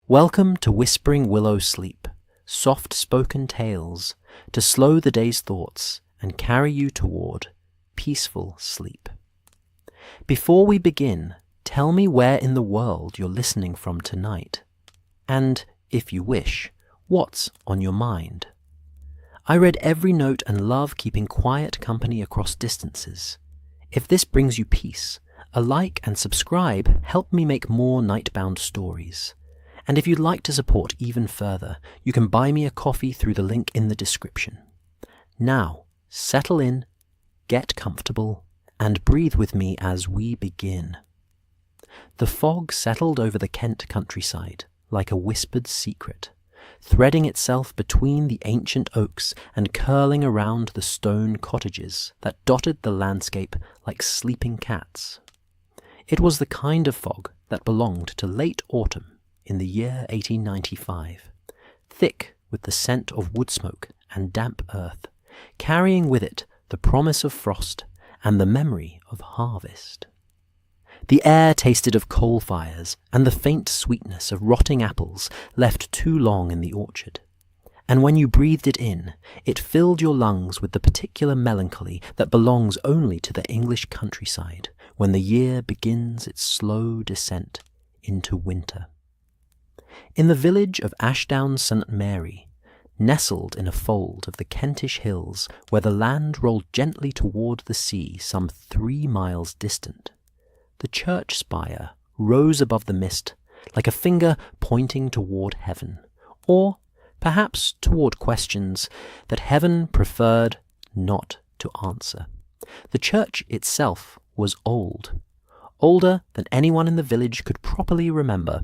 Welcome to Whispering Willow Sleep, soft-spoken tales to slow the day's thoughts and carry you toward peaceful sleep. Before we begin, tell me where in the world you're listening from tonight, and, if you wish, what's on your mind. I read every note and love keeping quiet company across distances. If this brings you peace, a like and subscribe help me make more nightbound stories. And if you'd like to support even further, you can buy me a coffee through the link in the description. Now, settle in, get comfortable, and breathe with me as we begin. The fog settled over the Kent countryside like a whispered secret, threading itself between the ancient oaks and curling around the stone cottages that dotted the landscape like sleeping cats. It was the kind of fog that belonged to late autumn in the year 1895, thick with the scent of wood smoke and damp earth, carrying with it the promise of frost and the memory of harvest. The air tasted of coal fires and the faint sweetness of rotting apples left too long in the orchard, and when you breathed it in, it filled your lungs with the particular melancholy that belongs only to the English countryside when the year begins its slow descent into winter. In the village of Ashdown St. Mary, nestled in a fold of the Kentish hills where the land rolled gently toward the sea some 3 miles distant, the church spire rose above the mist like a finger pointing toward heaven, or perhaps toward questions that heaven preferred not to answer. The church itself was old, older than anyone in the village could properly remember,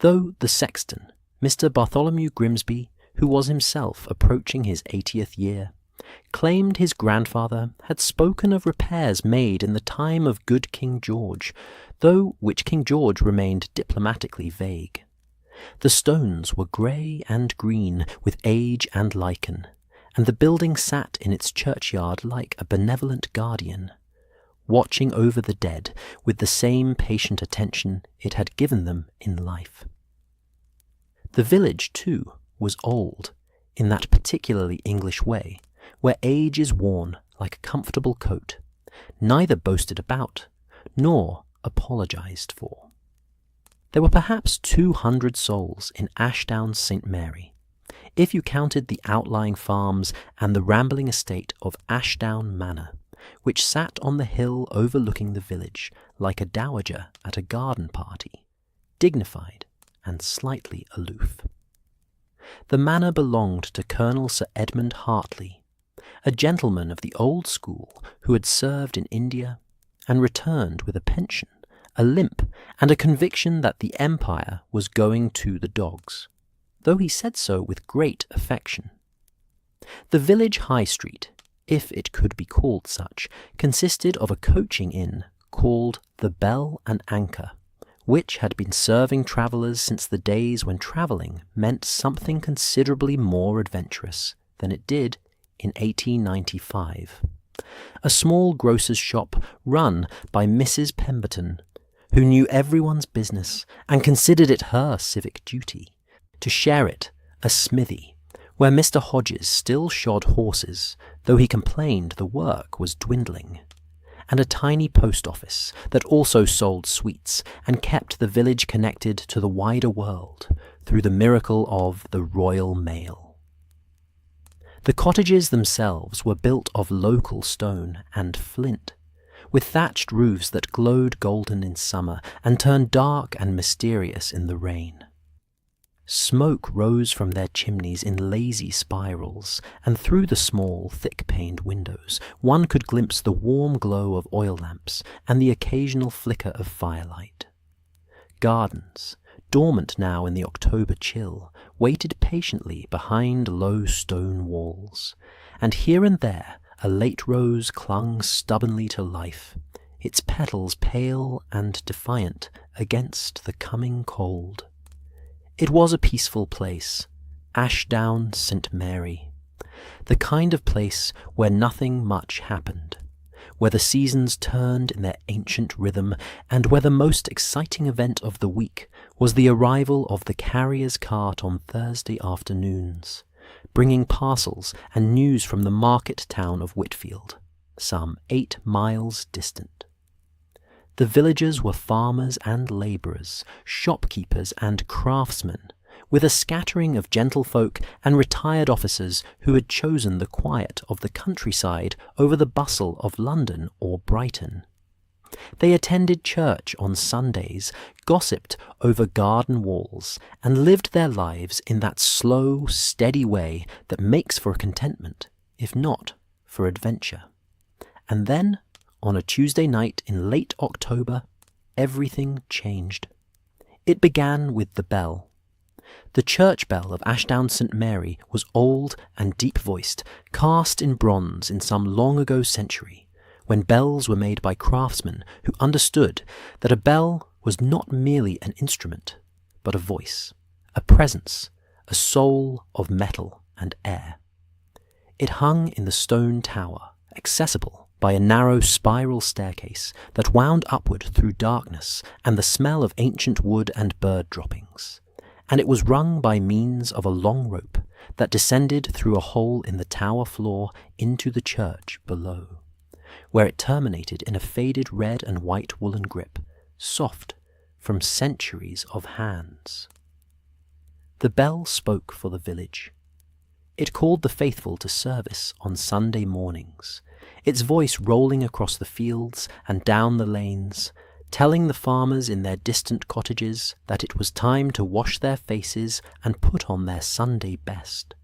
though the sexton, Mr. Bartholomew Grimsby, who was himself approaching his 80th year, claimed his grandfather had spoken of repairs made in the time of good King George, though which King George remained diplomatically vague. The stones were grey and green with age and lichen, and the building sat in its churchyard like a benevolent guardian, watching over the dead with the same patient attention it had given them in life. The village, too, was old, in that particularly English way, where age is worn like a comfortable coat, neither boasted about, nor apologized for. There were perhaps 200 souls in Ashdown St. Mary, if you counted the outlying farms and the rambling estate of Ashdown Manor, which sat on the hill overlooking the village like a dowager at a garden party, dignified and slightly aloof. The manor belonged to Colonel Sir Edmund Hartley, a gentleman of the old school who had served in India and returned with a pension, a limp, and a conviction that the empire was going to the dogs, though he said so with great affection. The village high street, if it could be called such, consisted of a coaching inn called the Bell and Anchor, which had been serving travellers since the days when travelling meant something considerably more adventurous than it did in 1895. A small grocer's shop run by Mrs. Pemberton, who knew everyone's business and considered it her civic duty to share it, a smithy, where Mr. Hodges still shod horses, though he complained the work was dwindling, and a tiny post office that also sold sweets and kept the village connected to the wider world through the miracle of the Royal Mail. The cottages themselves were built of local stone and flint, with thatched roofs that glowed golden in summer and turned dark and mysterious in the rain. Smoke rose from their chimneys in lazy spirals, and through the small, thick-paned windows one could glimpse the warm glow of oil lamps and the occasional flicker of firelight. Gardens, dormant now in the October chill, waited patiently behind low stone walls, and here and there a late rose clung stubbornly to life, its petals pale and defiant against the coming cold. It was a peaceful place, Ashdown St. Mary, the kind of place where nothing much happened, where the seasons turned in their ancient rhythm, and where the most exciting event of the week was the arrival of the carrier's cart on Thursday afternoons, bringing parcels and news from the market town of Whitfield, some 8 miles distant. The villagers were farmers and labourers, shopkeepers and craftsmen, with a scattering of gentlefolk and retired officers who had chosen the quiet of the countryside over the bustle of London or Brighton. They attended church on Sundays, gossiped over garden walls, and lived their lives in that slow, steady way that makes for contentment, if not for adventure. And then, on a Tuesday night in late October, everything changed. It began with the bell. The church bell of Ashdown St. Mary was old and deep-voiced, cast in bronze in some long-ago century, when bells were made by craftsmen who understood that a bell was not merely an instrument, but a voice, a presence, a soul of metal and air. It hung in the stone tower, accessible by a narrow spiral staircase that wound upward through darkness and the smell of ancient wood and bird droppings, and it was rung by means of a long rope that descended through a hole in the tower floor into the church below, where it terminated in a faded red and white woolen grip, soft from centuries of hands. The bell spoke for the village. It called the faithful to service on Sunday mornings, its voice rolling across the fields and down the lanes, telling the farmers in their distant cottages that it was time to wash their faces and put on their Sunday best.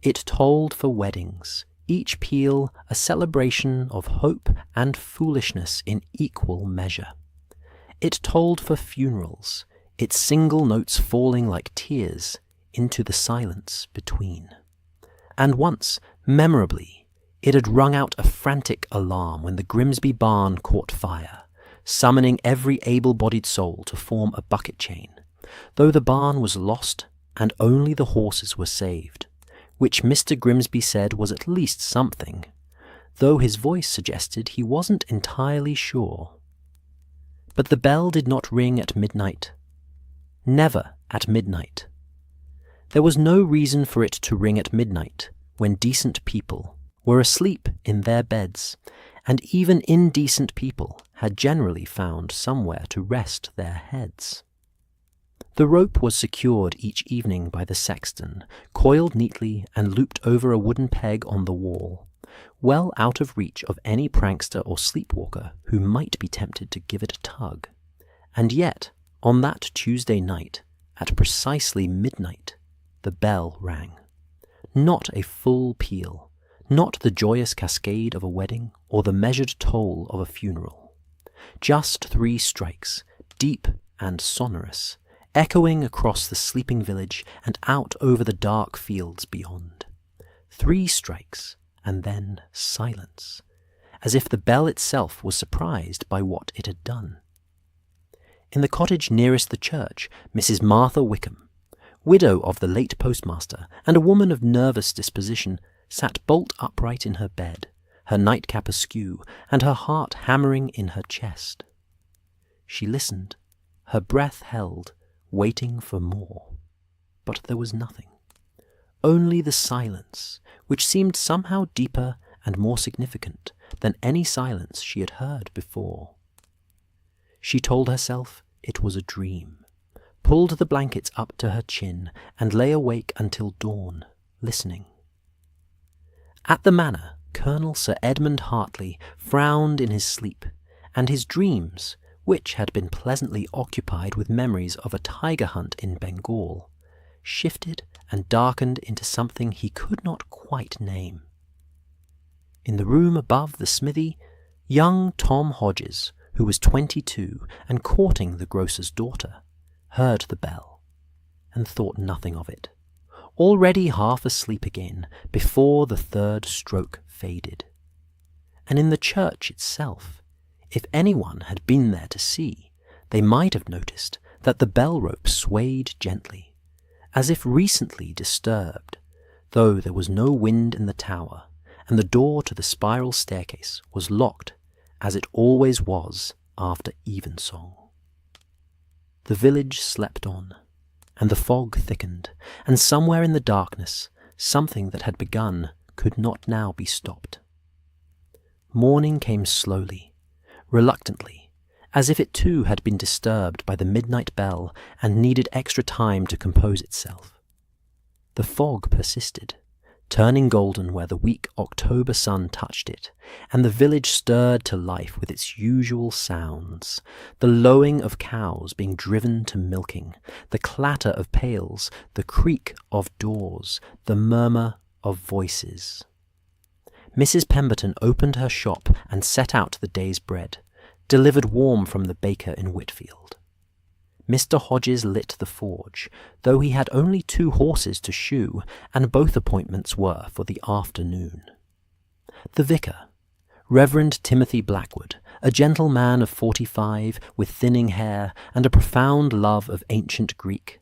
It tolled for weddings, each peal a celebration of hope and foolishness in equal measure. It tolled for funerals, its single notes falling like tears into the silence between. And once, memorably, it had rung out a frantic alarm when the Grimsby barn caught fire, summoning every able-bodied soul to form a bucket chain, though the barn was lost and only the horses were saved, which Mr. Grimsby said was at least something, though his voice suggested he wasn't entirely sure. But the bell did not ring at midnight. Never at midnight. There was no reason for it to ring at midnight, when decent people were asleep in their beds, and even indecent people had generally found somewhere to rest their heads. The rope was secured each evening by the sexton, coiled neatly and looped over a wooden peg on the wall, well out of reach of any prankster or sleepwalker who might be tempted to give it a tug. And yet, on that Tuesday night, at precisely midnight, the bell rang. Not a full peal, not the joyous cascade of a wedding or the measured toll of a funeral. Just 3 strikes, deep and sonorous, echoing across the sleeping village and out over the dark fields beyond. 3 strikes, and then silence, as if the bell itself was surprised by what it had done. In the cottage nearest the church, Mrs. Martha Wickham, widow of the late postmaster and a woman of nervous disposition, sat bolt upright in her bed, her nightcap askew, and her heart hammering in her chest. She listened, her breath held, waiting for more. But there was nothing. Only the silence, which seemed somehow deeper and more significant than any silence she had heard before. She told herself it was a dream, pulled the blankets up to her chin, and lay awake until dawn, listening. At the manor, Colonel Sir Edmund Hartley frowned in his sleep, and his dreams, which had been pleasantly occupied with memories of a tiger hunt in Bengal, shifted and darkened into something he could not quite name. In the room above the smithy, young Tom Hodges, who was 22 and courting the grocer's daughter, heard the bell, and thought nothing of it, already half asleep again before the 3rd stroke faded. And in the church itself, if anyone had been there to see, they might have noticed that the bell rope swayed gently, as if recently disturbed, though there was no wind in the tower, and the door to the spiral staircase was locked, as it always was after evensong. The village slept on, and the fog thickened, and somewhere in the darkness, something that had begun could not now be stopped. Morning came slowly, reluctantly, as if it too had been disturbed by the midnight bell and needed extra time to compose itself. The fog persisted, turning golden where the weak October sun touched it, and the village stirred to life with its usual sounds, the lowing of cows being driven to milking, the clatter of pails, the creak of doors, the murmur of voices. Mrs. Pemberton opened her shop and set out the day's bread, delivered warm from the baker in Whitfield. Mr. Hodges lit the forge, though he had only 2 horses to shoe, and both appointments were for the afternoon. The vicar, Reverend Timothy Blackwood, a gentle man of 45, with thinning hair and a profound love of ancient Greek,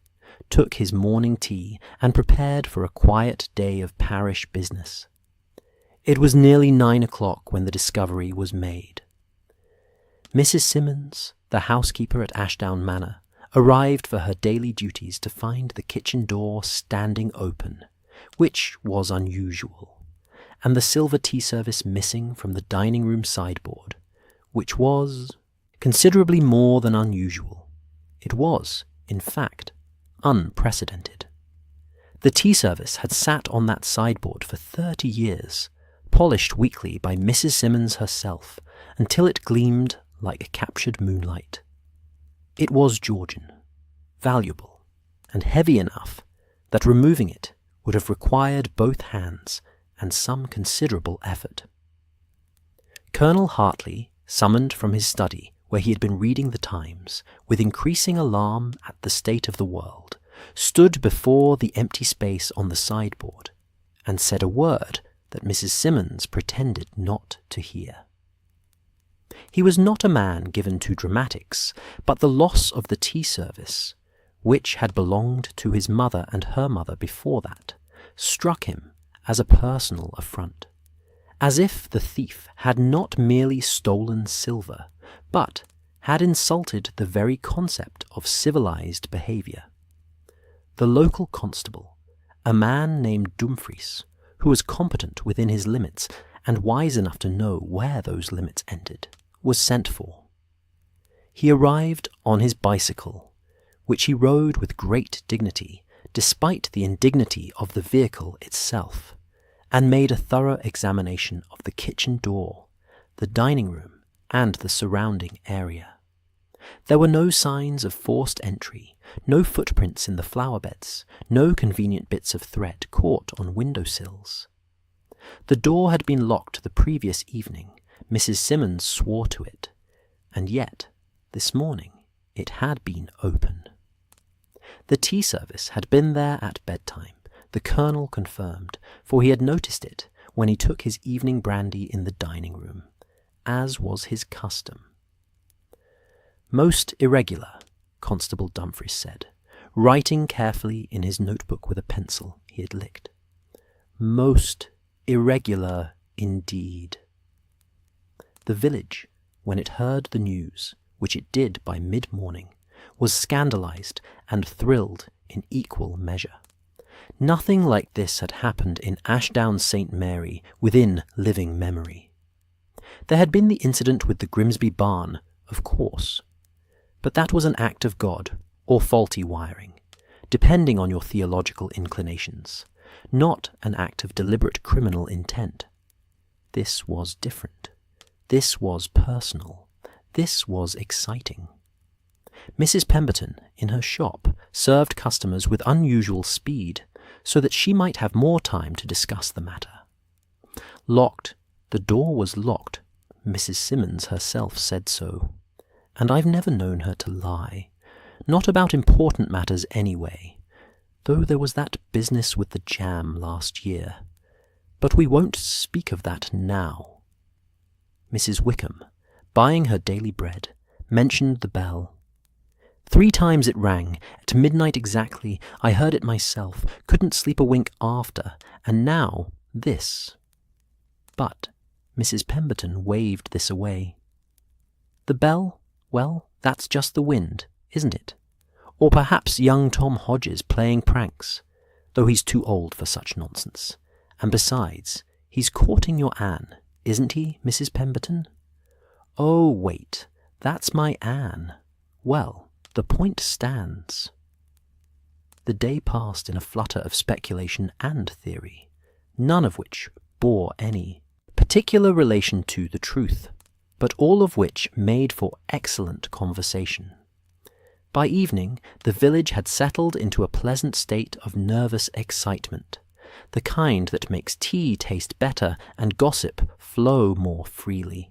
took his morning tea and prepared for a quiet day of parish business. It was nearly 9 o'clock when the discovery was made. Mrs. Simmons, the housekeeper at Ashdown Manor, arrived for her daily duties to find the kitchen door standing open, which was unusual, and the silver tea service missing from the dining-room sideboard, which was considerably more than unusual. It was, in fact, unprecedented. The tea service had sat on that sideboard for 30 years, polished weekly by Mrs. Simmons herself, until it gleamed like captured moonlight. It was Georgian, valuable, and heavy enough that removing it would have required both hands and some considerable effort. Colonel Hartley, summoned from his study where he had been reading the Times, with increasing alarm at the state of the world, stood before the empty space on the sideboard, and said a word that Mrs. Simmons pretended not to hear. He was not a man given to dramatics, but the loss of the tea service, which had belonged to his mother and her mother before that, struck him as a personal affront, as if the thief had not merely stolen silver, but had insulted the very concept of civilized behaviour. The local constable, a man named Dumfries, who was competent within his limits and wise enough to know where those limits ended, was sent for. He arrived on his bicycle, which he rode with great dignity, despite the indignity of the vehicle itself, and made a thorough examination of the kitchen door, the dining room, and the surrounding area. There were no signs of forced entry, no footprints in the flower beds, no convenient bits of thread caught on window sills. The door had been locked the previous evening. Mrs. Simmons swore to it, and yet, this morning, it had been open. The tea service had been there at bedtime, the Colonel confirmed, for he had noticed it when he took his evening brandy in the dining-room, as was his custom. Most irregular, Constable Dumfries said, writing carefully in his notebook with a pencil he had licked. Most irregular indeed. The village, when it heard the news, which it did by mid-morning, was scandalized and thrilled in equal measure. Nothing like this had happened in Ashdown St. Mary within living memory. There had been the incident with the Grimsby barn, of course, but that was an act of God, or faulty wiring, depending on your theological inclinations, not an act of deliberate criminal intent. This was different. This was personal. This was exciting. Mrs. Pemberton, in her shop, served customers with unusual speed, so that she might have more time to discuss the matter. Locked, the door was locked. Mrs. Simmons herself said so. And I've never known her to lie. Not about important matters anyway, though there was that business with the jam last year. But we won't speak of that now. Mrs. Wickham, buying her daily bread, mentioned the bell. 3 times it rang, at midnight exactly. I heard it myself, couldn't sleep a wink after, and now this. But Mrs. Pemberton waved this away. The bell? Well, that's just the wind, isn't it? Or perhaps young Tom Hodges playing pranks, though he's too old for such nonsense. And besides, he's courting your Anne, isn't he, Mrs. Pemberton? Oh, wait, that's my Anne. Well, the point stands. The day passed in a flutter of speculation and theory, none of which bore any particular relation to the truth, but all of which made for excellent conversation. By evening, the village had settled into a pleasant state of nervous excitement, the kind that makes tea taste better and gossip flow more freely.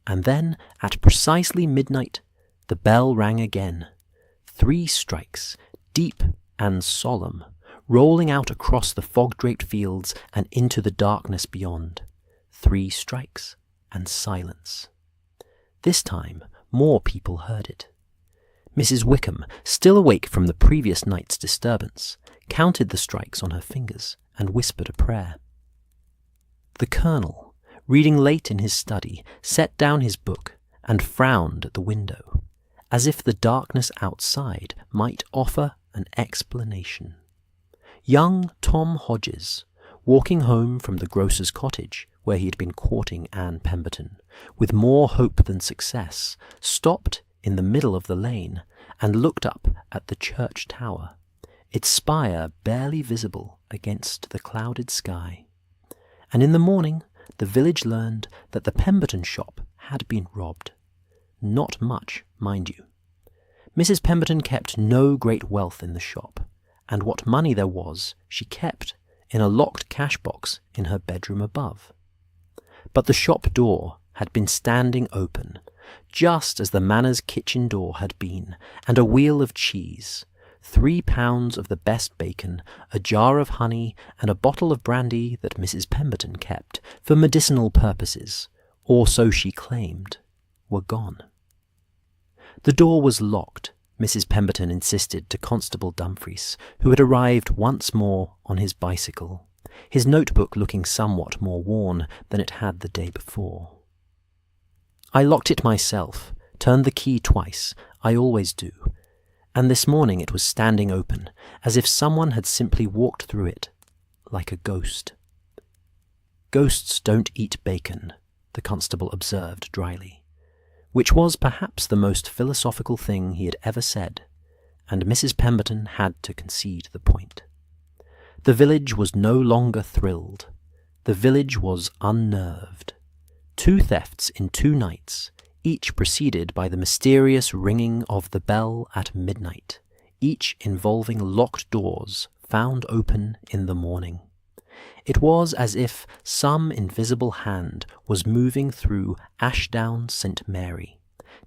And then, at precisely midnight, the bell rang again. 3 strikes, deep and solemn, rolling out across the fog-draped fields and into the darkness beyond. 3 strikes and silence. This time, more people heard it. Mrs. Wickham, still awake from the previous night's disturbance, counted the strikes on her fingers and whispered a prayer. The Colonel, reading late in his study, set down his book and frowned at the window, as if the darkness outside might offer an explanation. Young Tom Hodges, walking home from the grocer's cottage, where he had been courting Anne Pemberton, with more hope than success, stopped in the middle of the lane and looked up at the church tower, its spire barely visible against the clouded sky. And in the morning, the village learned that the Pemberton shop had been robbed. Not much, mind you. Mrs. Pemberton kept no great wealth in the shop, and what money there was she kept in a locked cash box in her bedroom above. But the shop door had been standing open, just as the Manor's kitchen door had been, and a wheel of cheese, 3 pounds of the best bacon, a jar of honey, and a bottle of brandy that Mrs. Pemberton kept for medicinal purposes, or so she claimed, were gone. The door was locked, Mrs. Pemberton insisted to Constable Dumfries, who had arrived once more on his bicycle, his notebook looking somewhat more worn than it had the day before. I locked it myself, turned the key twice, I always do, and this morning it was standing open, as if someone had simply walked through it, like a ghost. Ghosts don't eat bacon, the constable observed dryly, which was perhaps the most philosophical thing he had ever said, and Mrs. Pemberton had to concede the point. The village was no longer thrilled. The village was unnerved. 2 thefts in 2 nights, each preceded by the mysterious ringing of the bell at midnight, each involving locked doors found open in the morning. It was as if some invisible hand was moving through Ashdown St. Mary,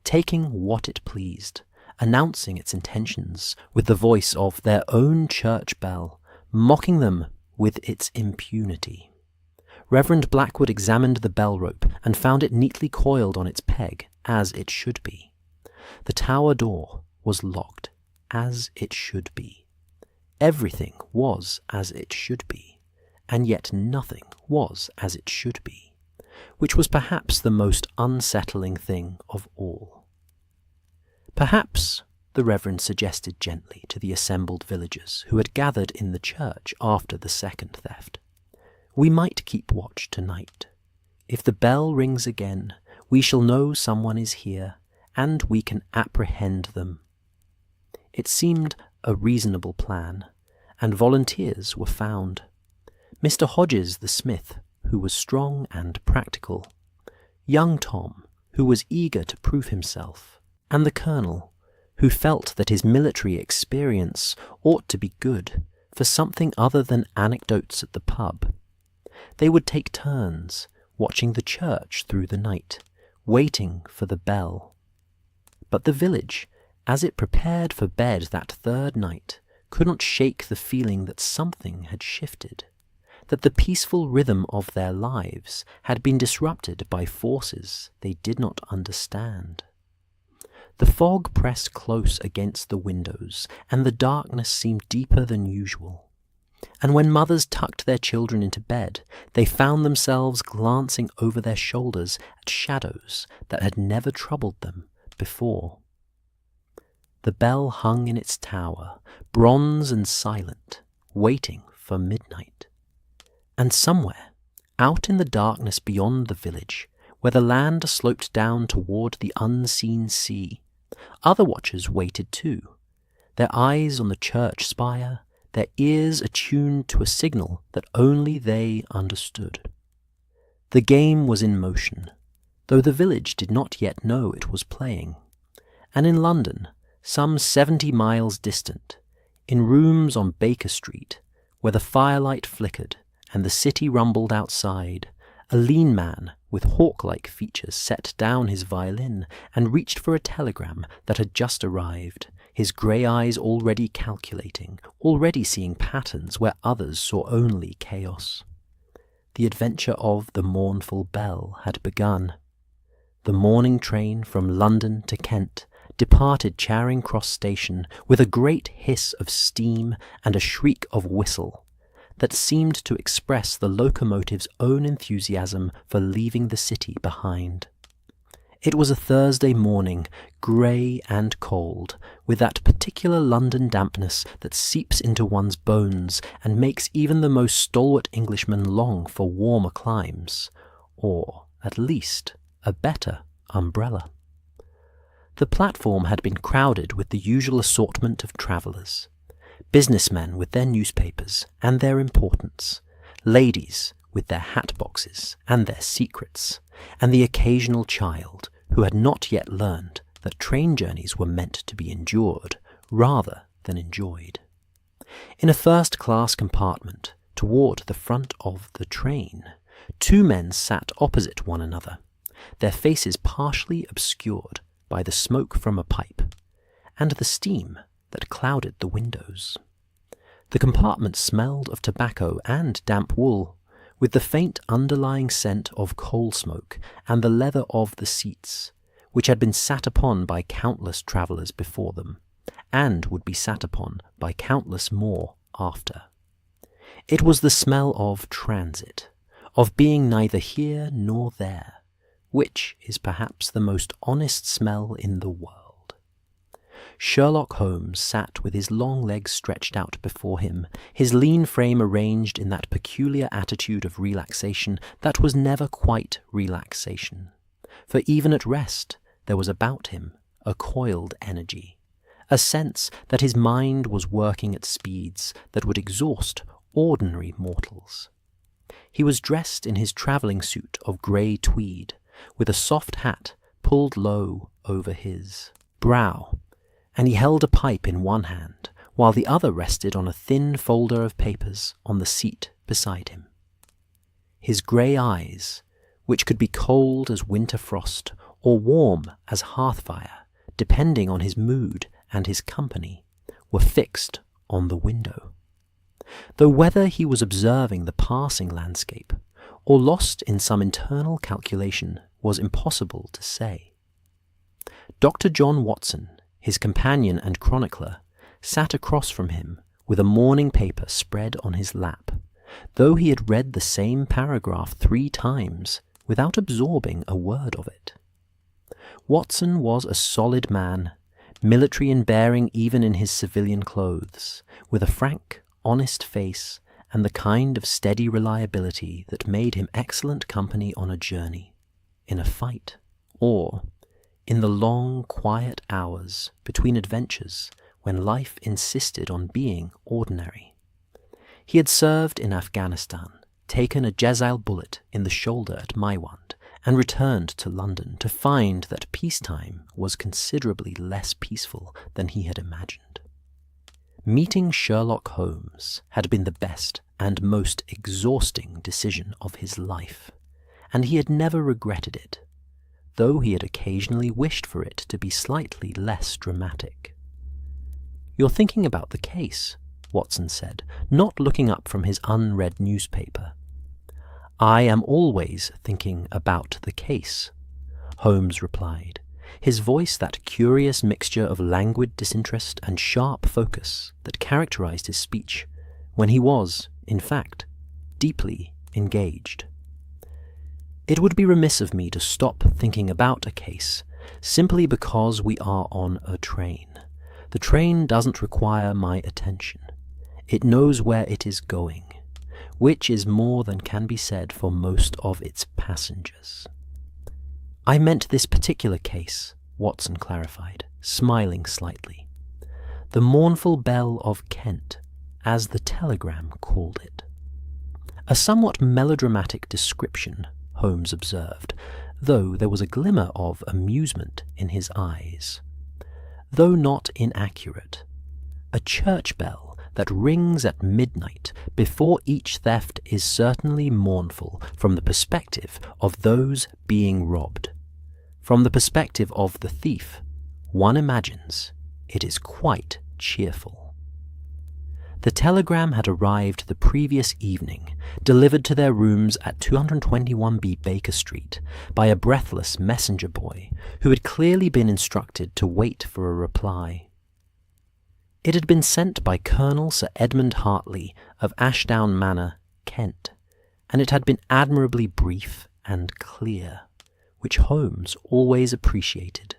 taking what it pleased, announcing its intentions with the voice of their own church bell, mocking them with its impunity. Reverend Blackwood examined the bell rope and found it neatly coiled on its peg, as it should be. The tower door was locked, as it should be. Everything was as it should be, and yet nothing was as it should be, which was perhaps the most unsettling thing of all. Perhaps, the Reverend suggested gently to the assembled villagers who had gathered in the church after the second theft, we might keep watch tonight. If the bell rings again, we shall know someone is here, and we can apprehend them. It seemed a reasonable plan, and volunteers were found. Mr. Hodges the smith, who was strong and practical, young Tom, who was eager to prove himself, and the Colonel, who felt that his military experience ought to be good for something other than anecdotes at the pub. They would take turns, watching the church through the night, waiting for the bell. But the village, as it prepared for bed that third night, could not shake the feeling that something had shifted, that the peaceful rhythm of their lives had been disrupted by forces they did not understand. The fog pressed close against the windows, and the darkness seemed deeper than usual. And when mothers tucked their children into bed, they found themselves glancing over their shoulders at shadows that had never troubled them before. The bell hung in its tower, bronze and silent, waiting for midnight. And somewhere, out in the darkness beyond the village, where the land sloped down toward the unseen sea, other watchers waited too, their eyes on the church spire, their ears attuned to a signal that only they understood. The game was in motion, though the village did not yet know it was playing. And in London, some 70 miles distant, in rooms on Baker Street, where the firelight flickered and the city rumbled outside, a lean man with hawk-like features set down his violin and reached for a telegram that had just arrived, his grey eyes already calculating, already seeing patterns where others saw only chaos. The adventure of the Mournful Bell had begun. The morning train from London to Kent departed Charing Cross Station with a great hiss of steam and a shriek of whistle that seemed to express the locomotive's own enthusiasm for leaving the city behind. It was a Thursday morning, grey and cold, with that particular London dampness that seeps into one's bones and makes even the most stalwart Englishman long for warmer climes, or, at least, a better umbrella. The platform had been crowded with the usual assortment of travellers. Businessmen with their newspapers and their importance, ladies with their hat boxes and their secrets, and the occasional child who had not yet learned that train journeys were meant to be endured rather than enjoyed. In a first-class compartment toward the front of the train, 2 men sat opposite one another, their faces partially obscured by the smoke from a pipe and the steam that clouded the windows. The compartment smelled of tobacco and damp wool, with the faint underlying scent of coal smoke and the leather of the seats, which had been sat upon by countless travellers before them, and would be sat upon by countless more after. It was the smell of transit, of being neither here nor there, which is perhaps the most honest smell in the world. Sherlock Holmes sat with his long legs stretched out before him, his lean frame arranged in that peculiar attitude of relaxation that was never quite relaxation. For even at rest, there was about him a coiled energy, a sense that his mind was working at speeds that would exhaust ordinary mortals. He was dressed in his travelling suit of grey tweed, with a soft hat pulled low over his brow, and he held a pipe in one hand, while the other rested on a thin folder of papers on the seat beside him. His grey eyes, which could be cold as winter frost or warm as hearth fire, depending on his mood and his company, were fixed on the window. Though whether he was observing the passing landscape or lost in some internal calculation was impossible to say. Dr. John Watson, his companion and chronicler, sat across from him with a morning paper spread on his lap, though he had read the same paragraph 3 times without absorbing a word of it. Watson was a solid man, military in bearing even in his civilian clothes, with a frank, honest face and the kind of steady reliability that made him excellent company on a journey, in a fight, or in the long, quiet hours between adventures when life insisted on being ordinary. He had served in Afghanistan, taken a Jezal bullet in the shoulder at Maiwand, and returned to London to find that peacetime was considerably less peaceful than he had imagined. Meeting Sherlock Holmes had been the best and most exhausting decision of his life, and he had never regretted it, though he had occasionally wished for it to be slightly less dramatic. "You're thinking about the case," Watson said, not looking up from his unread newspaper. "I am always thinking about the case," Holmes replied, his voice that curious mixture of languid disinterest and sharp focus that characterized his speech, when he was, in fact, deeply engaged. "It would be remiss of me to stop thinking about a case simply because we are on a train, The train doesn't require my attention. It knows where it is going, which is more than can be said for most of its passengers." "I meant this particular case," Watson clarified, smiling slightly. "The Mournful Belle of Kent, as the telegram called it." "A somewhat melodramatic description," Holmes observed, though there was a glimmer of amusement in his eyes. "Though not inaccurate. A church bell that rings at midnight before each theft is certainly mournful from the perspective of those being robbed. From the perspective of the thief, one imagines it is quite cheerful." The telegram had arrived the previous evening, delivered to their rooms at 221B Baker Street by a breathless messenger boy who had clearly been instructed to wait for a reply. It had been sent by Colonel Sir Edmund Hartley of Ashdown Manor, Kent, and it had been admirably brief and clear, which Holmes always appreciated.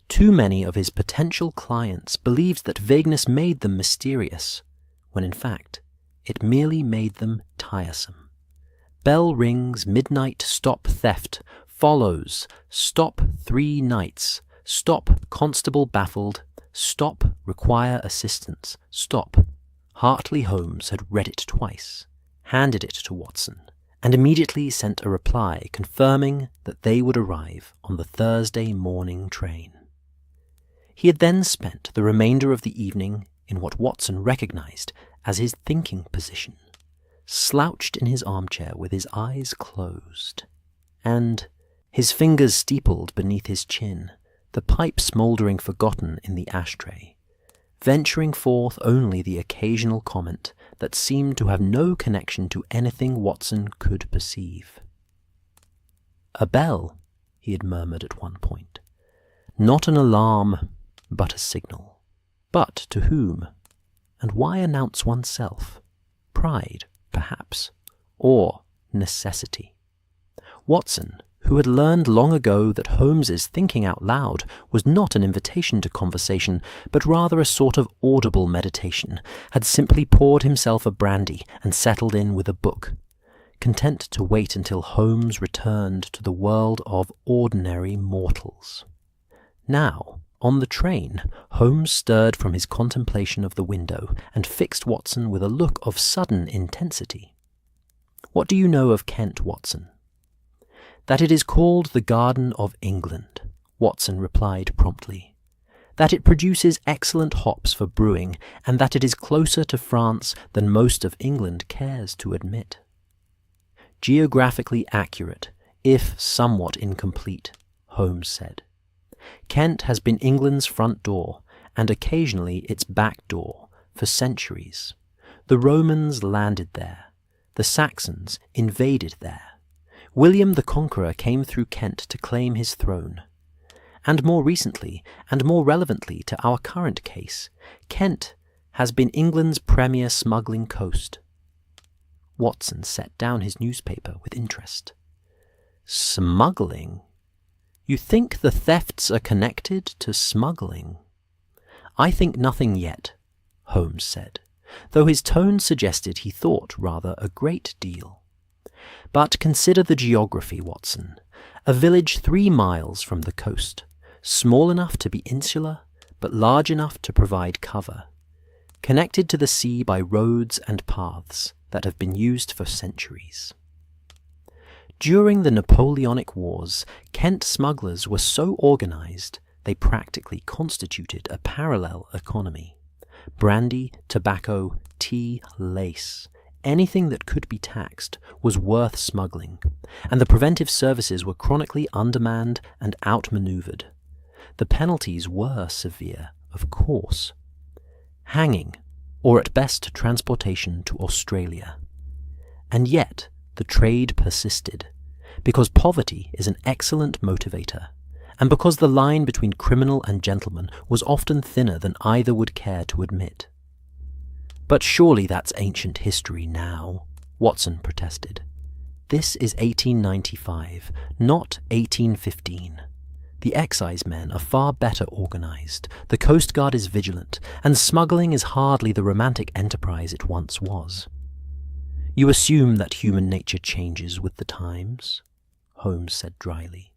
Too many of his potential clients believed that vagueness made them mysterious, when in fact it merely made them tiresome. "Bell rings, midnight, stop theft, follows, stop 3 nights, stop constable baffled, stop require assistance, stop." Hartley Holmes had read it twice, handed it to Watson, and immediately sent a reply confirming that they would arrive on the Thursday morning train. He had then spent the remainder of the evening in what Watson recognized as his thinking position, slouched in his armchair with his eyes closed, and, his fingers steepled beneath his chin, the pipe smouldering forgotten in the ashtray, venturing forth only the occasional comment that seemed to have no connection to anything Watson could perceive. "A bell," he had murmured at one point. "Not an alarm, but a signal. But to whom? And why announce oneself? Pride, perhaps, or necessity?" Watson, who had learned long ago that Holmes's thinking out loud was not an invitation to conversation, but rather a sort of audible meditation, had simply poured himself a brandy and settled in with a book, content to wait until Holmes returned to the world of ordinary mortals. Now, on the train, Holmes stirred from his contemplation of the window and fixed Watson with a look of sudden intensity. "What do you know of Kent, Watson?" "That it is called the Garden of England," Watson replied promptly. "That it produces excellent hops for brewing, and that it is closer to France than most of England cares to admit." "Geographically accurate, if somewhat incomplete," Holmes said. "Kent has been England's front door, and occasionally its back door, for centuries. The Romans landed there. The Saxons invaded there. William the Conqueror came through Kent to claim his throne. And more recently, and more relevantly to our current case, Kent has been England's premier smuggling coast." Watson set down his newspaper with interest. "Smuggling? You think the thefts are connected to smuggling?" "I think nothing yet," Holmes said, though his tone suggested he thought rather a great deal. "But consider the geography, Watson. A village 3 miles from the coast, small enough to be insular, but large enough to provide cover, connected to the sea by roads and paths that have been used for centuries. During the Napoleonic Wars, Kent smugglers were so organized they practically constituted a parallel economy. Brandy, tobacco, tea, lace, anything that could be taxed was worth smuggling, and the preventive services were chronically undermanned and outmaneuvered. The penalties were severe, of course. Hanging, or at best transportation to Australia. And yet the trade persisted, because poverty is an excellent motivator, and because the line between criminal and gentleman was often thinner than either would care to admit. "But surely that's ancient history now," Watson protested. "This is 1895, not 1815. The excise men are far better organized, the Coast Guard is vigilant, and smuggling is hardly the romantic enterprise it once was. You assume that human nature changes with the times, Holmes said dryly.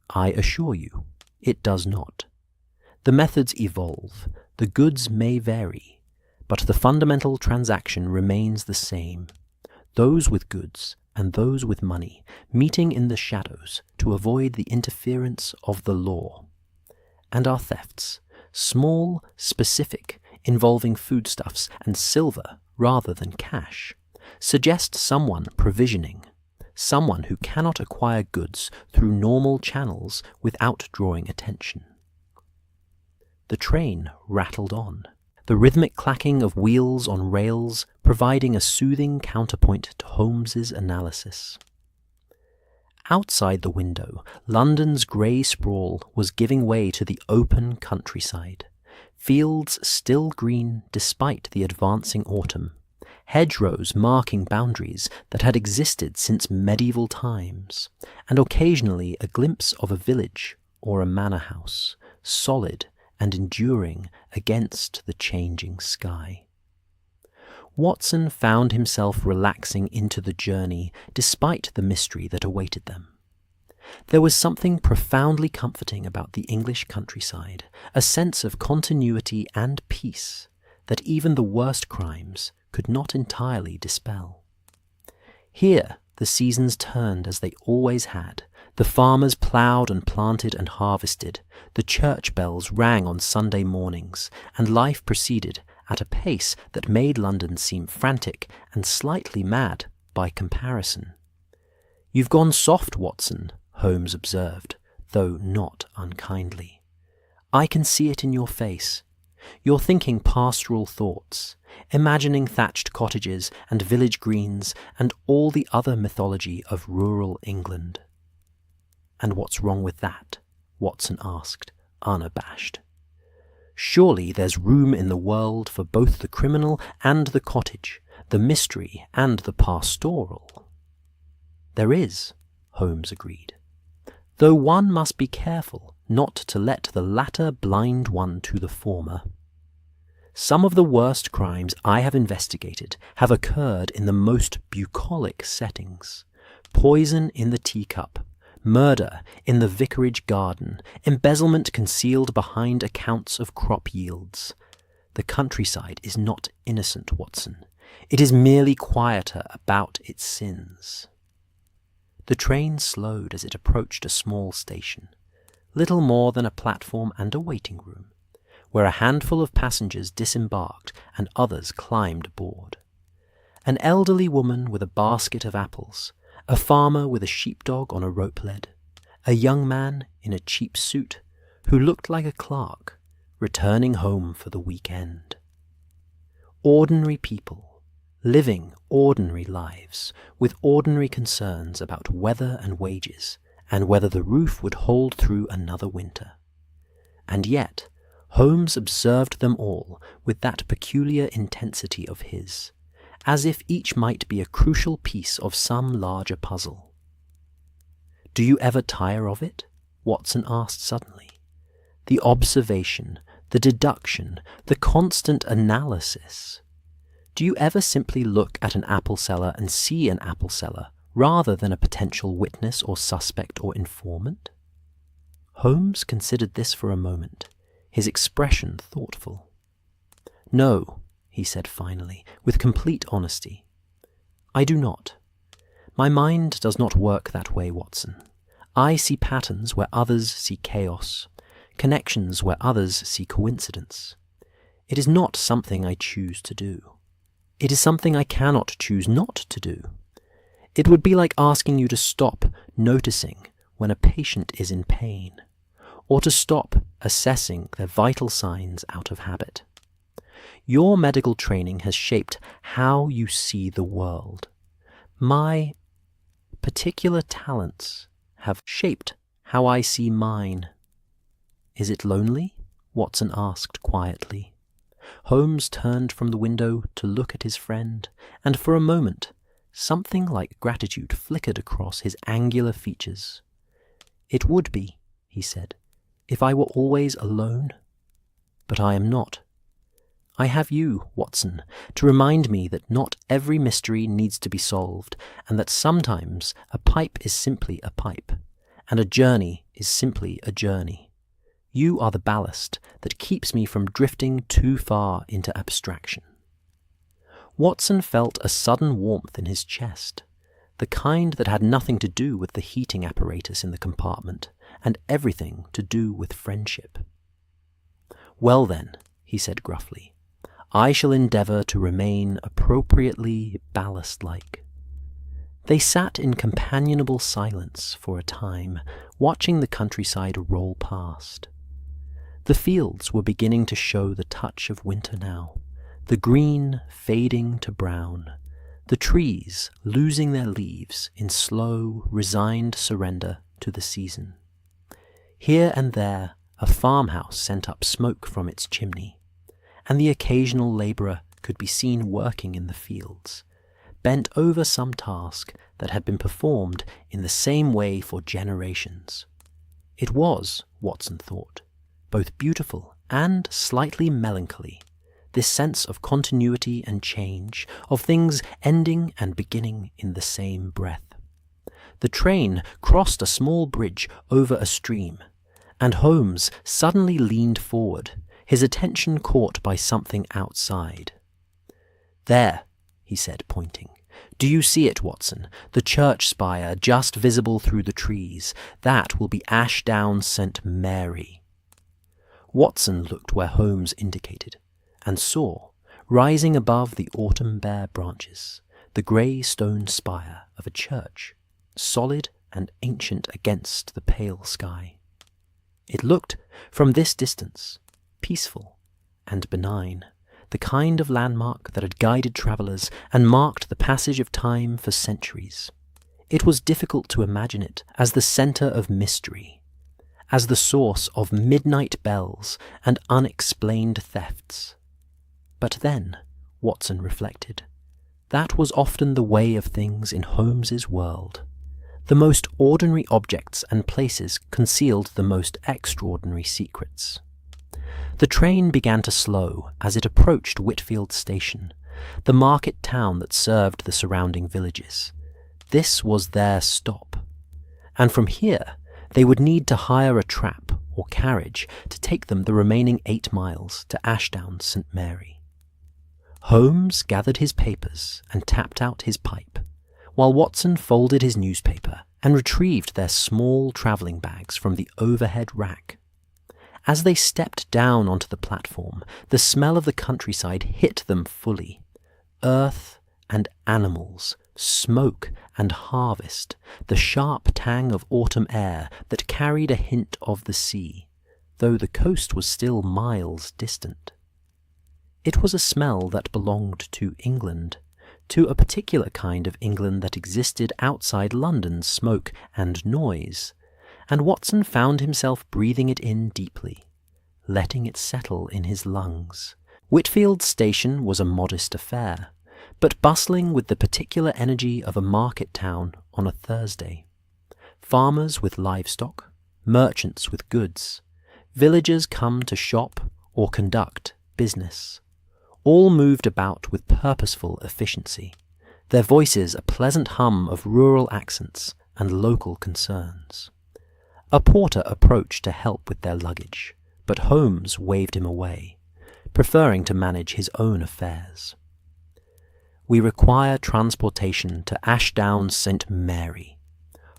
I assure you, it does not. The methods evolve, the goods may vary, but the fundamental transaction remains the same. Those with goods and those with money meeting in the shadows to avoid the interference of the law. And our thefts, small, specific, involving foodstuffs and silver rather than cash, suggest someone provisioning, someone who cannot acquire goods through normal channels without drawing attention. The train rattled on, the rhythmic clacking of wheels on rails providing a soothing counterpoint to Holmes's analysis. Outside the window, London's grey sprawl was giving way to the open countryside, fields still green despite the advancing autumn, hedgerows marking boundaries that had existed since medieval times, and occasionally a glimpse of a village or a manor house, solid and enduring against the changing sky. Watson found himself relaxing into the journey despite the mystery that awaited them. There was something profoundly comforting about the English countryside, a sense of continuity and peace that even the worst crimes could not entirely dispel. Here the seasons turned as they always had. The farmers ploughed and planted and harvested, the church bells rang on Sunday mornings, and life proceeded at a pace that made London seem frantic and slightly mad by comparison. You've gone soft, Watson, Holmes observed, though not unkindly. I can see it in your face. You're thinking pastoral thoughts, imagining thatched cottages and village greens and all the other mythology of rural England. And what's wrong with that? Watson asked, unabashed. Surely there's room in the world for both the criminal and the cottage, the mystery and the pastoral. There is, Holmes agreed, though one must be careful not to let the latter blind one to the former. Some of the worst crimes I have investigated have occurred in the most bucolic settings. Poison in the teacup, murder in the vicarage garden, embezzlement concealed behind accounts of crop yields. The countryside is not innocent, Watson. It is merely quieter about its sins. The train slowed as it approached a small station, little more than a platform and a waiting room, where a handful of passengers disembarked and others climbed aboard. An elderly woman with a basket of apples, a farmer with a sheepdog on a rope lead, a young man in a cheap suit who looked like a clerk returning home for the weekend. Ordinary people, living ordinary lives, with ordinary concerns about weather and wages, and whether the roof would hold through another winter. And yet, Holmes observed them all with that peculiar intensity of his, as if each might be a crucial piece of some larger puzzle. Do you ever tire of it? Watson asked suddenly. The observation, the deduction, the constant analysis. Do you ever simply look at an apple seller and see an apple seller, rather than a potential witness or suspect or informant? Holmes considered this for a moment, his expression thoughtful. No, he said finally, with complete honesty. I do not. My mind does not work that way, Watson. I see patterns where others see chaos, connections where others see coincidence. It is not something I choose to do. It is something I cannot choose not to do. It would be like asking you to stop noticing when a patient is in pain, or to stop assessing their vital signs out of habit. Your medical training has shaped how you see the world. My particular talents have shaped how I see mine. Is it lonely? Watson asked quietly. Holmes turned from the window to look at his friend, and for a moment something like gratitude flickered across his angular features. It would be, he said, "if I were always alone? But I am not. I have you, Watson, to remind me that not every mystery needs to be solved, and that sometimes a pipe is simply a pipe, and a journey is simply a journey. You are the ballast that keeps me from drifting too far into abstraction." Watson felt a sudden warmth in his chest, the kind that had nothing to do with the heating apparatus in the compartment, and everything to do with friendship. "Well then," he said gruffly, "I shall endeavour to remain appropriately ballast-like." They sat in companionable silence for a time, watching the countryside roll past. The fields were beginning to show the touch of winter now, the green fading to brown, the trees losing their leaves in slow, resigned surrender to the season. Here and there a farmhouse sent up smoke from its chimney, and the occasional labourer could be seen working in the fields, bent over some task that had been performed in the same way for generations. It was, Watson thought, both beautiful and slightly melancholy, this sense of continuity and change, of things ending and beginning in the same breath. The train crossed a small bridge over a stream, and Holmes suddenly leaned forward, his attention caught by something outside. "There," he said, pointing. "Do you see it, Watson? The church spire just visible through the trees. That will be Ashdown St. Mary." Watson looked where Holmes indicated, and saw, rising above the autumn bare branches, the grey stone spire of a church, solid and ancient against the pale sky. It looked, from this distance, peaceful and benign, the kind of landmark that had guided travellers and marked the passage of time for centuries. It was difficult to imagine it as the centre of mystery, as the source of midnight bells and unexplained thefts. But then, Watson reflected, that was often the way of things in Holmes's world. The most ordinary objects and places concealed the most extraordinary secrets. The train began to slow as it approached Whitfield Station, the market town that served the surrounding villages. This was their stop, and from here they would need to hire a trap or carriage to take them the remaining 8 miles to Ashdown St. Mary. Holmes gathered his papers and tapped out his pipe, while Watson folded his newspaper and retrieved their small travelling bags from the overhead rack. As they stepped down onto the platform, the smell of the countryside hit them fully. Earth and animals, smoke and harvest, the sharp tang of autumn air that carried a hint of the sea, though the coast was still miles distant. It was a smell that belonged to England, to a particular kind of England that existed outside London's smoke and noise, and Watson found himself breathing it in deeply, letting it settle in his lungs. Whitfield Station was a modest affair, but bustling with the particular energy of a market town on a Thursday. Farmers with livestock, merchants with goods, villagers come to shop or conduct business, all moved about with purposeful efficiency, their voices a pleasant hum of rural accents and local concerns. A porter approached to help with their luggage, but Holmes waved him away, preferring to manage his own affairs. "We require transportation to Ashdown St. Mary,"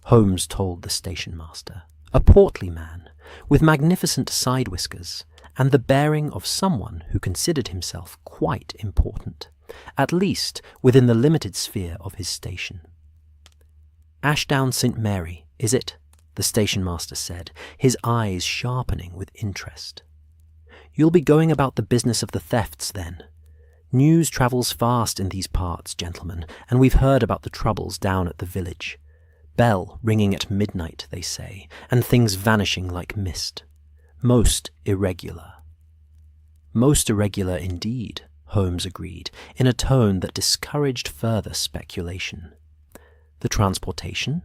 Holmes told the station master, a portly man, with magnificent side whiskers, and the bearing of someone who considered himself quite important, at least within the limited sphere of his station. "Ashdown St. Mary, is it?" the station master said, his eyes sharpening with interest. "You'll be going about the business of the thefts, then. News travels fast in these parts, gentlemen, and we've heard about the troubles down at the village. Bell ringing at midnight, they say, and things vanishing like mist. Most irregular." "Most irregular indeed," Holmes agreed, in a tone that discouraged further speculation. "The transportation?"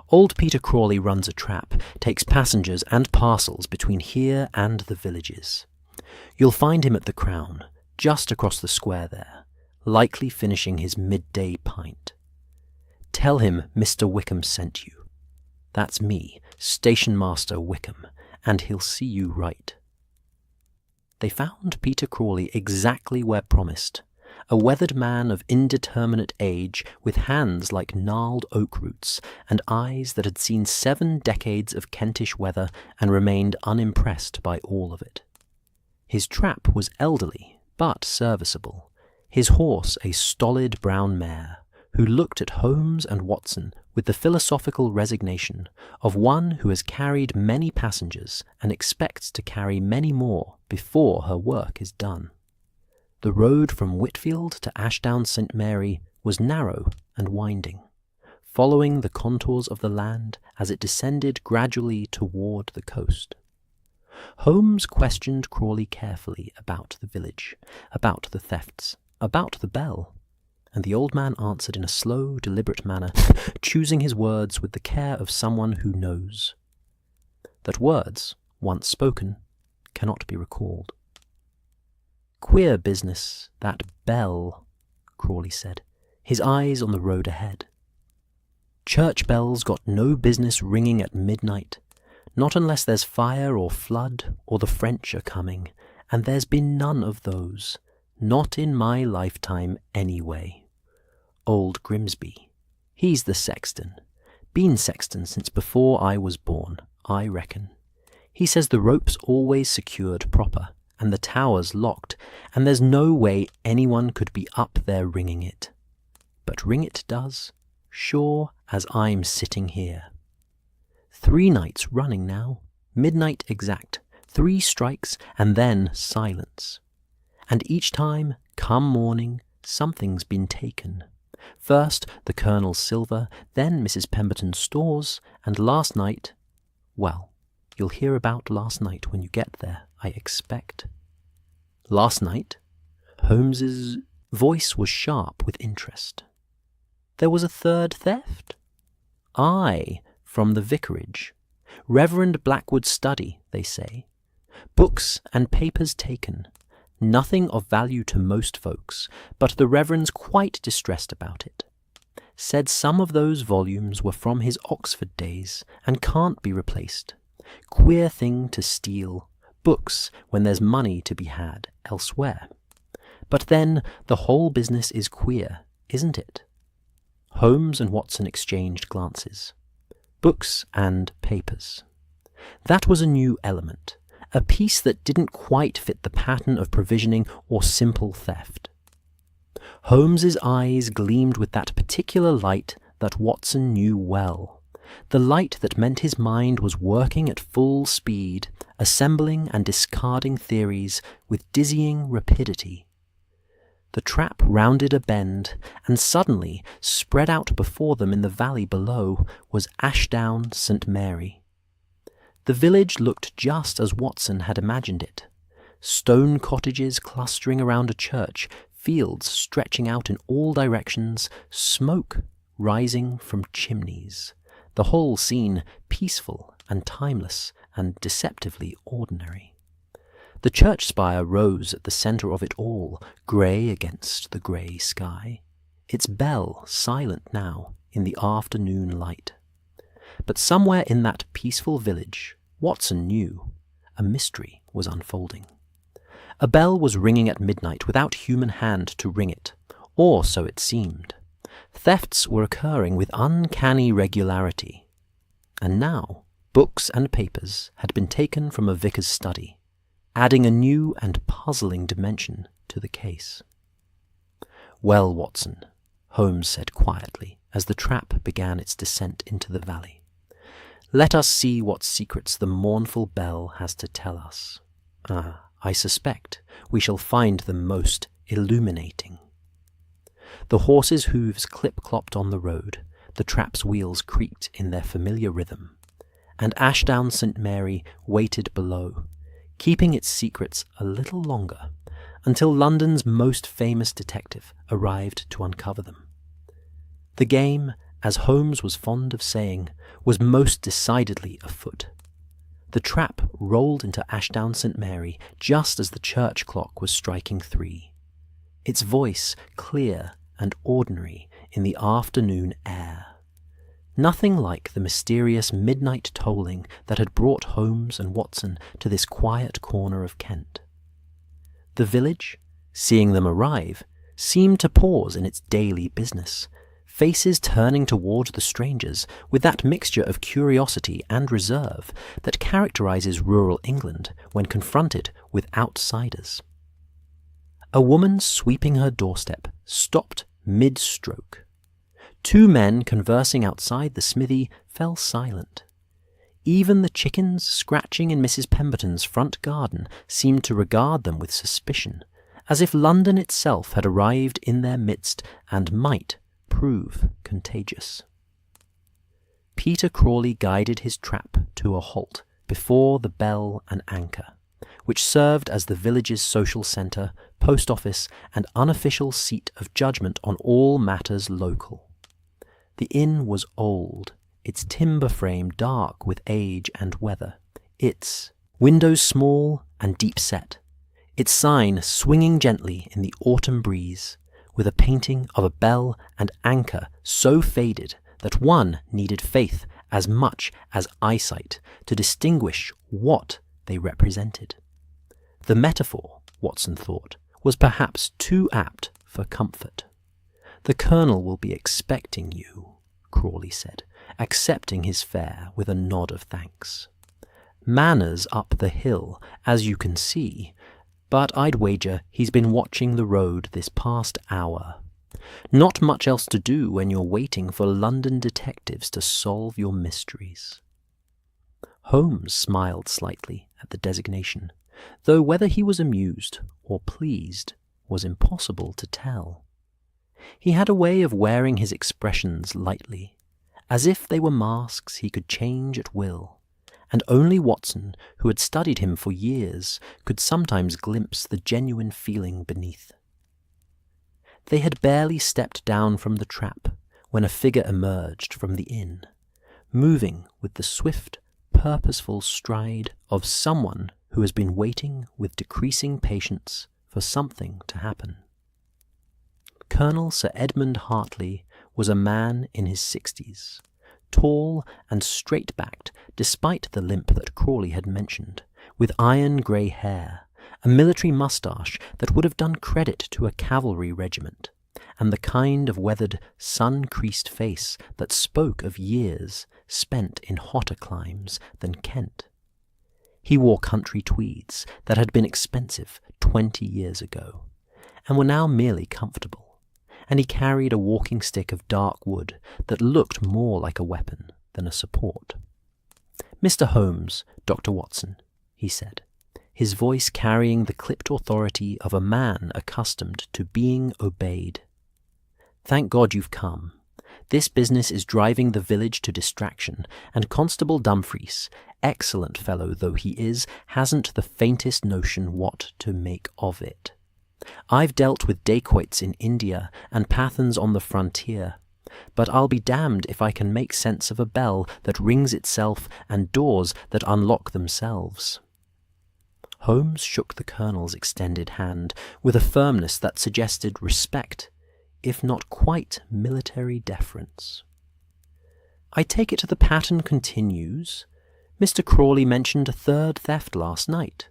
Old Peter Crawley runs a trap, takes passengers and parcels between here and the villages. You'll find him at the Crown, just across the square there, likely finishing his midday pint. Tell him Mr. Wickham sent you. That's me, Station Master Wickham, and he'll see you right. They found Peter Crawley exactly where promised, a weathered man of indeterminate age with hands like gnarled oak roots and eyes that had seen 7 decades of Kentish weather and remained unimpressed by all of it. His trap was elderly, but serviceable, his horse a stolid brown mare, who looked at Holmes and Watson with the philosophical resignation of one who has carried many passengers and expects to carry many more before her work is done. The road from Whitfield to Ashdown St. Mary was narrow and winding, following the contours of the land as it descended gradually toward the coast. Holmes questioned Crawley carefully about the village, about the thefts, about the bell, and the old man answered in a slow, deliberate manner, choosing his words with the care of someone who knows that words, once spoken, cannot be recalled. "Queer business, that bell," Crawley said, his eyes on the road ahead. "Church bells got no business ringing at midnight, not unless there's fire or flood or the French are coming, and there's been none of those, not in my lifetime anyway. Old Grimsby, he's the sexton, been sexton since before I was born, I reckon. He says the rope's always secured proper, and the tower's locked, and there's no way anyone could be up there ringing it. But ring it does, sure as I'm sitting here. 3 nights running now, midnight exact, 3 strikes, and then silence. And each time, come morning, something's been taken. First the Colonel's silver, then Mrs. Pemberton's stores, and last night, well, you'll hear about last night when you get there, I expect." "Last night?" Holmes's voice was sharp with interest. "There was a 3rd theft?" "Aye, from the vicarage. Reverend Blackwood's study, they say. Books and papers taken. Nothing of value to most folks, but the Reverend's quite distressed about it. Said some of those volumes were from his Oxford days and can't be replaced. Queer thing to steal books when there's money to be had elsewhere. But then the whole business is queer, isn't it?" Holmes and Watson exchanged glances. Books and papers. That was a new element, a piece that didn't quite fit the pattern of provisioning or simple theft. Holmes's eyes gleamed with that particular light that Watson knew well, the light that meant his mind was working at full speed, assembling and discarding theories with dizzying rapidity. The trap rounded a bend, and suddenly, spread out before them in the valley below, was Ashdown St. Mary. The village looked just as Watson had imagined it. Stone cottages clustering around a church, fields stretching out in all directions, smoke rising from chimneys. The whole scene peaceful and timeless and deceptively ordinary. The church spire rose at the centre of it all, grey against the grey sky, its bell silent now in the afternoon light. But somewhere in that peaceful village, Watson knew, a mystery was unfolding. A bell was ringing at midnight without human hand to ring it, or so it seemed. Thefts were occurring with uncanny regularity. And now, books and papers had been taken from a vicar's study, adding a new and puzzling dimension to the case. "Well, Watson," Holmes said quietly as the trap began its descent into the valley, "let us see what secrets the mournful bell has to tell us. I suspect we shall find them most illuminating." The horses' hooves clip-clopped on the road, the trap's wheels creaked in their familiar rhythm, and Ashdown St. Mary waited below, keeping its secrets a little longer, until London's most famous detective arrived to uncover them. The game, as Holmes was fond of saying, was most decidedly afoot. The trap rolled into Ashdown St. Mary just as the church clock was striking 3. Its voice clear and ordinary in the afternoon air. Nothing like the mysterious midnight tolling that had brought Holmes and Watson to this quiet corner of Kent. The village, seeing them arrive, seemed to pause in its daily business, faces turning towards the strangers with that mixture of curiosity and reserve that characterizes rural England when confronted with outsiders. A woman sweeping her doorstep stopped mid-stroke. 2 men conversing outside the smithy fell silent. Even the chickens scratching in Mrs. Pemberton's front garden seemed to regard them with suspicion, as if London itself had arrived in their midst and might prove contagious. Peter Crawley guided his trap to a halt before the Bell and Anchor, which served as the village's social centre, post office, and unofficial seat of judgment on all matters local. The inn was old, its timber frame dark with age and weather, its windows small and deep-set, its sign swinging gently in the autumn breeze, with a painting of a bell and anchor so faded that one needed faith as much as eyesight to distinguish what they represented. The metaphor, Watson thought, was perhaps too apt for comfort. "The Colonel will be expecting you," Crawley said, accepting his fare with a nod of thanks. "Manners up the hill, as you can see, but I'd wager he's been watching the road this past hour. Not much else to do when you're waiting for London detectives to solve your mysteries." Holmes smiled slightly at the designation, though whether he was amused or pleased was impossible to tell. He had a way of wearing his expressions lightly, as if they were masks he could change at will, and only Watson, who had studied him for years, could sometimes glimpse the genuine feeling beneath. They had barely stepped down from the trap when a figure emerged from the inn, moving with the swift, purposeful stride of someone who has been waiting with decreasing patience for something to happen. Colonel Sir Edmund Hartley was a man in his 60s, tall and straight-backed despite the limp that Crawley had mentioned, with iron grey hair, a military moustache that would have done credit to a cavalry regiment, and the kind of weathered, sun-creased face that spoke of years spent in hotter climes than Kent. He wore country tweeds that had been expensive 20 years ago, and were now merely comfortable, and he carried a walking stick of dark wood that looked more like a weapon than a support. "Mr. Holmes, Dr. Watson," he said, his voice carrying the clipped authority of a man accustomed to being obeyed. "Thank God you've come. This business is driving the village to distraction, and Constable Dumfries, excellent fellow though he is, hasn't the faintest notion what to make of it. I've dealt with dacoits in India and Pathans on the frontier, but I'll be damned if I can make sense of a bell that rings itself and doors that unlock themselves." Holmes shook the Colonel's extended hand with a firmness that suggested respect, if not quite military deference. "I take it the pattern continues. Mr. Crawley mentioned a third theft last night.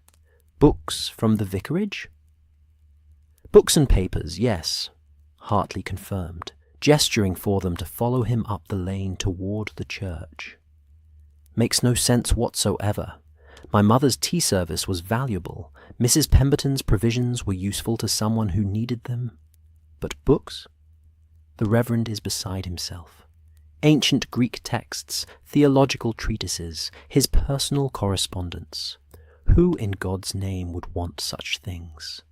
Books from the vicarage?" "Books and papers, yes," Hartley confirmed, gesturing for them to follow him up the lane toward the church. "Makes no sense whatsoever. My mother's tea service was valuable. Mrs. Pemberton's provisions were useful to someone who needed them. But books?" The Reverend is beside himself. Ancient Greek texts, theological treatises, his personal correspondence. Who in God's name would want such things?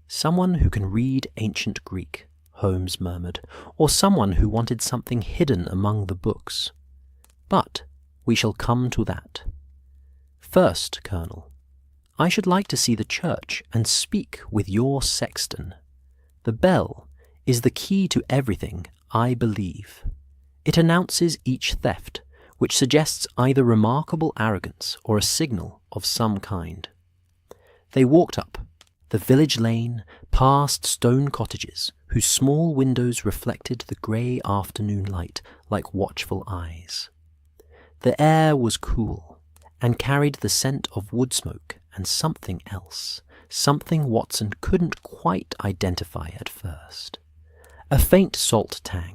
"Someone who can read ancient Greek," Holmes murmured, "or someone who wanted something hidden among the books. But we shall come to that. First, Colonel, I should like to see the church and speak with your sexton. The bell is the key to everything, I believe. It announces each theft, which suggests either remarkable arrogance or a signal of some kind. They walked up the village lane, past stone cottages whose small windows reflected the grey afternoon light like watchful eyes. The air was cool, and carried the scent of wood smoke and something else, something Watson couldn't quite identify at first. A faint salt tang,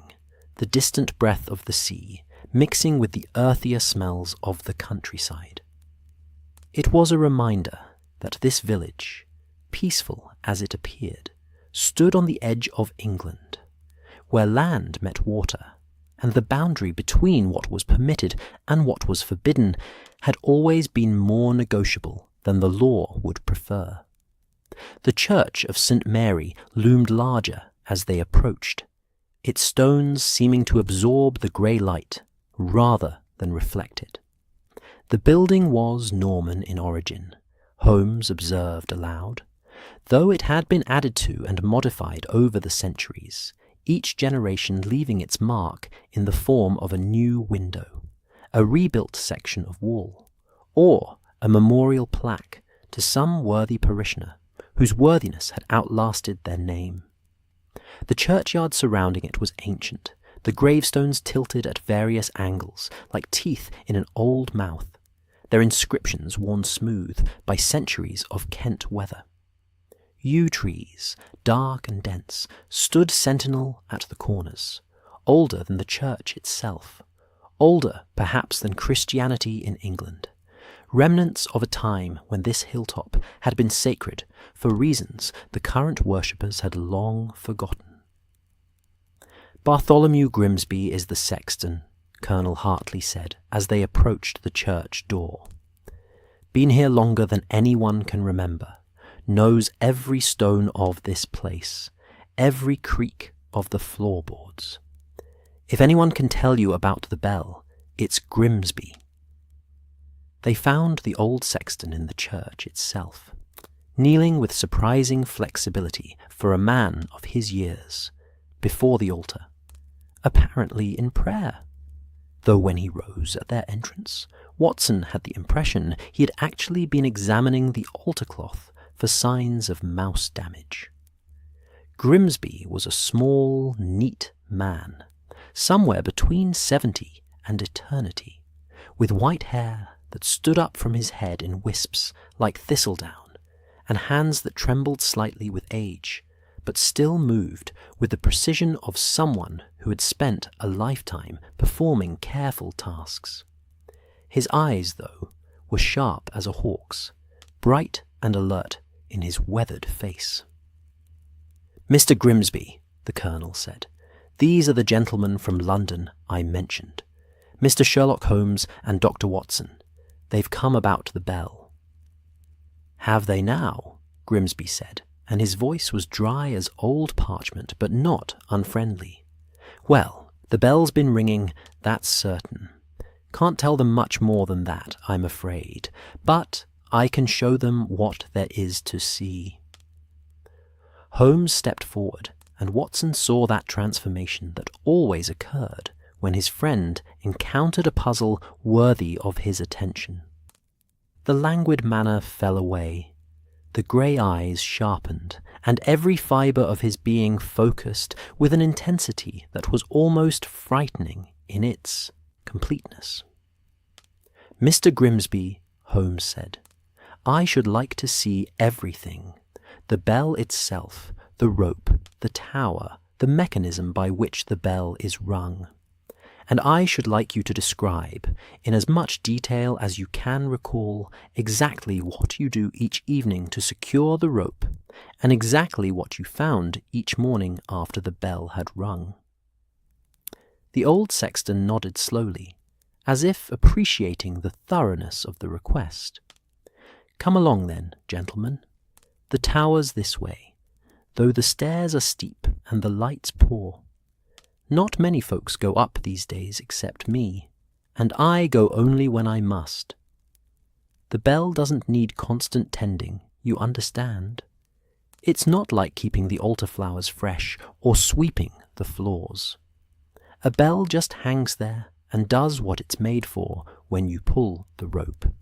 the distant breath of the sea, mixing with the earthier smells of the countryside. It was a reminder that this village, peaceful as it appeared, stood on the edge of England, where land met water, and the boundary between what was permitted and what was forbidden had always been more negotiable than the law would prefer. The church of St. Mary loomed larger as they approached, its stones seeming to absorb the grey light rather than reflect it. The building was Norman in origin, Holmes observed aloud, though it had been added to and modified over the centuries, each generation leaving its mark in the form of a new window, a rebuilt section of wall, or a memorial plaque to some worthy parishioner whose worthiness had outlasted their name. The churchyard surrounding it was ancient, the gravestones tilted at various angles, like teeth in an old mouth, their inscriptions worn smooth by centuries of Kent weather. Yew trees, dark and dense, stood sentinel at the corners, older than the church itself, older perhaps than Christianity in England, remnants of a time when this hilltop had been sacred for reasons the current worshippers had long forgotten. "Bartholomew Grimsby is the sexton," Colonel Hartley said as they approached the church door. "Been here longer than anyone can remember, knows every stone of this place, every creak of the floorboards. If anyone can tell you about the bell, it's Grimsby." They found the old sexton in the church itself, kneeling with surprising flexibility for a man of his years, before the altar, apparently in prayer, though when he rose at their entrance, Watson had the impression he had actually been examining the altar cloth for signs of mouse damage. Grimsby was a small, neat man, somewhere between 70 and eternity, with white hair that stood up from his head in wisps like thistledown, and hands that trembled slightly with age, but still moved with the precision of someone who had spent a lifetime performing careful tasks. His eyes, though, were sharp as a hawk's, bright and alert in his weathered face. "Mr. Grimsby," the colonel said, "these are the gentlemen from London I mentioned, Mr. Sherlock Holmes and Dr. Watson. They've come about the bell." "Have they now?" Grimsby said, and his voice was dry as old parchment, but not unfriendly. "Well, the bell's been ringing, that's certain. Can't tell them much more than that, I'm afraid, but I can show them what there is to see." Holmes stepped forward, and Watson saw that transformation that always occurred when his friend encountered a puzzle worthy of his attention. The languid manner fell away, the grey eyes sharpened, and every fibre of his being focused with an intensity that was almost frightening in its completeness. "Mr. Grimsby," Holmes said, "I should like to see everything, the bell itself, the rope, the tower, the mechanism by which the bell is rung. And I should like you to describe, in as much detail as you can recall, exactly what you do each evening to secure the rope, and exactly what you found each morning after the bell had rung." The old sexton nodded slowly, as if appreciating the thoroughness of the request. "Come along then, gentlemen. The tower's this way, though the stairs are steep and the lights poor. Not many folks go up these days except me, and I go only when I must. The bell doesn't need constant tending, you understand. It's not like keeping the altar flowers fresh or sweeping the floors. A bell just hangs there and does what it's made for when you pull the rope.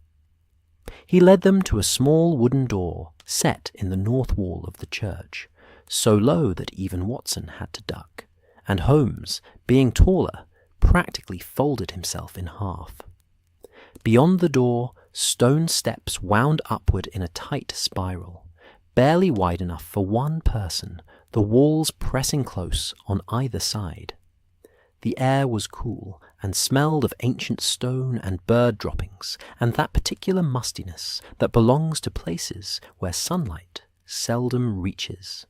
He led them to a small wooden door set in the north wall of the church, so low that even Watson had to duck, and Holmes, being taller, practically folded himself in half. Beyond the door, stone steps wound upward in a tight spiral, barely wide enough for one person, the walls pressing close on either side. The air was cool and smelled of ancient stone and bird droppings and that particular mustiness that belongs to places where sunlight seldom reaches.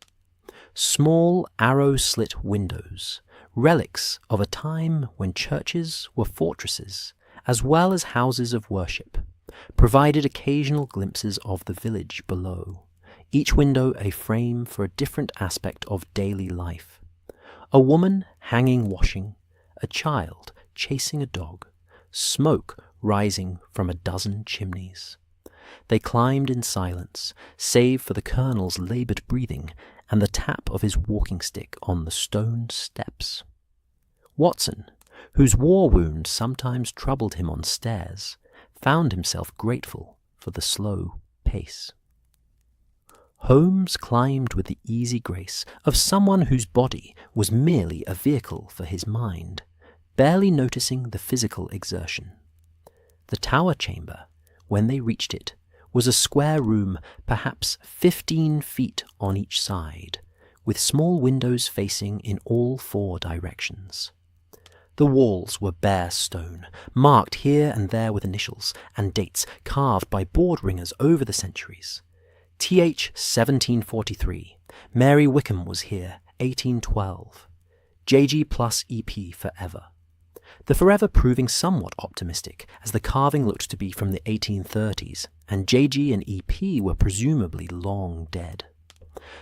Small arrow-slit windows, relics of a time when churches were fortresses as well as houses of worship, provided occasional glimpses of the village below, each window a frame for a different aspect of daily life. A woman hanging washing, a child chasing a dog, smoke rising from a dozen chimneys. They climbed in silence, save for the colonel's laboured breathing and the tap of his walking stick on the stone steps. Watson, whose war wound sometimes troubled him on stairs, found himself grateful for the slow pace. Holmes climbed with the easy grace of someone whose body was merely a vehicle for his mind, barely noticing the physical exertion. The tower chamber, when they reached it, was a square room perhaps 15 feet on each side, with small windows facing in all 4 directions. The walls were bare stone, marked here and there with initials and dates carved by board ringers over the centuries. Th 1743, Mary Wickham was here, 1812. JG plus EP forever. The forever proving somewhat optimistic, as the carving looked to be from the 1830s, and JG and EP were presumably long dead.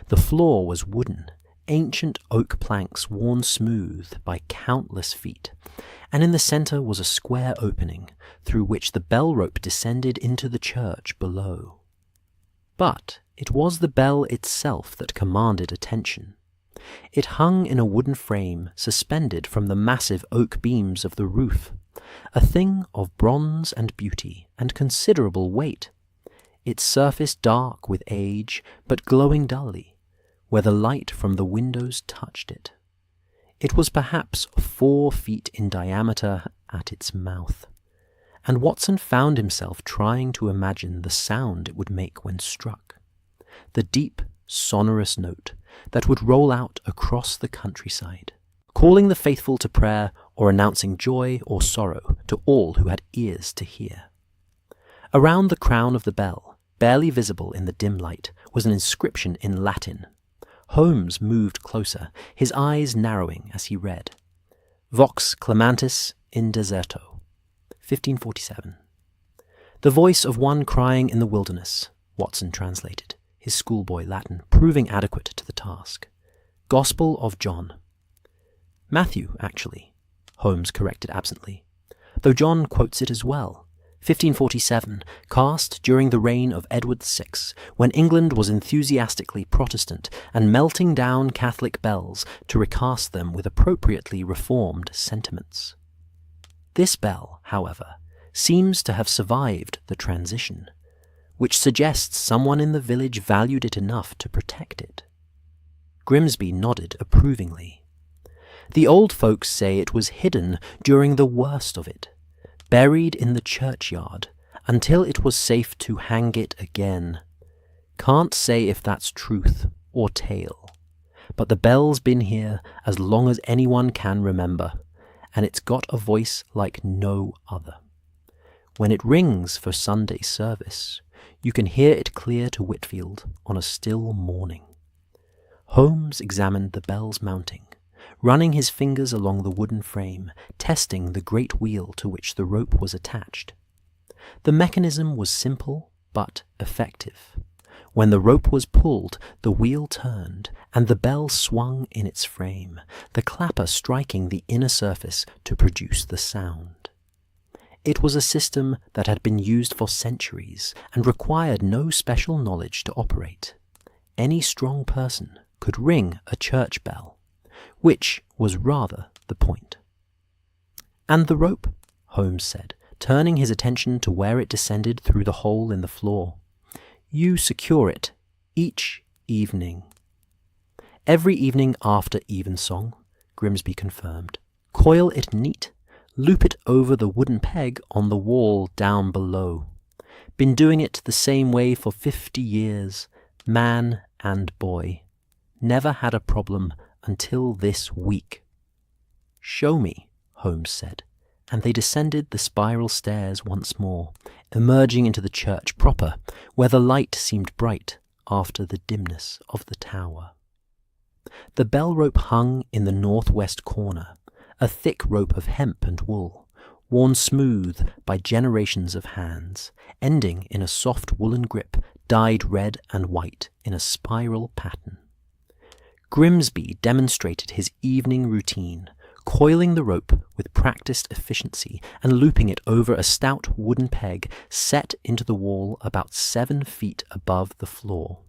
The floor was wooden, ancient oak planks worn smooth by countless feet, and in the centre was a square opening through which the bell rope descended into the church below. But it was the bell itself that commanded attention. It hung in a wooden frame suspended from the massive oak beams of the roof, a thing of bronze and beauty and considerable weight, its surface dark with age but glowing dully, where the light from the windows touched it. It was perhaps 4 feet in diameter at its mouth, and Watson found himself trying to imagine the sound it would make when struck, the deep, sonorous note that would roll out across the countryside, calling the faithful to prayer or announcing joy or sorrow to all who had ears to hear. Around the crown of the bell, barely visible in the dim light, was an inscription in Latin. Holmes moved closer, his eyes narrowing as he read. Vox clementis in deserto, 1547. The voice of one crying in the wilderness, Watson translated, his schoolboy Latin proving adequate to the task. Gospel of John. Matthew, actually, Holmes corrected absently, though John quotes it as well. 1547, cast during the reign of Edward VI, when England was enthusiastically Protestant and melting down Catholic bells to recast them with appropriately reformed sentiments. This bell, however, seems to have survived the transition, which suggests someone in the village valued it enough to protect it. Grimsby nodded approvingly. The old folks say it was hidden during the worst of it, buried in the churchyard, until it was safe to hang it again. Can't say if that's truth or tale, but the bell's been here as long as anyone can remember, and it's got a voice like no other. When it rings for Sunday service, you can hear it clear to Whitfield on a still morning. Holmes examined the bell's mounting, running his fingers along the wooden frame, testing the great wheel to which the rope was attached. The mechanism was simple but effective. When the rope was pulled, the wheel turned, and the bell swung in its frame, the clapper striking the inner surface to produce the sound. It was a system that had been used for centuries and required no special knowledge to operate. Any strong person could ring a church bell, which was rather the point. "And the rope?" Holmes said, turning his attention to where it descended through the hole in the floor. "You secure it each evening." "Every evening after evensong," Grimsby confirmed. "Coil it neat, loop it over the wooden peg on the wall down below. Been doing it the same way for 50 years, man and boy. Never had a problem until this week." "Show me," Holmes said, and they descended the spiral stairs once more, emerging into the church proper, where the light seemed bright after the dimness of the tower. The bell rope hung in the northwest corner, a thick rope of hemp and wool, worn smooth by generations of hands, ending in a soft woolen grip dyed red and white in a spiral pattern. Grimsby demonstrated his evening routine, coiling the rope with practiced efficiency and looping it over a stout wooden peg set into the wall about 7 feet above the floor.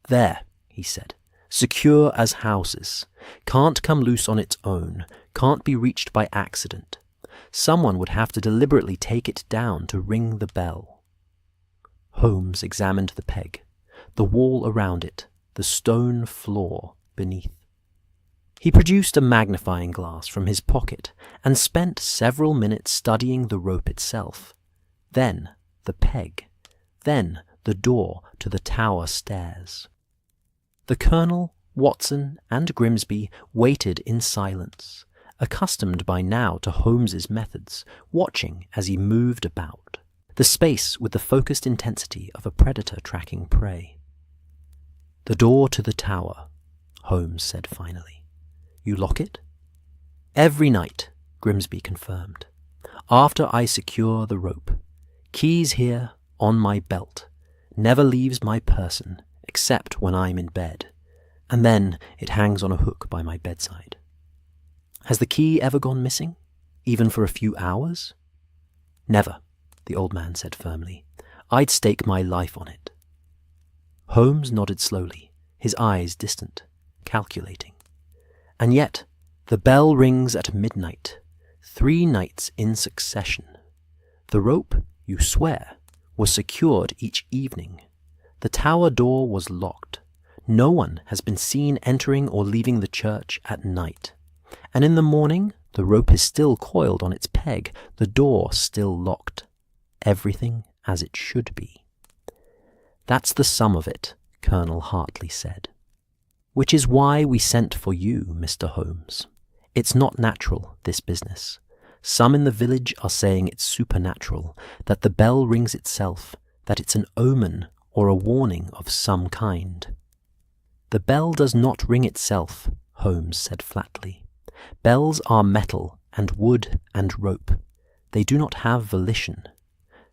"There," he said, "secure as houses. Can't come loose on its own, can't be reached by accident. Someone would have to deliberately take it down to ring the bell." Holmes examined the peg, the wall around it, the stone floor beneath. He produced a magnifying glass from his pocket and spent several minutes studying the rope itself, then the peg, then the door to the tower stairs. The Colonel, Watson, and Grimsby waited in silence, accustomed by now to Holmes's methods, watching as he moved about, the space with the focused intensity of a predator tracking prey. "The door to the tower," Holmes said finally. "You lock it?" "Every night," Grimsby confirmed. "After I secure the rope. Keys here, on my belt. Never leaves my person, except when I'm in bed. And then it hangs on a hook by my bedside." "Has the key ever gone missing? Even for a few hours?" "Never," the old man said firmly. "I'd stake my life on it." Holmes nodded slowly, his eyes distant, calculating. "And yet, the bell rings at midnight, 3 nights in succession. The rope, you swear, was secured each evening. The tower door was locked. No one has been seen entering or leaving the church at night. And in the morning, the rope is still coiled on its peg, the door still locked. Everything as it should be." "That's the sum of it," Colonel Hartley said. "Which is why we sent for you, Mr. Holmes. It's not natural, this business. Some in the village are saying it's supernatural, that the bell rings itself, that it's an omen or a warning of some kind." "The bell does not ring itself," Holmes said flatly. "Bells are metal and wood and rope. They do not have volition.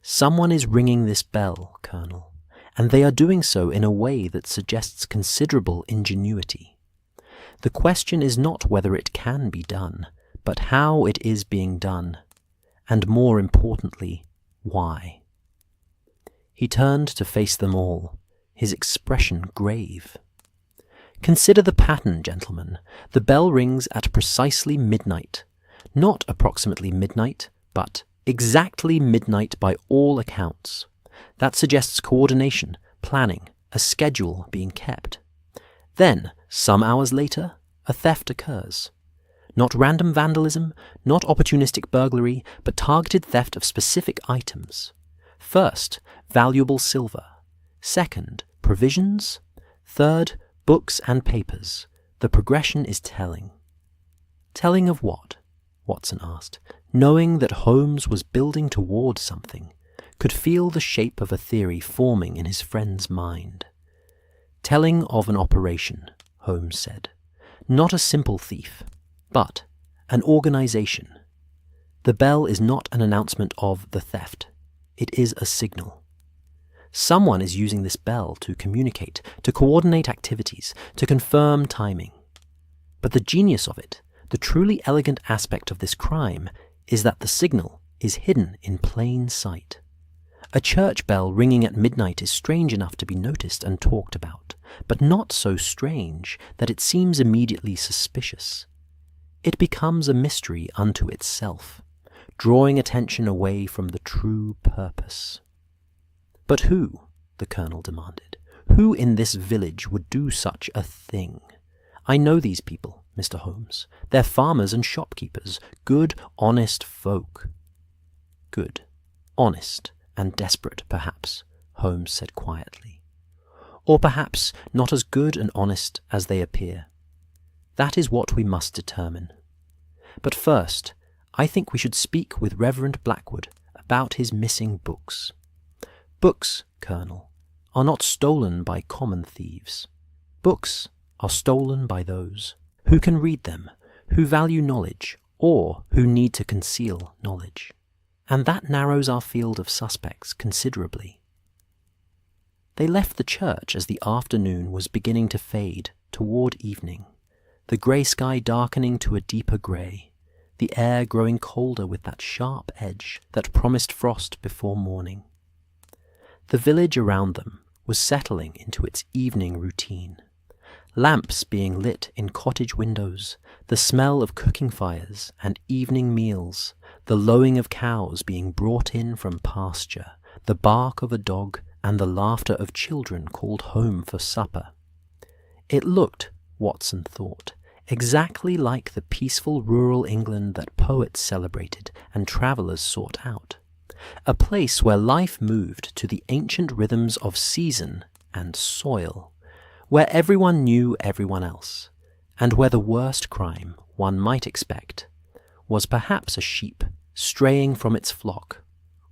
Someone is ringing this bell, Colonel, and they are doing so in a way that suggests considerable ingenuity. The question is not whether it can be done, but how it is being done, and more importantly, why." He turned to face them all, his expression grave. "Consider the pattern, gentlemen. The bell rings at precisely midnight. Not approximately midnight, but exactly midnight by all accounts. That suggests coordination, planning, a schedule being kept. Then, some hours later, a theft occurs. Not random vandalism, not opportunistic burglary, but targeted theft of specific items. First, valuable silver. Second, provisions. Third, books and papers. The progression is telling." "Telling of what?" Watson asked, knowing that Holmes was building toward something, could feel the shape of a theory forming in his friend's mind. "Telling of an operation," Holmes said. "Not a simple thief, but an organization. The bell is not an announcement of the theft. It is a signal. Someone is using this bell to communicate, to coordinate activities, to confirm timing. But the genius of it, the truly elegant aspect of this crime, is that the signal is hidden in plain sight. A church bell ringing at midnight is strange enough to be noticed and talked about, but not so strange that it seems immediately suspicious. It becomes a mystery unto itself, drawing attention away from the true purpose. But who, the colonel demanded, who in this village would do such a thing? I know these people, Mr. Holmes. They're farmers and shopkeepers, good, honest folk. Good, honest, and desperate, perhaps, Holmes said quietly. Or perhaps not as good and honest as they appear. That is what we must determine. But first, I think we should speak with Reverend Blackwood about his missing books. Books, Colonel, are not stolen by common thieves. Books are stolen by those who can read them, who value knowledge, or who need to conceal knowledge. And that narrows our field of suspects considerably. They left the church as the afternoon was beginning to fade toward evening, the grey sky darkening to a deeper grey, the air growing colder with that sharp edge that promised frost before morning. The village around them was settling into its evening routine. Lamps being lit in cottage windows, the smell of cooking fires and evening meals, the lowing of cows being brought in from pasture, the bark of a dog, and the laughter of children called home for supper. It looked, Watson thought, exactly like the peaceful rural England that poets celebrated and travellers sought out, a place where life moved to the ancient rhythms of season and soil, where everyone knew everyone else, and where the worst crime one might expect was perhaps a sheep straying from its flock,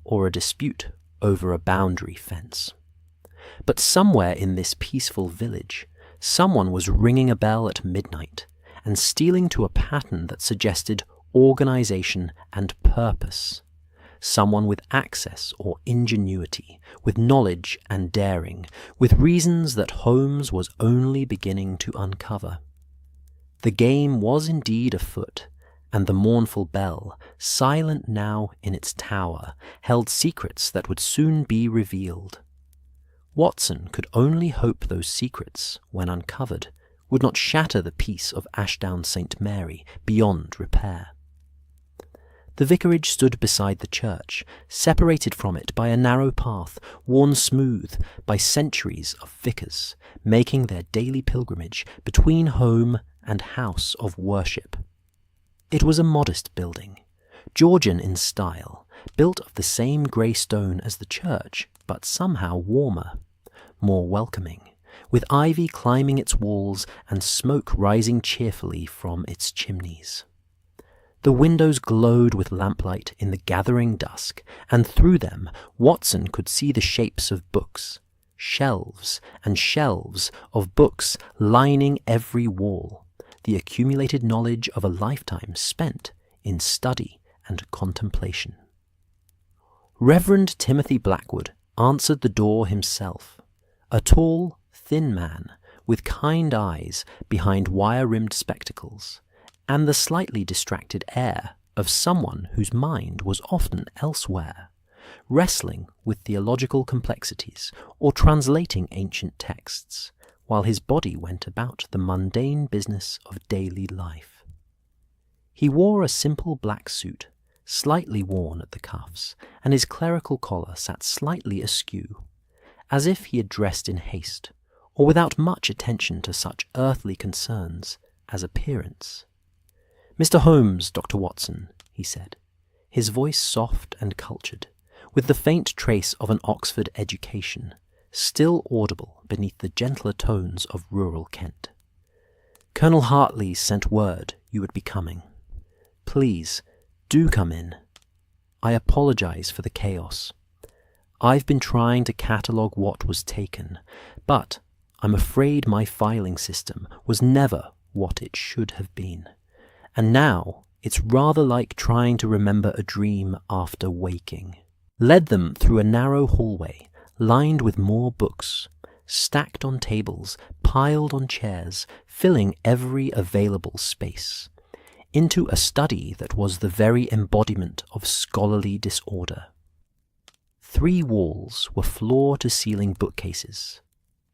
or a dispute over a boundary fence. But somewhere in this peaceful village, someone was ringing a bell at midnight and stealing to a pattern that suggested organization and purpose. Someone with access or ingenuity, with knowledge and daring, with reasons that Holmes was only beginning to uncover. The game was indeed afoot, and the mournful bell, silent now in its tower, held secrets that would soon be revealed. Watson could only hope those secrets, when uncovered, would not shatter the peace of Ashdown St. Mary beyond repair. The vicarage stood beside the church, separated from it by a narrow path, worn smooth by centuries of vicars, making their daily pilgrimage between home and house of worship. It was a modest building, Georgian in style, built of the same grey stone as the church, but somehow warmer, more welcoming, with ivy climbing its walls and smoke rising cheerfully from its chimneys. The windows glowed with lamplight in the gathering dusk, and through them Watson could see the shapes of books, shelves and shelves of books lining every wall, the accumulated knowledge of a lifetime spent in study and contemplation. Reverend Timothy Blackwood answered the door himself, a tall, thin man with kind eyes behind wire-rimmed spectacles, and the slightly distracted air of someone whose mind was often elsewhere, wrestling with theological complexities or translating ancient texts, while his body went about the mundane business of daily life. He wore a simple black suit, slightly worn at the cuffs, and his clerical collar sat slightly askew, as if he had dressed in haste, or without much attention to such earthly concerns as appearance. "Mr. Holmes, Dr. Watson," he said, his voice soft and cultured, with the faint trace of an Oxford education, still audible beneath the gentler tones of rural Kent. "Colonel Hartley sent word you would be coming. Please, do come in. I apologize for the chaos. I've been trying to catalogue what was taken, but I'm afraid my filing system was never what it should have been. And now it's rather like trying to remember a dream after waking." Led them through a narrow hallway, lined with more books, stacked on tables, piled on chairs, filling every available space, into a study that was the very embodiment of scholarly disorder. 3 walls were floor-to-ceiling bookcases,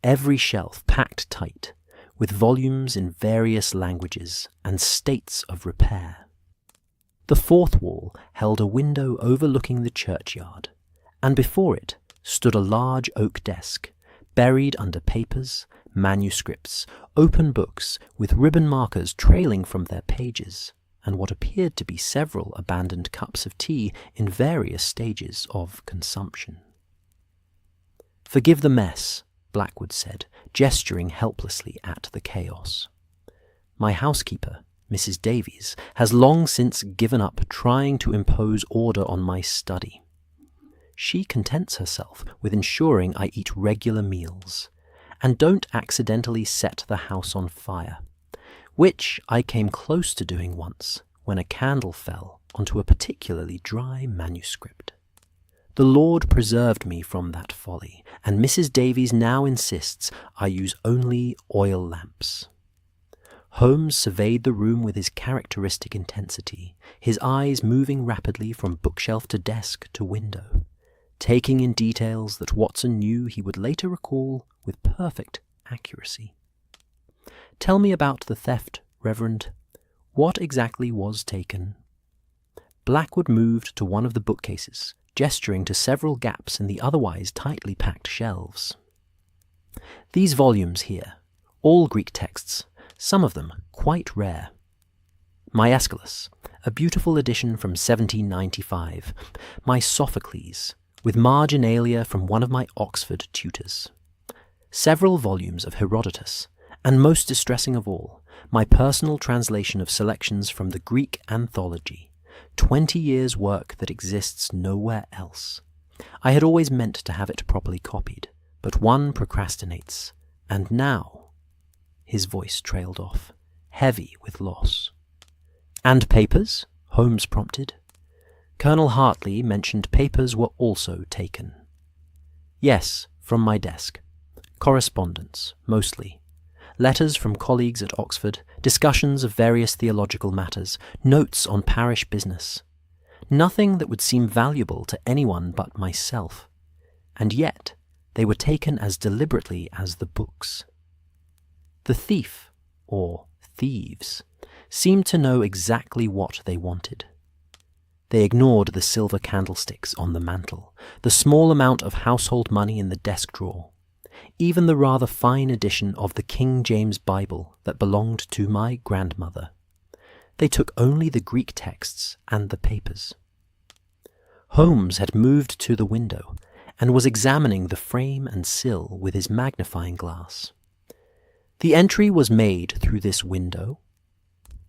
every shelf packed tight, with volumes in various languages and states of repair. The fourth wall held a window overlooking the churchyard, and before it stood a large oak desk, buried under papers, manuscripts, open books with ribbon markers trailing from their pages, and what appeared to be several abandoned cups of tea in various stages of consumption. "Forgive the mess," Blackwood said, gesturing helplessly at the chaos. "My housekeeper, Mrs. Davies, has long since given up trying to impose order on my study. She contents herself with ensuring I eat regular meals, and don't accidentally set the house on fire, which I came close to doing once when a candle fell onto a particularly dry manuscript. The Lord preserved me from that folly, and Mrs. Davies now insists I use only oil lamps." Holmes surveyed the room with his characteristic intensity, his eyes moving rapidly from bookshelf to desk to window, taking in details that Watson knew he would later recall with perfect accuracy. "Tell me about the theft, Reverend. What exactly was taken?" Blackwood moved to one of the bookcases, gesturing to several gaps in the otherwise tightly packed shelves. "These volumes here, all Greek texts, some of them quite rare. My Aeschylus, a beautiful edition from 1795, my Sophocles, with marginalia from one of my Oxford tutors, several volumes of Herodotus, and most distressing of all, my personal translation of selections from the Greek anthology, 20 years' work that exists nowhere else. I had always meant to have it properly copied, but one procrastinates, and now—" His voice trailed off, heavy with loss. "And papers?" Holmes prompted. Colonel Hartley mentioned papers were also taken. "Yes, from my desk. Correspondence, mostly. Letters from colleagues at Oxford, discussions of various theological matters, notes on parish business. Nothing that would seem valuable to anyone but myself. And yet they were taken as deliberately as the books. The thief, or thieves, seemed to know exactly what they wanted. They ignored the silver candlesticks on the mantel, the small amount of household money in the desk drawer, even the rather fine edition of the King James Bible that belonged to my grandmother. They took only the Greek texts and the papers." Holmes had moved to the window and was examining the frame and sill with his magnifying glass. "The entry was made through this window?"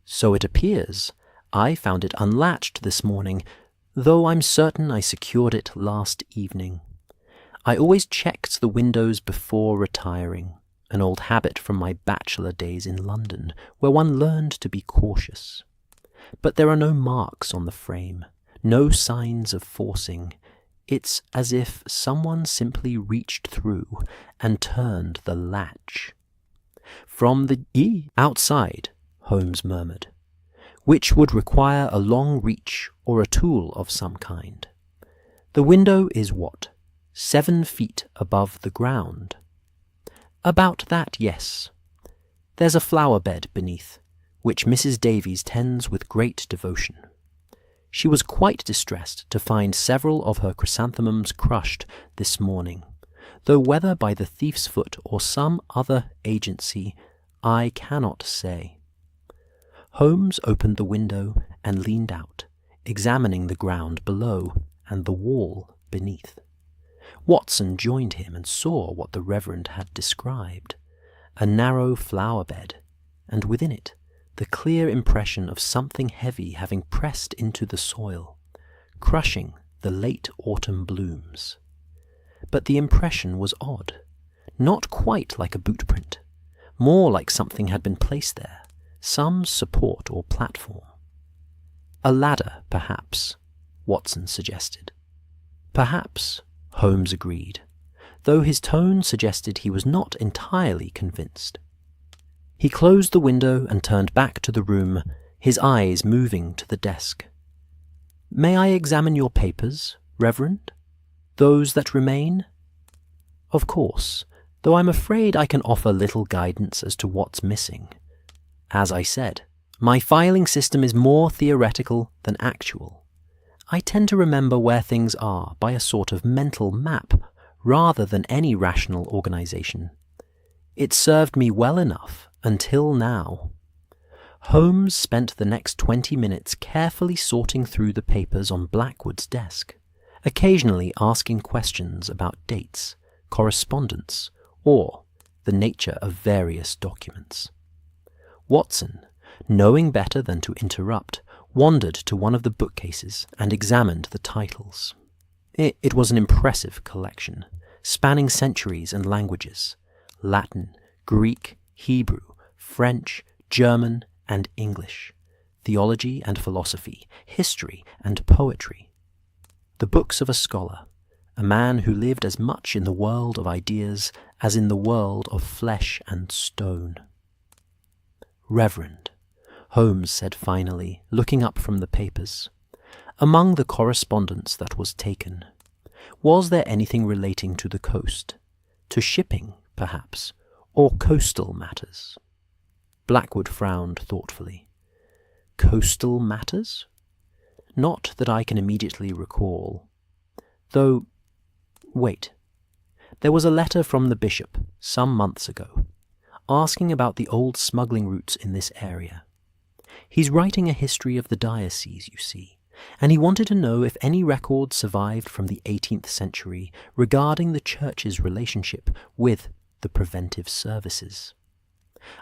"So it appears. I found it unlatched this morning, though I'm certain I secured it last evening. I always checked the windows before retiring, an old habit from my bachelor days in London, where one learned to be cautious. But there are no marks on the frame, no signs of forcing. It's as if someone simply reached through and turned the latch." "From the outside," Holmes murmured, "which would require a long reach or a tool of some kind. The window is what? 7 feet above the ground?" "About that, yes. There's a flower bed beneath, which Mrs. Davies tends with great devotion. She was quite distressed to find several of her chrysanthemums crushed this morning, though whether by the thief's foot or some other agency, I cannot say." Holmes opened the window and leaned out, examining the ground below and the wall beneath. Watson joined him and saw what the Reverend had described, a narrow flower bed, and within it the clear impression of something heavy having pressed into the soil, crushing the late autumn blooms. But the impression was odd, not quite like a boot print, more like something had been placed there, some support or platform. "A ladder, perhaps," Watson suggested. "Perhaps," Holmes agreed, though his tone suggested he was not entirely convinced. He closed the window and turned back to the room, his eyes moving to the desk. "May I examine your papers, Reverend? Those that remain?" "Of course. though I'm afraid I can offer little guidance as to what's missing. As I said, my filing system is more theoretical than actual. I tend to remember where things are by a sort of mental map rather than any rational organization. It served me well enough until now. Holmes spent the next 20 minutes carefully sorting through the papers on Blackwood's desk, occasionally asking questions about dates, correspondence, or the nature of various documents. Watson, knowing better than to interrupt, wandered to one of the bookcases and examined the titles. It was an impressive collection, spanning centuries and languages: Latin, Greek, Hebrew, French, German, and English, theology and philosophy, history and poetry. The books of a scholar, a man who lived as much in the world of ideas as in the world of flesh and stone. "Reverend," Holmes said finally, looking up from the papers, "among the correspondence that was taken, was there anything relating to the coast, to shipping, perhaps, or coastal matters?" Blackwood frowned thoughtfully. "Coastal matters? Not that I can immediately recall. Though, wait. There was a letter from the bishop, some months ago, asking about the old smuggling routes in this area. He's writing a history of the diocese, you see, and he wanted to know if any records survived from the 18th century regarding the Church's relationship with the preventive services.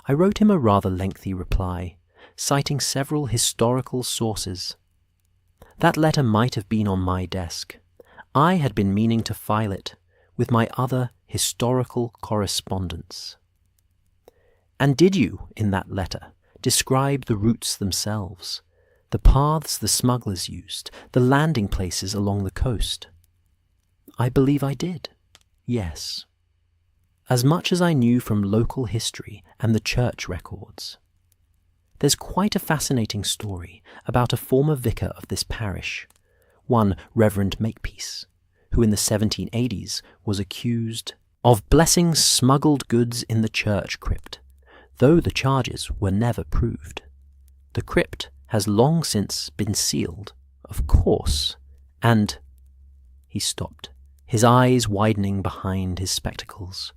I wrote him a rather lengthy reply, citing several historical sources. That letter might have been on my desk. I had been meaning to file it with my other historical correspondence." "And did you, in that letter, describe the routes themselves, the paths the smugglers used, the landing places along the coast?" "I believe I did, yes. As much as I knew from local history and the church records. There's quite a fascinating story about a former vicar of this parish, one Reverend Makepeace, who in the 1780s was accused of blessing smuggled goods in the church crypt, though the charges were never proved. The crypt has long since been sealed, of course, and—" He stopped, his eyes widening behind his spectacles.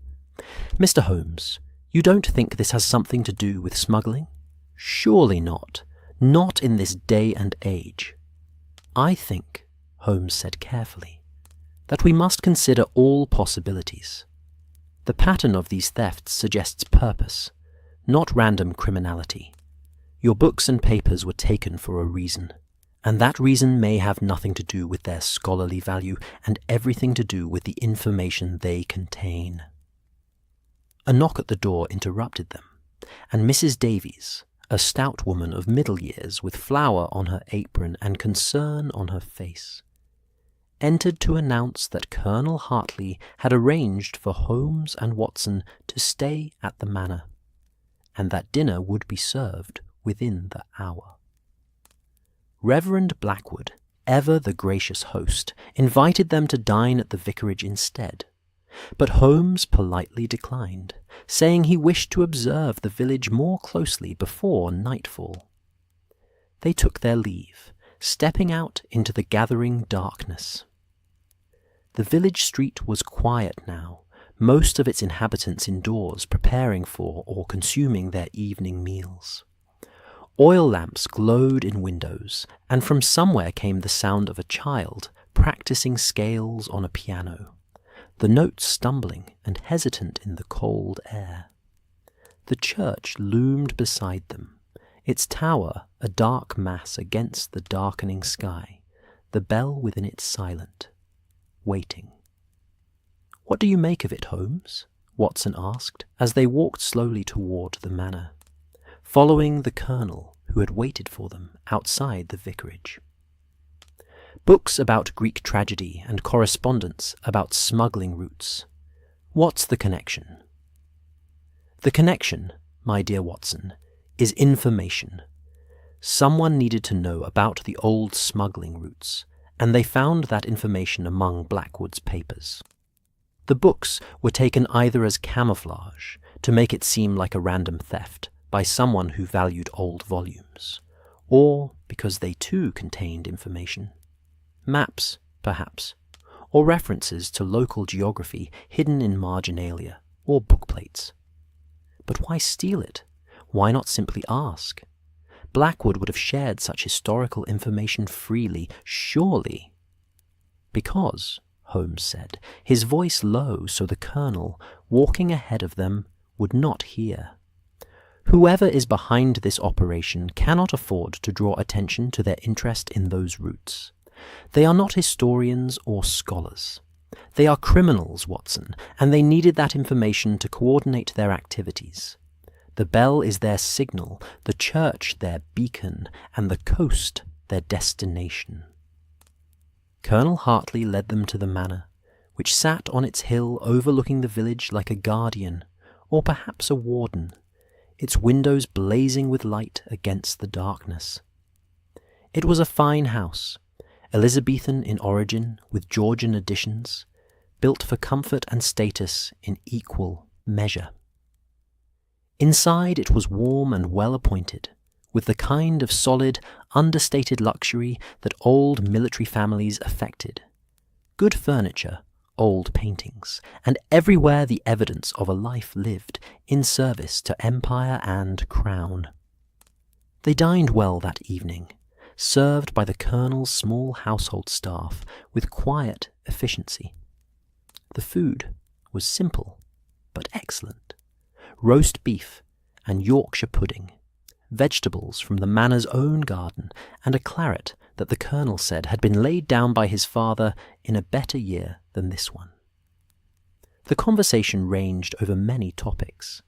"Mr. Holmes, you don't think this has something to do with smuggling? Surely not. Not in this day and age. I think," Holmes said carefully, "that we must consider all possibilities. The pattern of these thefts suggests purpose, not random criminality. Your books and papers were taken for a reason, and that reason may have nothing to do with their scholarly value and everything to do with the information they contain." A knock at the door interrupted them, and Mrs. Davies, a stout woman of middle years with flour on her apron and concern on her face, entered to announce that Colonel Hartley had arranged for Holmes and Watson to stay at the manor, and that dinner would be served within the hour. Reverend Blackwood, ever the gracious host, invited them to dine at the vicarage instead, but Holmes politely declined, saying he wished to observe the village more closely before nightfall. They took their leave, stepping out into the gathering darkness. The village street was quiet now, most of its inhabitants indoors preparing for or consuming their evening meals. Oil lamps glowed in windows, and from somewhere came the sound of a child practicing scales on a piano, the notes stumbling and hesitant in the cold air. The church loomed beside them, its tower a dark mass against the darkening sky, the bell within it silent, waiting. "What do you make of it, Holmes?" Watson asked, as they walked slowly toward the manor, following the colonel who had waited for them outside the vicarage. "Books about Greek tragedy and correspondence about smuggling routes. What's the connection?" "The connection, my dear Watson, is information. Someone needed to know about the old smuggling routes, and they found that information among Blackwood's papers. The books were taken either as camouflage to make it seem like a random theft by someone who valued old volumes, or because they too contained information. Maps, perhaps, or references to local geography hidden in marginalia or bookplates. But why steal it? Why not simply ask? Blackwood would have shared such historical information freely, surely. Because, Holmes said, his voice low so the colonel, walking ahead of them, would not hear. Whoever is behind this operation cannot afford to draw attention to their interest in those roots. They are not historians or scholars. They are criminals, Watson, and they needed that information to coordinate their activities. The bell is their signal, the church their beacon, and the coast their destination. Colonel Hartley led them to the manor, which sat on its hill overlooking the village like a guardian, or perhaps a warden, its windows blazing with light against the darkness. It was a fine house, Elizabethan in origin with Georgian additions, built for comfort and status in equal measure. Inside it was warm and well appointed, with the kind of solid, understated luxury that old military families affected. Good furniture, old paintings, and everywhere the evidence of a life lived in service to empire and crown. They dined well that evening, served by the colonel's small household staff with quiet efficiency. The food was simple, but excellent. Roast beef and Yorkshire pudding, vegetables from the manor's own garden, and a claret that the colonel said had been laid down by his father in a better year than this one. The conversation ranged over many topics: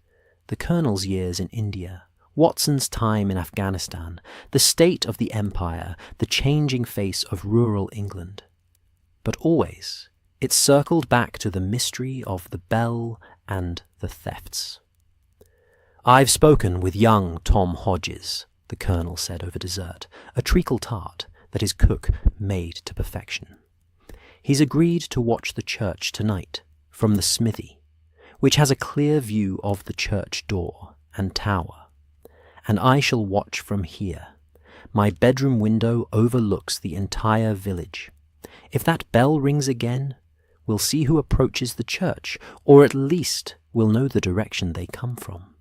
the colonel's years in India, Watson's time in Afghanistan, the state of the empire, the changing face of rural England. But always it circled back to the mystery of the bell and the thefts. "I've spoken with young Tom Hodges," the colonel said over dessert, a treacle tart that his cook made to perfection. "He's agreed to watch the church tonight from the smithy, which has a clear view of the church door and tower, and I shall watch from here. My bedroom window overlooks the entire village. If that bell rings again, we'll see who approaches the church, or at least we'll know the direction they come from."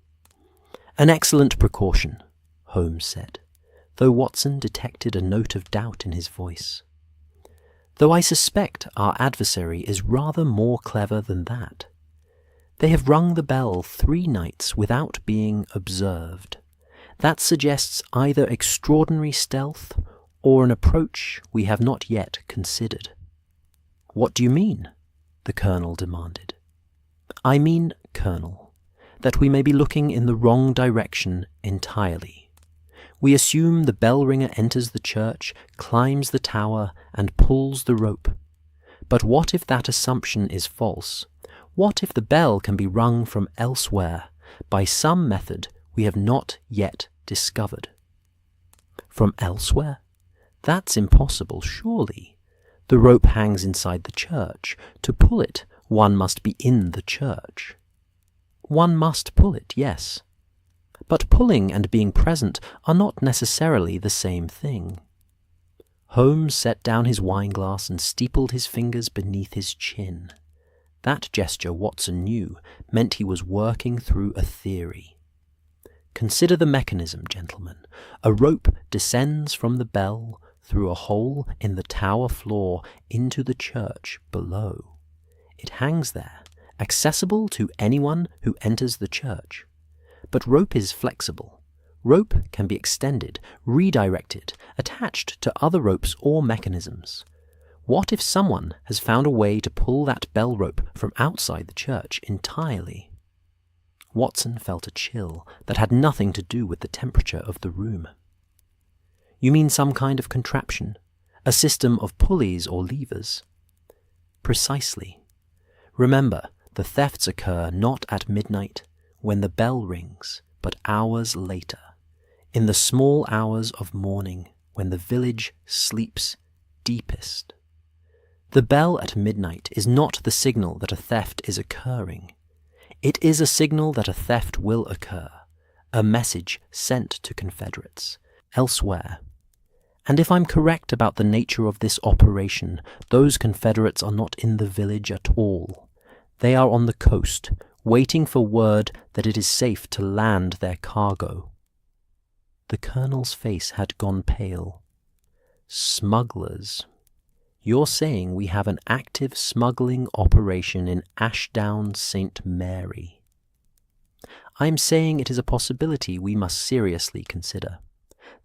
"An excellent precaution," Holmes said, though Watson detected a note of doubt in his voice. "Though I suspect our adversary is rather more clever than that. They have rung the bell 3 nights without being observed. That suggests either extraordinary stealth or an approach we have not yet considered." "What do you mean?" the colonel demanded. "I mean, Colonel, that we may be looking in the wrong direction entirely. We assume the bell ringer enters the church, climbs the tower, and pulls the rope. But what if that assumption is false? What if the bell can be rung from elsewhere, by some method we have not yet discovered?" "From elsewhere? That's impossible, surely. The rope hangs inside the church. To pull it, one must be in the church." "One must pull it, yes. But pulling and being present are not necessarily the same thing." Holmes set down his wineglass and steepled his fingers beneath his chin. That gesture, Watson knew, meant he was working through a theory. "Consider the mechanism, gentlemen. A rope descends from the bell through a hole in the tower floor into the church below. It hangs there, accessible to anyone who enters the church. But rope is flexible. Rope can be extended, redirected, attached to other ropes or mechanisms. What if someone has found a way to pull that bell rope from outside the church entirely?" Watson felt a chill that had nothing to do with the temperature of the room. "You mean some kind of contraption? A system of pulleys or levers?" "Precisely. Remember, the thefts occur not at midnight, when the bell rings, but hours later, in the small hours of morning when the village sleeps deepest. The bell at midnight is not the signal that a theft is occurring. It is a signal that a theft will occur, a message sent to Confederates elsewhere. And if I'm correct about the nature of this operation, those Confederates are not in the village at all. They are on the coast, waiting for word that it is safe to land their cargo. The colonel's face had gone pale. Smugglers. You're saying we have an active smuggling operation in Ashdown, St. Mary. I'm saying it is a possibility we must seriously consider.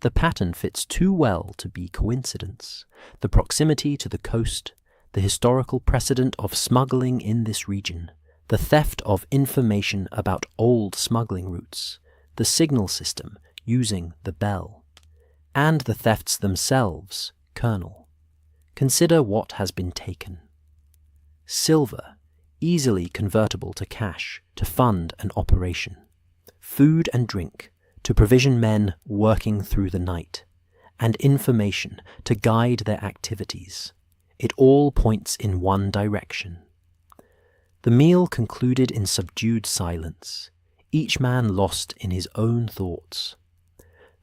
The pattern fits too well to be coincidence. The proximity to the coast, the historical precedent of smuggling in this region, the theft of information about old smuggling routes, the signal system using the bell, and the thefts themselves, Colonel. Consider what has been taken. Silver, easily convertible to cash to fund an operation. Food and drink, to provision men working through the night, and information to guide their activities. It all points in one direction. The meal concluded in subdued silence, each man lost in his own thoughts.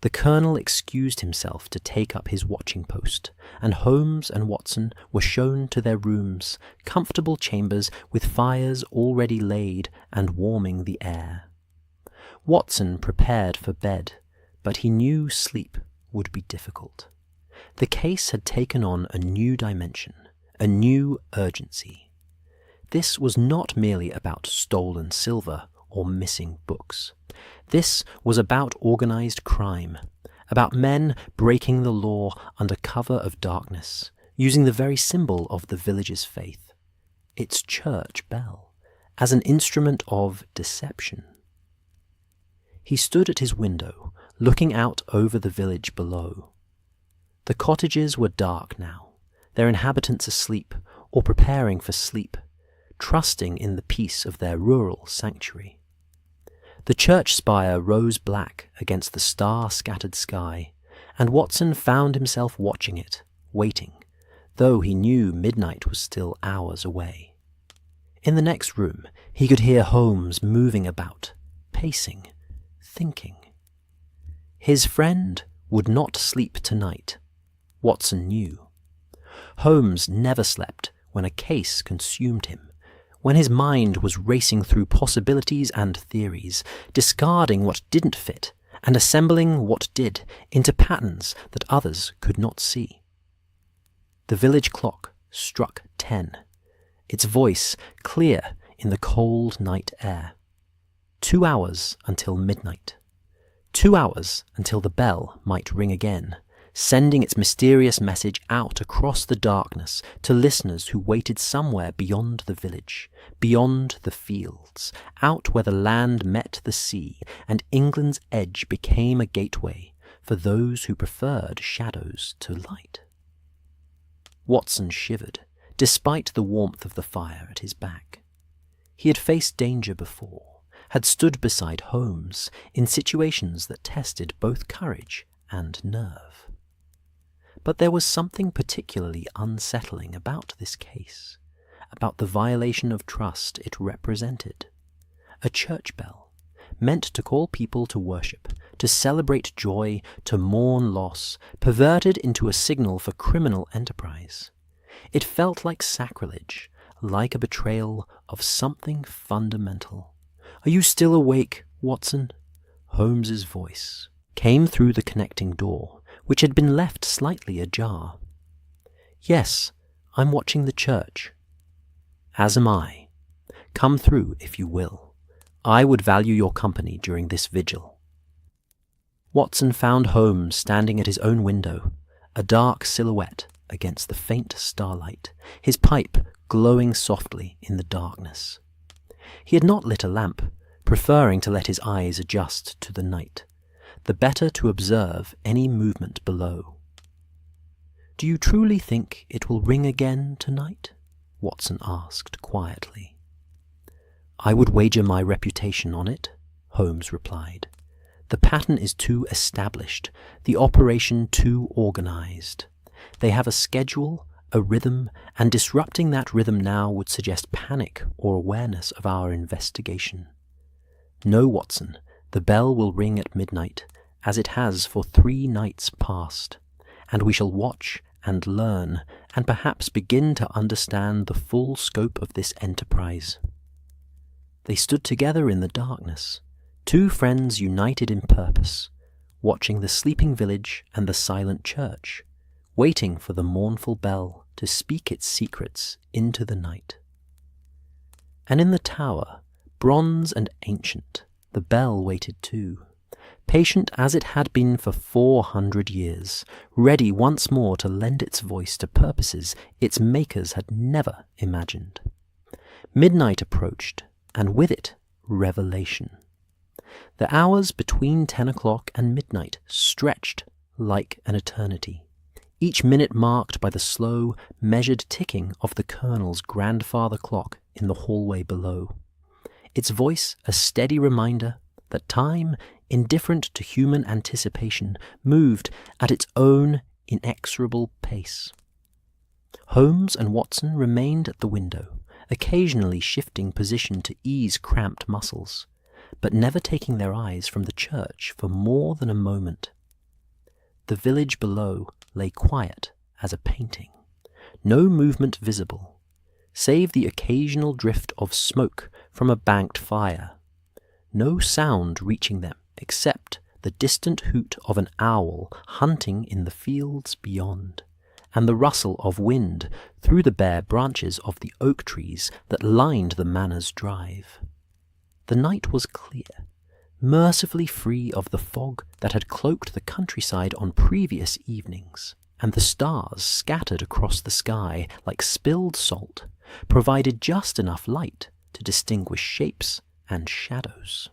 The colonel excused himself to take up his watching post, and Holmes and Watson were shown to their rooms, comfortable chambers with fires already laid and warming the air. Watson prepared for bed, but he knew sleep would be difficult. The case had taken on a new dimension, a new urgency. This was not merely about stolen silver or missing books. This was about organized crime, about men breaking the law under cover of darkness, using the very symbol of the village's faith, its church bell, as an instrument of deception. He stood at his window, looking out over the village below. The cottages were dark now, their inhabitants asleep or preparing for sleep, trusting in the peace of their rural sanctuary. The church spire rose black against the star-scattered sky, and Watson found himself watching it, waiting, though he knew midnight was still hours away. In the next room, he could hear Holmes moving about, pacing, thinking. His friend would not sleep tonight, Watson knew. Holmes never slept when a case consumed him, when his mind was racing through possibilities and theories, discarding what didn't fit and assembling what did into patterns that others could not see. The village clock struck 10, its voice clear in the cold night air. 2 hours until midnight. 2 hours until the bell might ring again, sending its mysterious message out across the darkness to listeners who waited somewhere beyond the village, beyond the fields, out where the land met the sea and England's edge became a gateway for those who preferred shadows to light. Watson shivered, despite the warmth of the fire at his back. He had faced danger before, had stood beside Holmes in situations that tested both courage and nerve. But there was something particularly unsettling about this case, about the violation of trust it represented. A church bell, meant to call people to worship, to celebrate joy, to mourn loss, perverted into a signal for criminal enterprise. It felt like sacrilege, like a betrayal of something fundamental. "Are you still awake, Watson?" Holmes's voice came through the connecting door, which had been left slightly ajar. "Yes, I'm watching the church." "As am I. Come through if you will. I would value your company during this vigil." Watson found Holmes standing at his own window, a dark silhouette against the faint starlight, his pipe glowing softly in the darkness. He had not lit a lamp, preferring to let his eyes adjust to the night, the better to observe any movement below. "Do you truly think it will ring again tonight?" Watson asked quietly. "I would wager my reputation on it," Holmes replied. "The pattern is too established, the operation too organized. They have a schedule, a rhythm, and disrupting that rhythm now would suggest panic or awareness of our investigation. No, Watson, the bell will ring at midnight, as it has for 3 nights past, and we shall watch and learn, and perhaps begin to understand the full scope of this enterprise. They stood together in the darkness, 2 friends united in purpose, watching the sleeping village and the silent church, waiting for the mournful bell to speak its secrets into the night. And in the tower, bronze and ancient, the bell waited too, patient as it had been for 400 years, ready once more to lend its voice to purposes its makers had never imagined. Midnight approached, and with it, revelation. The hours between 10 o'clock and midnight stretched like an eternity, each minute marked by the slow, measured ticking of the colonel's grandfather clock in the hallway below, its voice a steady reminder that time, indifferent to human anticipation, moved at its own inexorable pace. Holmes and Watson remained at the window, occasionally shifting position to ease cramped muscles, but never taking their eyes from the church for more than a moment. The village below lay quiet as a painting, no movement visible, save the occasional drift of smoke from a banked fire, no sound reaching them except the distant hoot of an owl hunting in the fields beyond, and the rustle of wind through the bare branches of the oak trees that lined the manor's drive. The night was clear, mercifully free of the fog that had cloaked the countryside on previous evenings, and the stars scattered across the sky like spilled salt provided just enough light to distinguish shapes and shadows.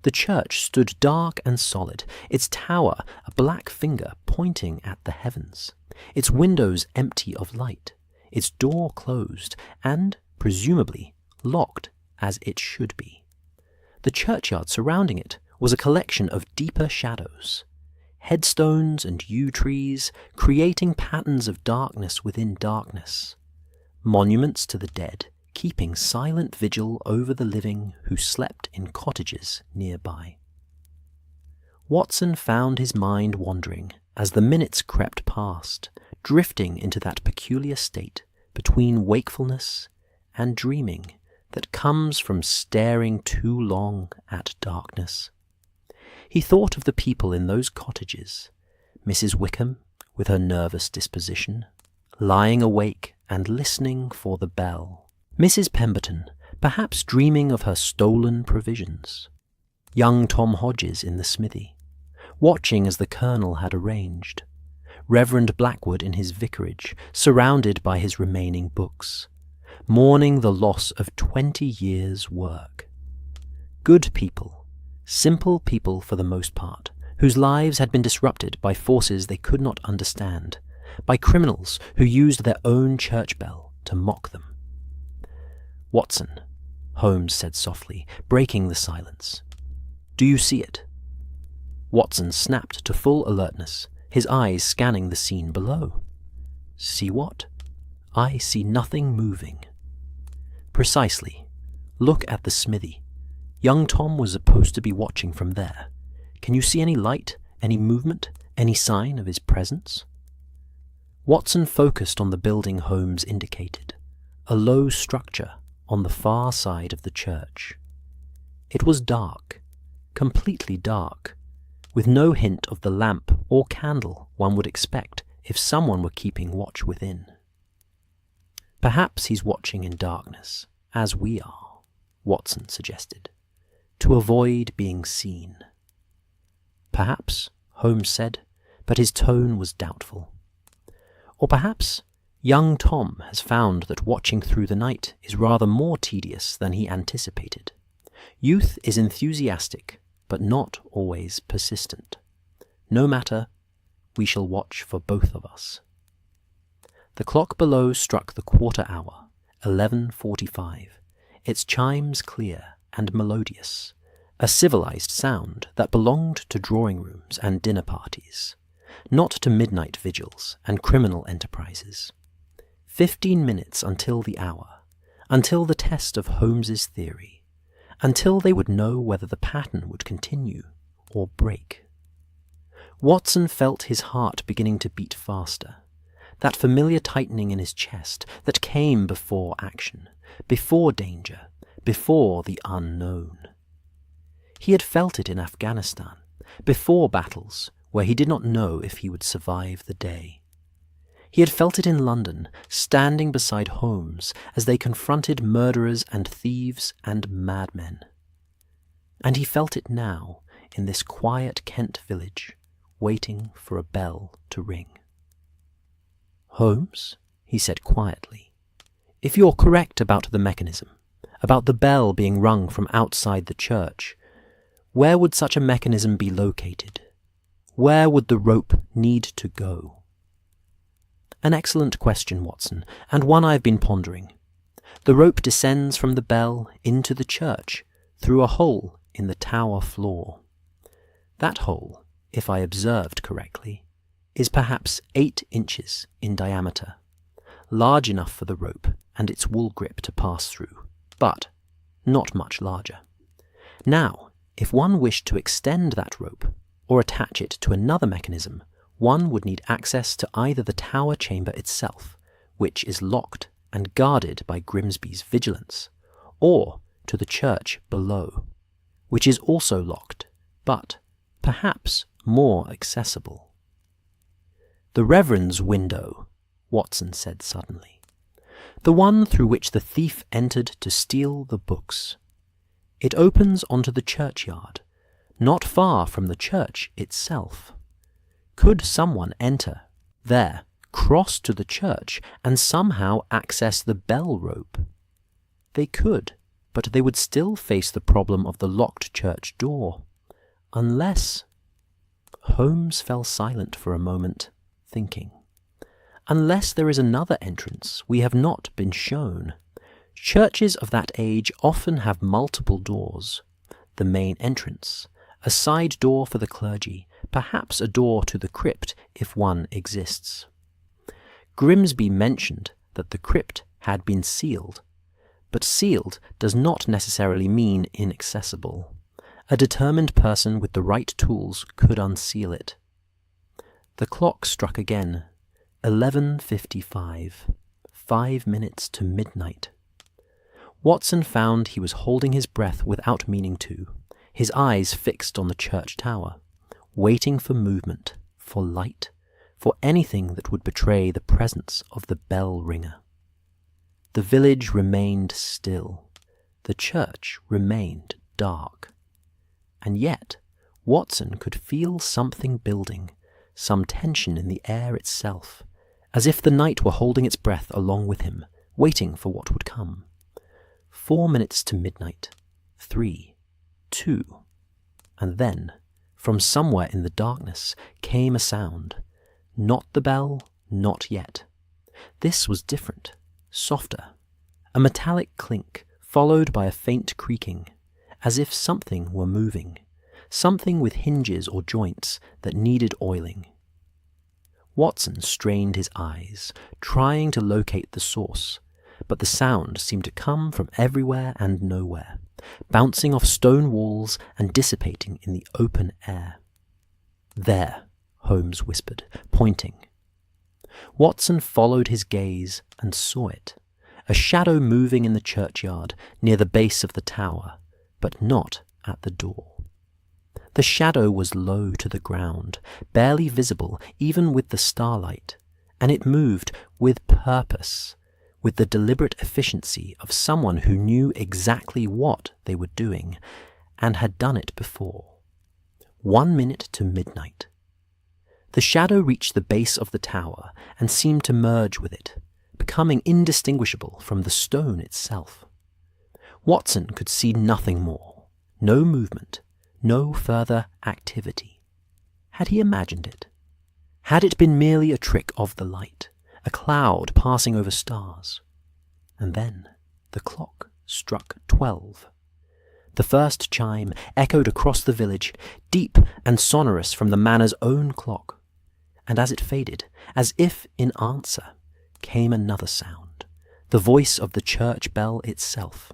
The church stood dark and solid, its tower a black finger pointing at the heavens, its windows empty of light, its door closed, and, presumably, locked as it should be. The churchyard surrounding it was a collection of deeper shadows, headstones and yew trees creating patterns of darkness within darkness, monuments to the dead keeping silent vigil over the living who slept in cottages nearby. Watson found his mind wandering as the minutes crept past, drifting into that peculiar state between wakefulness and dreaming that comes from staring too long at darkness. He thought of the people in those cottages, Mrs. Wickham, with her nervous disposition, lying awake and listening for the bell, Mrs. Pemberton, perhaps dreaming of her stolen provisions, young Tom Hodges in the smithy, watching as the colonel had arranged, Reverend Blackwood in his vicarage, surrounded by his remaining books, mourning the loss of 20 years' work. Good people, simple people for the most part, whose lives had been disrupted by forces they could not understand, by criminals who used their own church bell to mock them. "Watson," Holmes said softly, breaking the silence. "Do you see it?" Watson snapped to full alertness, his eyes scanning the scene below. "See what?" "I see nothing moving." "Precisely. Look at the smithy. Young Tom was supposed to be watching from there. Can you see any light, any movement, any sign of his presence?" Watson focused on the building Holmes indicated, a low structure on the far side of the church. It was dark, completely dark, with no hint of the lamp or candle one would expect if someone were keeping watch within. "Perhaps he's watching in darkness, as we are," Watson suggested, "to avoid being seen." "Perhaps," Holmes said, but his tone was doubtful. "Or perhaps young Tom has found that watching through the night is rather more tedious than he anticipated. Youth is enthusiastic, but not always persistent. No matter, we shall watch for both of us." The clock below struck the quarter hour, 11:45, its chimes clear and melodious, a civilized sound that belonged to drawing rooms and dinner parties, not to midnight vigils and criminal enterprises. 15 minutes until the hour, until the test of Holmes's theory, until they would know whether the pattern would continue or break. Watson felt his heart beginning to beat faster, that familiar tightening in his chest that came before action, before danger, before the unknown. He had felt it in Afghanistan, before battles where he did not know if he would survive the day. He had felt it in London, standing beside Holmes as they confronted murderers and thieves and madmen. And he felt it now in this quiet Kent village, waiting for a bell to ring. "Holmes," he said quietly, "if you're correct about the mechanism, about the bell being rung from outside the church, where would such a mechanism be located? Where would the rope need to go?" "An excellent question, Watson, and one I've been pondering. The rope descends from the bell into the church through a hole in the tower floor. That hole, if I observed correctly, is perhaps 8 inches in diameter, large enough for the rope and its wool grip to pass through, but not much larger. Now, if one wished to extend that rope, or attach it to another mechanism, one would need access to either the tower chamber itself, which is locked and guarded by Grimsby's vigilance, or to the church below, which is also locked, but perhaps more accessible. "The Reverend's window," Watson said suddenly. "The one through which the thief entered to steal the books. It opens onto the churchyard, not far from the church itself. Could someone enter there, cross to the church, and somehow access the bell rope? They could, but they would still face the problem of the locked church door. Unless—" Holmes fell silent for a moment, thinking. "Unless there is another entrance we have not been shown. Churches of that age often have multiple doors. The main entrance, a side door for the clergy, perhaps a door to the crypt if one exists. Grimsby mentioned that the crypt had been sealed, but sealed does not necessarily mean inaccessible. A determined person with the right tools could unseal it." The clock struck again. 11:55. 5 minutes to midnight. Watson found he was holding his breath without meaning to, his eyes fixed on the church tower, waiting for movement, for light, for anything that would betray the presence of the bell ringer. The village remained still. The church remained dark. And yet, Watson could feel something building, some tension in the air itself, as if the night were holding its breath along with him, waiting for what would come. 4 minutes to midnight. 3, 2, and then, from somewhere in the darkness, came a sound. Not the bell, not yet. This was different, softer. A metallic clink, followed by a faint creaking, as if something were moving, something with hinges or joints that needed oiling. Watson strained his eyes, trying to locate the source, but the sound seemed to come from everywhere and nowhere, bouncing off stone walls and dissipating in the open air. "There," Holmes whispered, pointing. Watson followed his gaze and saw it, a shadow moving in the churchyard near the base of the tower, but not at the door. The shadow was low to the ground, barely visible even with the starlight, and it moved with purpose, with the deliberate efficiency of someone who knew exactly what they were doing and had done it before. 1 minute to midnight. The shadow reached the base of the tower and seemed to merge with it, becoming indistinguishable from the stone itself. Watson could see nothing more, no movement, no further activity. Had he imagined it? Had it been merely a trick of the light, a cloud passing over stars? And then the clock struck 12. The first chime echoed across the village, deep and sonorous from the manor's own clock, and as it faded, as if in answer, came another sound, the voice of the church bell itself,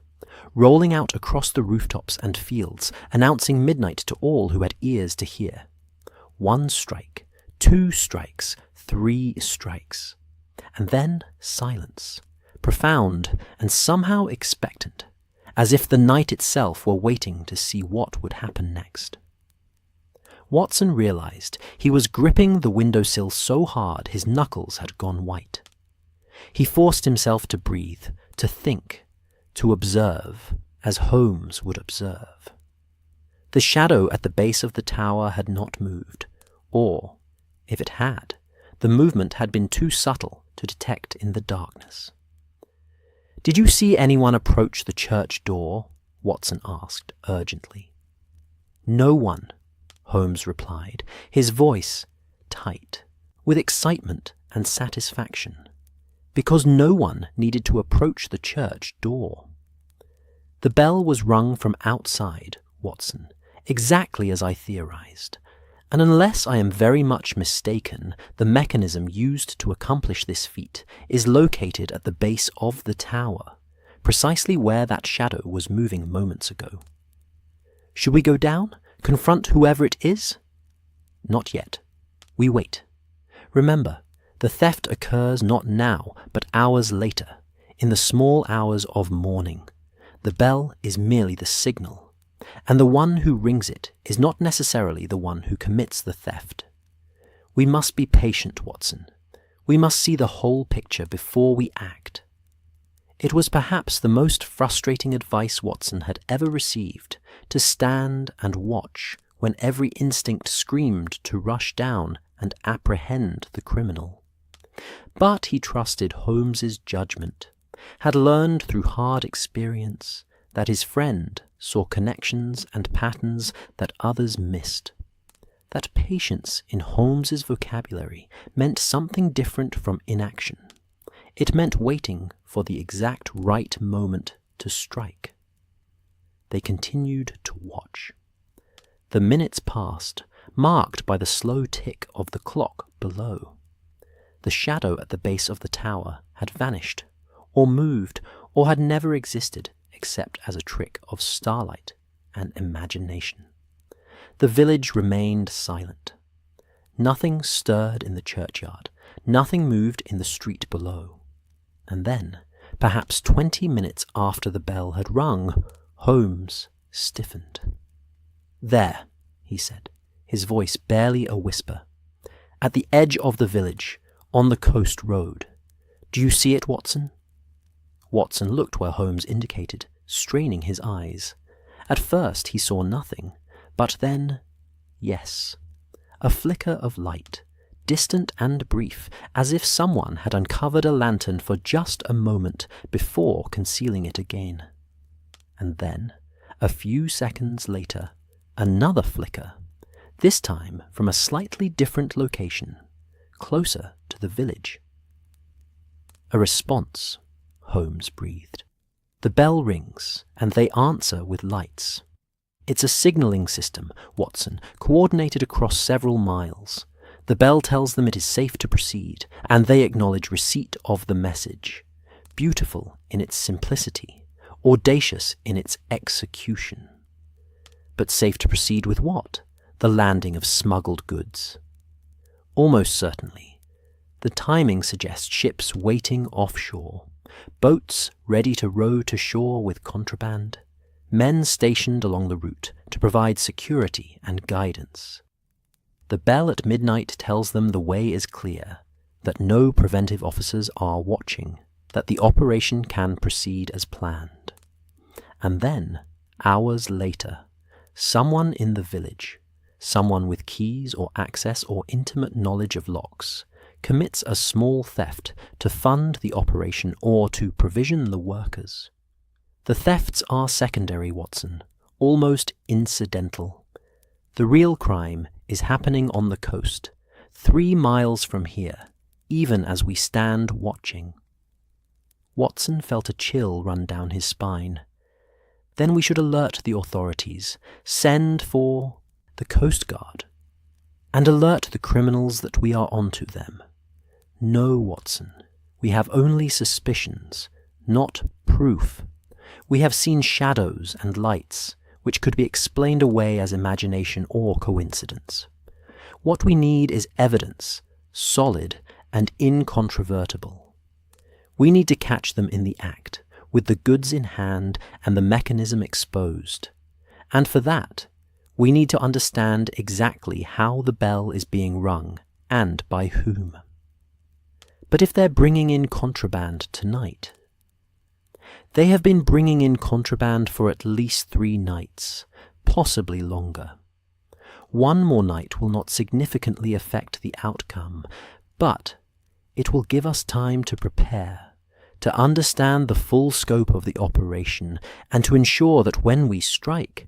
rolling out across the rooftops and fields, announcing midnight to all who had ears to hear. 1 strike, 2 strikes, 3 strikes, and then silence, profound and somehow expectant, as if the night itself were waiting to see what would happen next. Watson realized he was gripping the windowsill so hard his knuckles had gone white. He forced himself to breathe, to think, to observe, as Holmes would observe. The shadow at the base of the tower had not moved, or, if it had, the movement had been too subtle to detect in the darkness. "Did you see anyone approach the church door?" Watson asked urgently. "No one," Holmes replied, his voice tight, with excitement and satisfaction, because no one needed to approach the church door. "The bell was rung from outside, Watson, exactly as I theorized, and unless I am very much mistaken, the mechanism used to accomplish this feat is located at the base of the tower, precisely where that shadow was moving moments ago. Should we go down? Confront whoever it is? Not yet. We wait. Remember, the theft occurs not now, but hours later, in the small hours of morning. The bell is merely the signal, and the one who rings it is not necessarily the one who commits the theft. We must be patient, Watson. We must see the whole picture before we act." It was perhaps the most frustrating advice Watson had ever received, to stand and watch when every instinct screamed to rush down and apprehend the criminal. But he trusted Holmes's judgment, had learned through hard experience that his friend saw connections and patterns that others missed, that patience in Holmes's vocabulary meant something different from inaction. It meant waiting for the exact right moment to strike. They continued to watch. The minutes passed, marked by the slow tick of the clock below. The shadow at the base of the tower had vanished, or moved, or had never existed except as a trick of starlight and imagination. The village remained silent. Nothing stirred in the churchyard, nothing moved in the street below. And then, perhaps 20 minutes after the bell had rung, Holmes stiffened. "There," he said, his voice barely a whisper. "At the edge of the village, on the coast road. Do you see it, Watson?" Watson looked where Holmes indicated, straining his eyes. At first he saw nothing, but then, yes, a flicker of light, distant and brief, as if someone had uncovered a lantern for just a moment before concealing it again. And then, a few seconds later, another flicker, this time from a slightly different location, closer to the village. "A response," Holmes breathed. "The bell rings, and they answer with lights. It's a signaling system, Watson, coordinated across several miles. The bell tells them it is safe to proceed, and they acknowledge receipt of the message. Beautiful in its simplicity, audacious in its execution. But safe to proceed with what? The landing of smuggled goods? Almost certainly. The timing suggests ships waiting offshore, boats ready to row to shore with contraband, men stationed along the route to provide security and guidance. The bell at midnight tells them the way is clear, that no preventive officers are watching, that the operation can proceed as planned. And then, hours later, someone in the village, someone with keys or access or intimate knowledge of locks, commits a small theft to fund the operation or to provision the workers. The thefts are secondary, Watson, almost incidental. The real crime is happening on the coast, 3 miles from here, even as we stand watching. Watson felt a chill run down his spine. Then we should alert the authorities, send for the Coast Guard, and alert the criminals that we are onto them. No, Watson, We have only suspicions, not proof. We have seen shadows and lights, which could be explained away as imagination or coincidence. What we need is evidence, solid and incontrovertible. We need to catch them in the act, with the goods in hand and the mechanism exposed. And for that, we need to understand exactly how the bell is being rung and by whom. But if they're bringing in contraband tonight? They have been bringing in contraband for at least 3 nights, possibly longer. One more night will not significantly affect the outcome, but it will give us time to prepare, to understand the full scope of the operation, and to ensure that when we strike,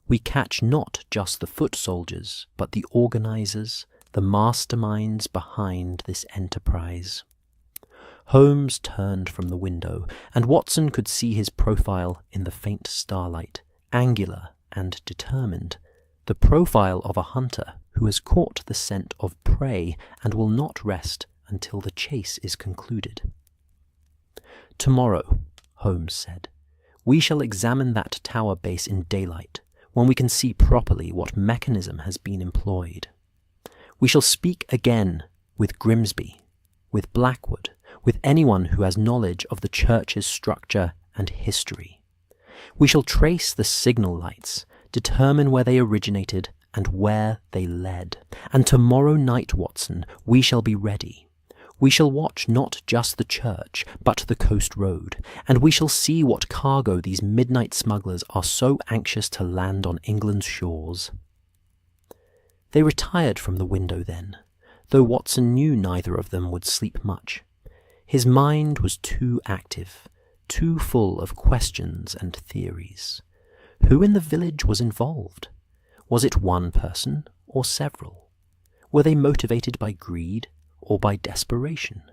we catch not just the foot soldiers, but the organizers, the masterminds behind this enterprise. Holmes turned from the window, and Watson could see his profile in the faint starlight, angular and determined, the profile of a hunter who has caught the scent of prey and will not rest until the chase is concluded. "Tomorrow," Holmes said, "we shall examine that tower base in daylight, when we can see properly what mechanism has been employed. We shall speak again with Grimsby, with Blackwood, with anyone who has knowledge of the church's structure and history. We shall trace the signal lights, determine where they originated and where they led. And tomorrow night, Watson, we shall be ready. We shall watch not just the church, but the coast road, and we shall see what cargo these midnight smugglers are so anxious to land on England's shores." They retired from the window then, though Watson knew neither of them would sleep much. His mind was too active, too full of questions and theories. Who in the village was involved? Was it one person or several? Were they motivated by greed or by desperation?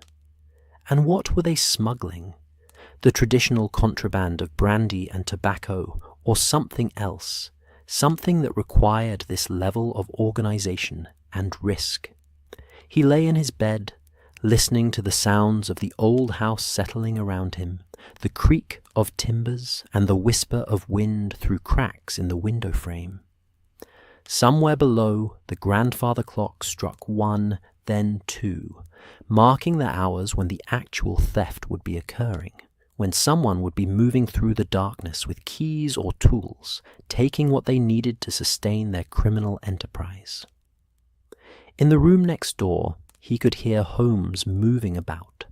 And what were they smuggling? The traditional contraband of brandy and tobacco, or something else, something that required this level of organization and risk? He lay in his bed, listening to the sounds of the old house settling around him, the creak of timbers and the whisper of wind through cracks in the window frame. Somewhere below, the grandfather clock struck 1, then 2, marking the hours when the actual theft would be occurring, when someone would be moving through the darkness with keys or tools, taking what they needed to sustain their criminal enterprise. In the room next door, he could hear Holmes moving about,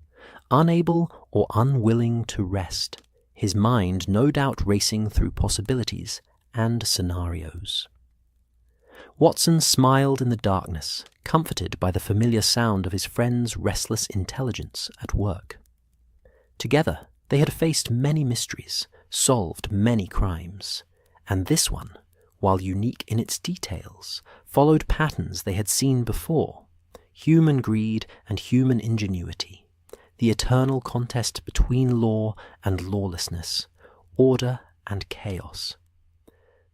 unable or unwilling to rest, his mind no doubt racing through possibilities and scenarios. Watson smiled in the darkness, comforted by the familiar sound of his friend's restless intelligence at work. Together, they had faced many mysteries, solved many crimes, and this one, while unique in its details, followed patterns they had seen before: human greed and human ingenuity, the eternal contest between law and lawlessness, order and chaos.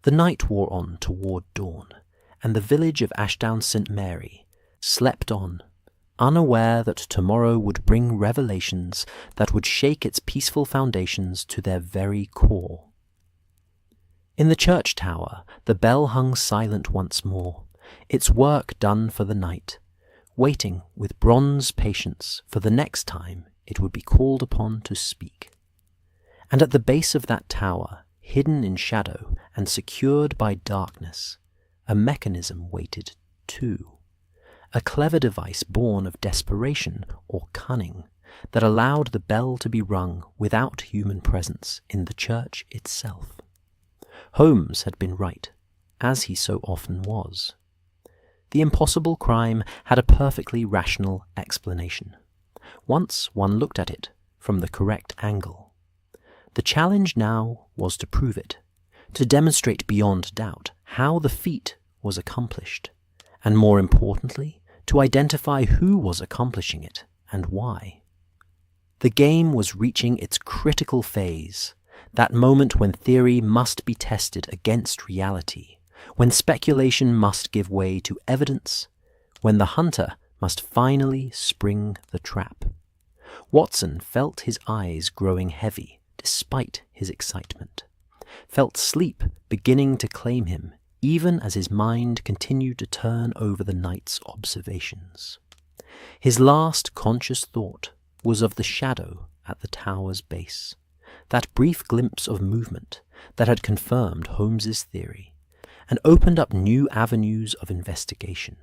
The night wore on toward dawn, and the village of Ashdown St. Mary slept on, unaware that tomorrow would bring revelations that would shake its peaceful foundations to their very core. In the church tower, the bell hung silent once more, its work done for the night, waiting with bronze patience for the next time it would be called upon to speak. And at the base of that tower, hidden in shadow and secured by darkness, a mechanism waited too, a clever device born of desperation or cunning that allowed the bell to be rung without human presence in the church itself. Holmes had been right, as he so often was. The impossible crime had a perfectly rational explanation, once one looked at it from the correct angle. The challenge now was to prove it, to demonstrate beyond doubt how the feat was accomplished, and more importantly, to identify who was accomplishing it and why. The game was reaching its critical phase, that moment when theory must be tested against reality, when speculation must give way to evidence, when the hunter must finally spring the trap. Watson felt his eyes growing heavy despite his excitement, felt sleep beginning to claim him even as his mind continued to turn over the night's observations. His last conscious thought was of the shadow at the tower's base, that brief glimpse of movement that had confirmed Holmes's theory and opened up new avenues of investigation.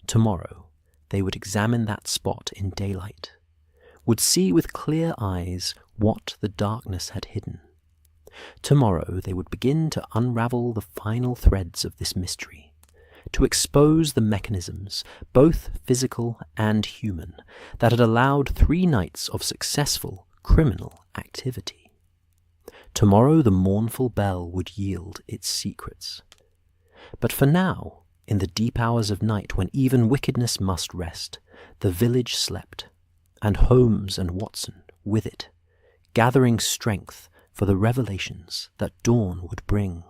Tomorrow they would examine that spot in daylight, would see with clear eyes what the darkness had hidden. Tomorrow they would begin to unravel the final threads of this mystery, to expose the mechanisms, both physical and human, that had allowed 3 nights of successful criminal activity. Tomorrow the mournful bell would yield its secrets. But for now, in the deep hours of night when even wickedness must rest, the village slept, and Holmes and Watson with it, gathering strength for the revelations that dawn would bring.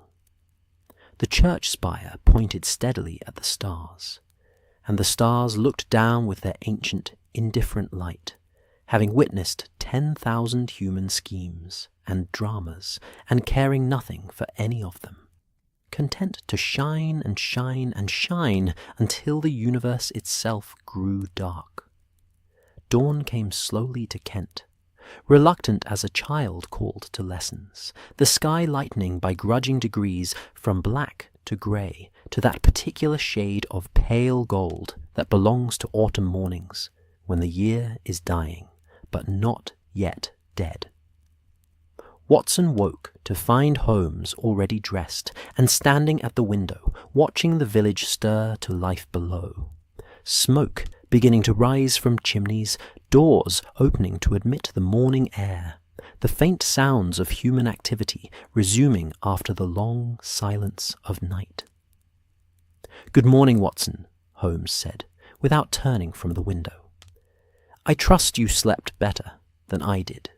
The church spire pointed steadily at the stars, and the stars looked down with their ancient, indifferent light, having witnessed 10,000 human schemes and dramas, and caring nothing for any of them, content to shine and shine and shine until the universe itself grew dark. Dawn came slowly to Kent, reluctant as a child called to lessons, the sky lightening by grudging degrees from black to grey to that particular shade of pale gold that belongs to autumn mornings when the year is dying but not yet dead. Watson woke to find Holmes already dressed and standing at the window, watching the village stir to life below. Smoke beginning to rise from chimneys, doors opening to admit the morning air, the faint sounds of human activity resuming after the long silence of night. "Good morning, Watson," Holmes said, without turning from the window. "I trust you slept better than I did,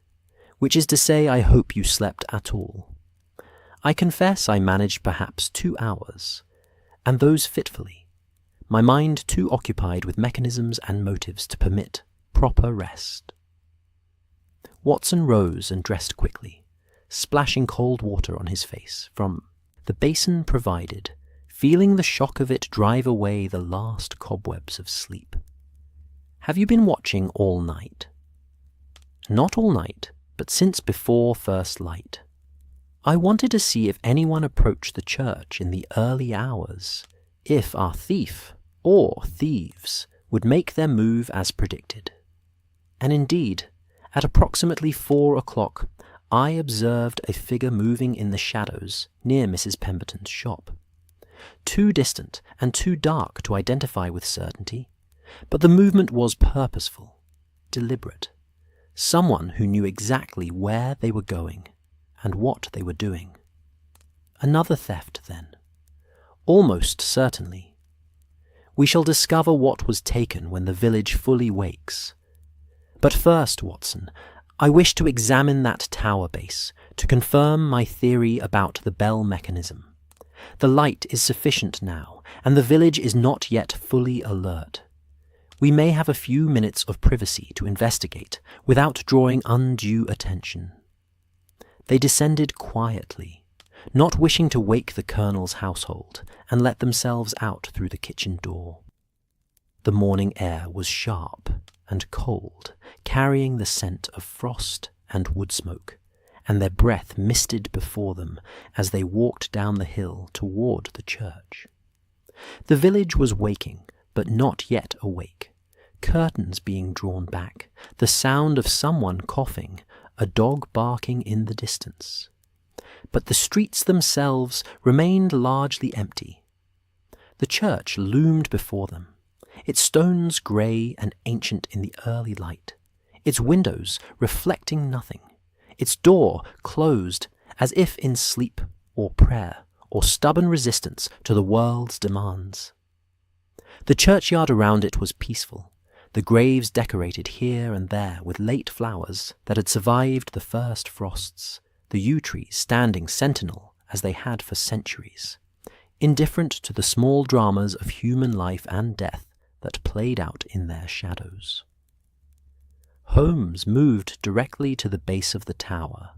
which is to say I hope you slept at all. I confess I managed perhaps 2 hours, and those fitfully, my mind too occupied with mechanisms and motives to permit proper rest." Watson rose and dressed quickly, splashing cold water on his face from the basin provided, feeling the shock of it drive away the last cobwebs of sleep. "Have you been watching all night?" "Not all night, but since before first light. I wanted to see if anyone approached the church in the early hours, if our thief or thieves would make their move as predicted. And indeed, at approximately 4 o'clock, I observed a figure moving in the shadows near Mrs. Pemberton's shop. Too distant and too dark to identify with certainty, but the movement was purposeful, deliberate. Someone who knew exactly where they were going and what they were doing. Another theft, then. Almost certainly. We shall discover what was taken when the village fully wakes. But first, Watson, I wish to examine that tower base to confirm my theory about the bell mechanism. The light is sufficient now, and the village is not yet fully alert. We may have a few minutes of privacy to investigate without drawing undue attention. They descended quietly, not wishing to wake the Colonel's household, and let themselves out through the kitchen door. The morning air was sharp and cold, carrying the scent of frost and wood smoke, and their breath misted before them as they walked down the hill toward the church. The village was waking, but not yet awake, curtains being drawn back, the sound of someone coughing, a dog barking in the distance. But the streets themselves remained largely empty. The church loomed before them, its stones grey and ancient in the early light, its windows reflecting nothing, its door closed as if in sleep or prayer or stubborn resistance to the world's demands. The churchyard around it was peaceful, the graves decorated here and there with late flowers that had survived the first frosts, the yew trees standing sentinel as they had for centuries, indifferent to the small dramas of human life and death that played out in their shadows. Holmes moved directly to the base of the tower,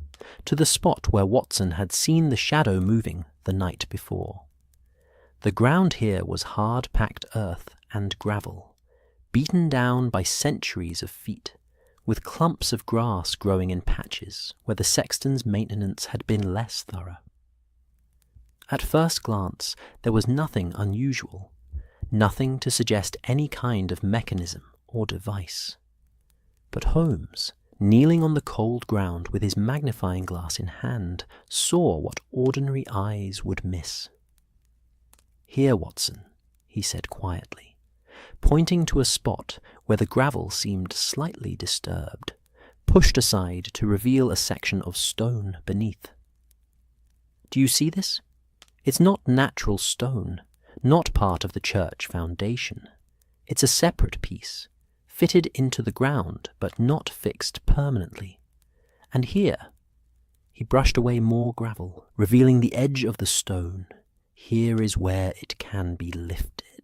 to the spot where Watson had seen the shadow moving the night before. The ground here was hard-packed earth and gravel, beaten down by centuries of feet, with clumps of grass growing in patches where the sexton's maintenance had been less thorough. At first glance, there was nothing unusual, nothing to suggest any kind of mechanism or device. But Holmes, kneeling on the cold ground with his magnifying glass in hand, saw what ordinary eyes would miss. "Here, Watson," he said quietly, pointing to a spot where the gravel seemed slightly disturbed, pushed aside to reveal a section of stone beneath. "Do you see this? It's not natural stone, not part of the church foundation. It's a separate piece, fitted into the ground but not fixed permanently. And here," he brushed away more gravel, revealing the edge of the stone, "here is where it can be lifted."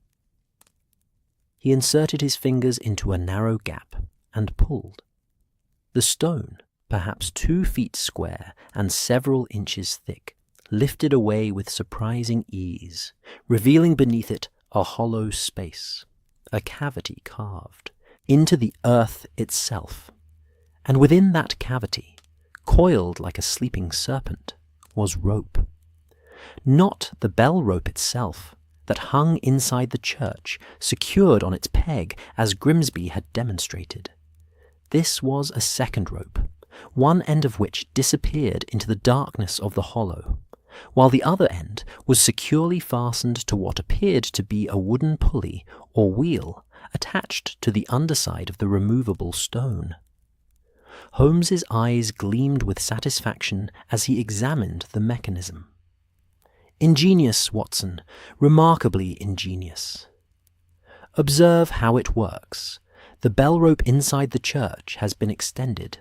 He inserted his fingers into a narrow gap and pulled. The stone, perhaps 2 feet square and several inches thick, lifted away with surprising ease, revealing beneath it a hollow space, a cavity carved into the earth itself. And within that cavity, coiled like a sleeping serpent, was rope. Not the bell rope itself, that hung inside the church, secured on its peg, as Grimsby had demonstrated. This was a second rope, one end of which disappeared into the darkness of the hollow, while the other end was securely fastened to what appeared to be a wooden pulley or wheel attached to the underside of the removable stone. Holmes's eyes gleamed with satisfaction as he examined the mechanism. "Ingenious, Watson, remarkably ingenious. Observe how it works. The bell rope inside the church has been extended,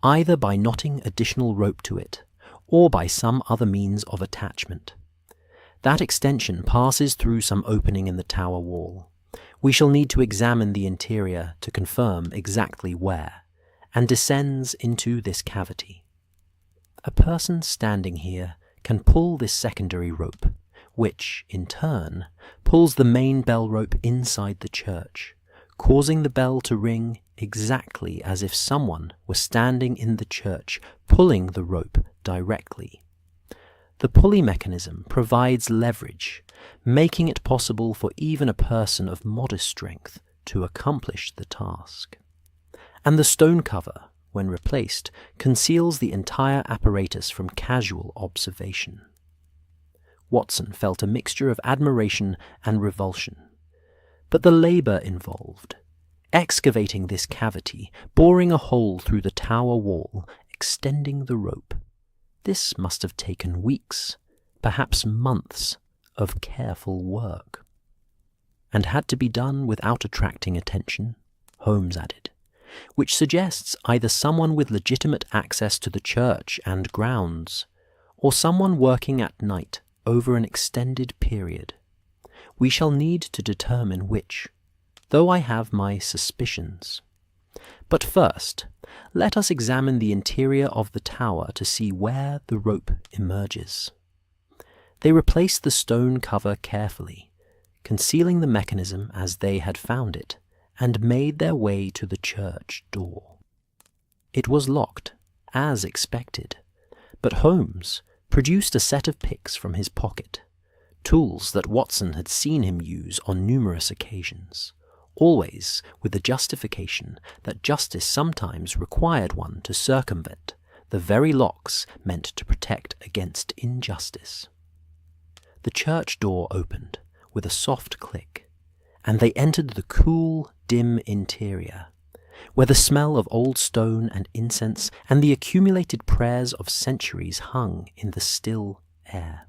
either by knotting additional rope to it, or by some other means of attachment. That extension passes through some opening in the tower wall. We shall need to examine the interior to confirm exactly where, and descends into this cavity. A person standing here can pull this secondary rope, which, in turn, pulls the main bell rope inside the church, causing the bell to ring exactly as if someone were standing in the church pulling the rope directly. The pulley mechanism provides leverage, making it possible for even a person of modest strength to accomplish the task. And the stone cover, when replaced, conceals the entire apparatus from casual observation." Watson felt a mixture of admiration and revulsion. But the labour involved, excavating this cavity, boring a hole through the tower wall, extending the rope, this must have taken weeks, perhaps months, of careful work. "And had to be done without attracting attention," Holmes added, "which suggests either someone with legitimate access to the church and grounds, or someone working at night over an extended period. We shall need to determine which, though I have my suspicions. But first, let us examine the interior of the tower to see where the rope emerges." They replaced the stone cover carefully, concealing the mechanism as they had found it, and made their way to the church door. It was locked, as expected, but Holmes produced a set of picks from his pocket, tools that Watson had seen him use on numerous occasions, always with the justification that justice sometimes required one to circumvent the very locks meant to protect against injustice. The church door opened with a soft click, and they entered the cool, dim interior, where the smell of old stone and incense and the accumulated prayers of centuries hung in the still air.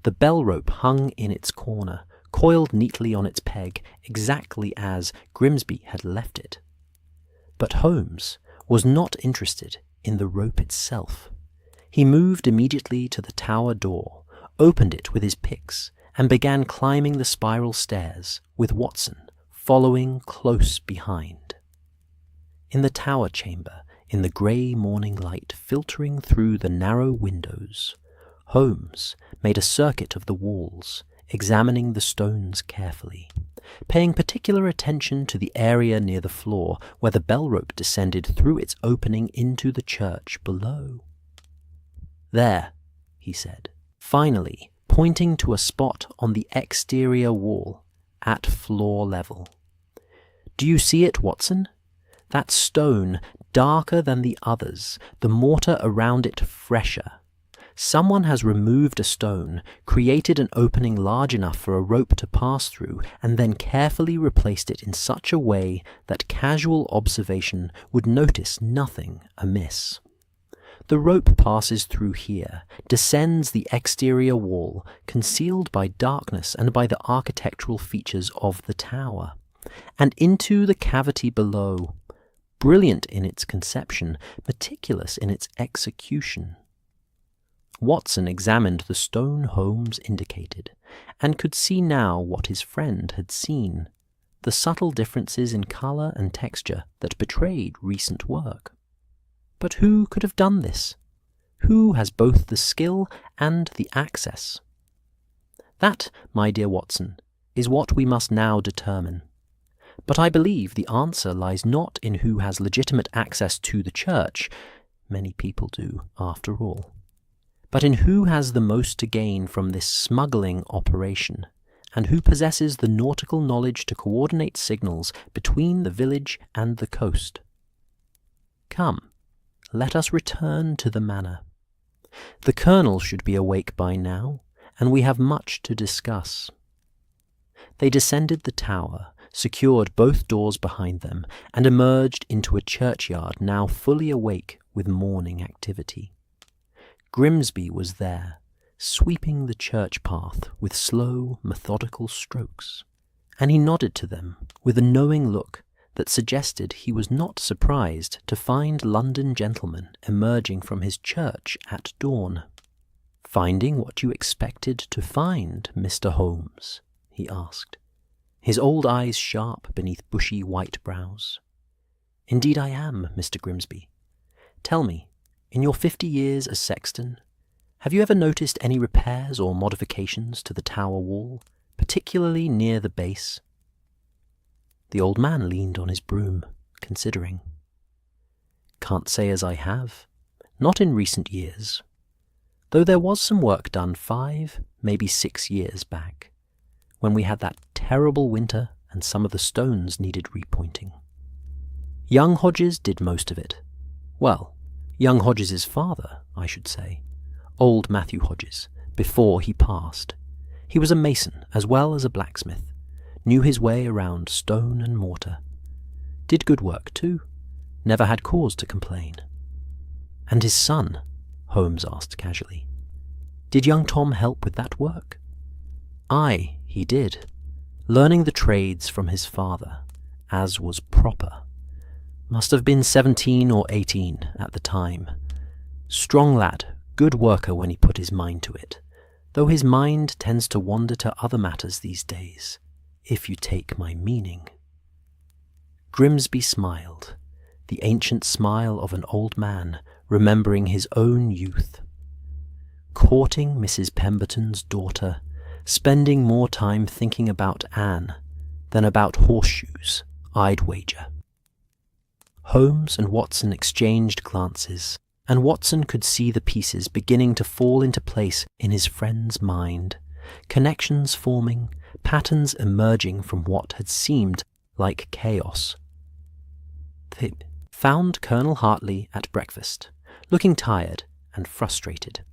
The bell rope hung in its corner, coiled neatly on its peg, exactly as Grimsby had left it. But Holmes was not interested in the rope itself. He moved immediately to the tower door, opened it with his picks, and began climbing the spiral stairs, with Watson following close behind. in the tower chamber, in the grey morning light filtering through the narrow windows, Holmes made a circuit of the walls, examining the stones carefully, paying particular attention to the area near the floor where the bell rope descended through its opening into the church below. "There," he said, finally pointing to a spot on the exterior wall at floor level. "Do you see it, Watson? That stone, darker than the others, the mortar around it fresher. Someone has removed a stone, created an opening large enough for a rope to pass through, and then carefully replaced it in such a way that casual observation would notice nothing amiss. The rope passes through here, descends the exterior wall, concealed by darkness and by the architectural features of the tower, and into the cavity below, brilliant in its conception, meticulous in its execution." Watson examined the stone Holmes indicated, and could see now what his friend had seen, the subtle differences in colour and texture that betrayed recent work. But who could have done this? Who has both the skill and the access? That, my dear Watson, is what we must now determine. But I believe the answer lies not in who has legitimate access to the church — many people do, after all — but in who has the most to gain from this smuggling operation, and who possesses the nautical knowledge to coordinate signals between the village and the coast. Come, let us return to the manor. The colonel should be awake by now, and we have much to discuss. They descended the tower, secured both doors behind them, and emerged into a churchyard now fully awake with morning activity. Grimsby was there, sweeping the church path with slow, methodical strokes, and he nodded to them with a knowing look that suggested he was not surprised to find London gentlemen emerging from his church at dawn. "Finding what you expected to find, Mr. Holmes?" he asked, his old eyes sharp beneath bushy white brows. "Indeed I am, Mr. Grimsby. Tell me, in your 50 years as sexton, have you ever noticed any repairs or modifications to the tower wall, particularly near the base?" The old man leaned on his broom, considering. "Can't say as I have. Not in recent years. Though there was some work done 5, maybe 6 years back, when we had that terrible winter and some of the stones needed repointing. Young Hodges did most of it. Well, young Hodges's father, I should say. Old Matthew Hodges, before he passed. He was a mason as well as a blacksmith, knew his way around stone and mortar. Did good work too, never had cause to complain." "And his son?" Holmes asked casually. "Did young Tom help with that work?" "Aye, he did, learning the trades from his father, as was proper. Must have been 17 or 18 at the time. Strong lad, good worker when he put his mind to it, though his mind tends to wander to other matters these days, if you take my meaning." Grimsby smiled, the ancient smile of an old man remembering his own youth. Courting Mrs. Pemberton's daughter, spending more time thinking about Anne than about horseshoes, I'd wager. Holmes and Watson exchanged glances, and Watson could see the pieces beginning to fall into place in his friend's mind, connections forming, patterns emerging from what had seemed like chaos. They found Colonel Hartley at breakfast, looking tired and frustrated.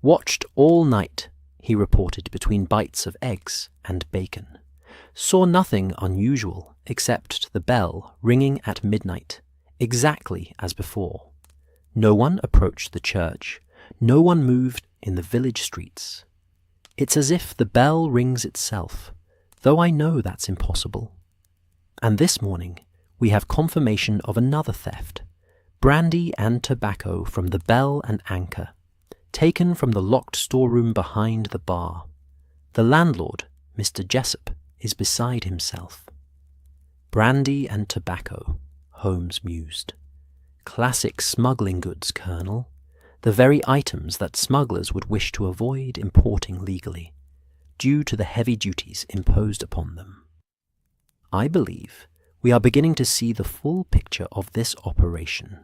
"Watched all night," he reported between bites of eggs and bacon. "Saw nothing unusual except the bell ringing at midnight, exactly as before. No one approached the church, no one moved in the village streets. It's as if the bell rings itself, though I know that's impossible. And this morning we have confirmation of another theft, brandy and tobacco from the Bell and Anchor, taken from the locked storeroom behind the bar. The landlord, Mr. Jessup, is beside himself. Brandy and tobacco, Holmes mused. Classic smuggling goods, Colonel. The very items that smugglers would wish to avoid importing legally, due to the heavy duties imposed upon them. I believe we are beginning to see the full picture of this operation.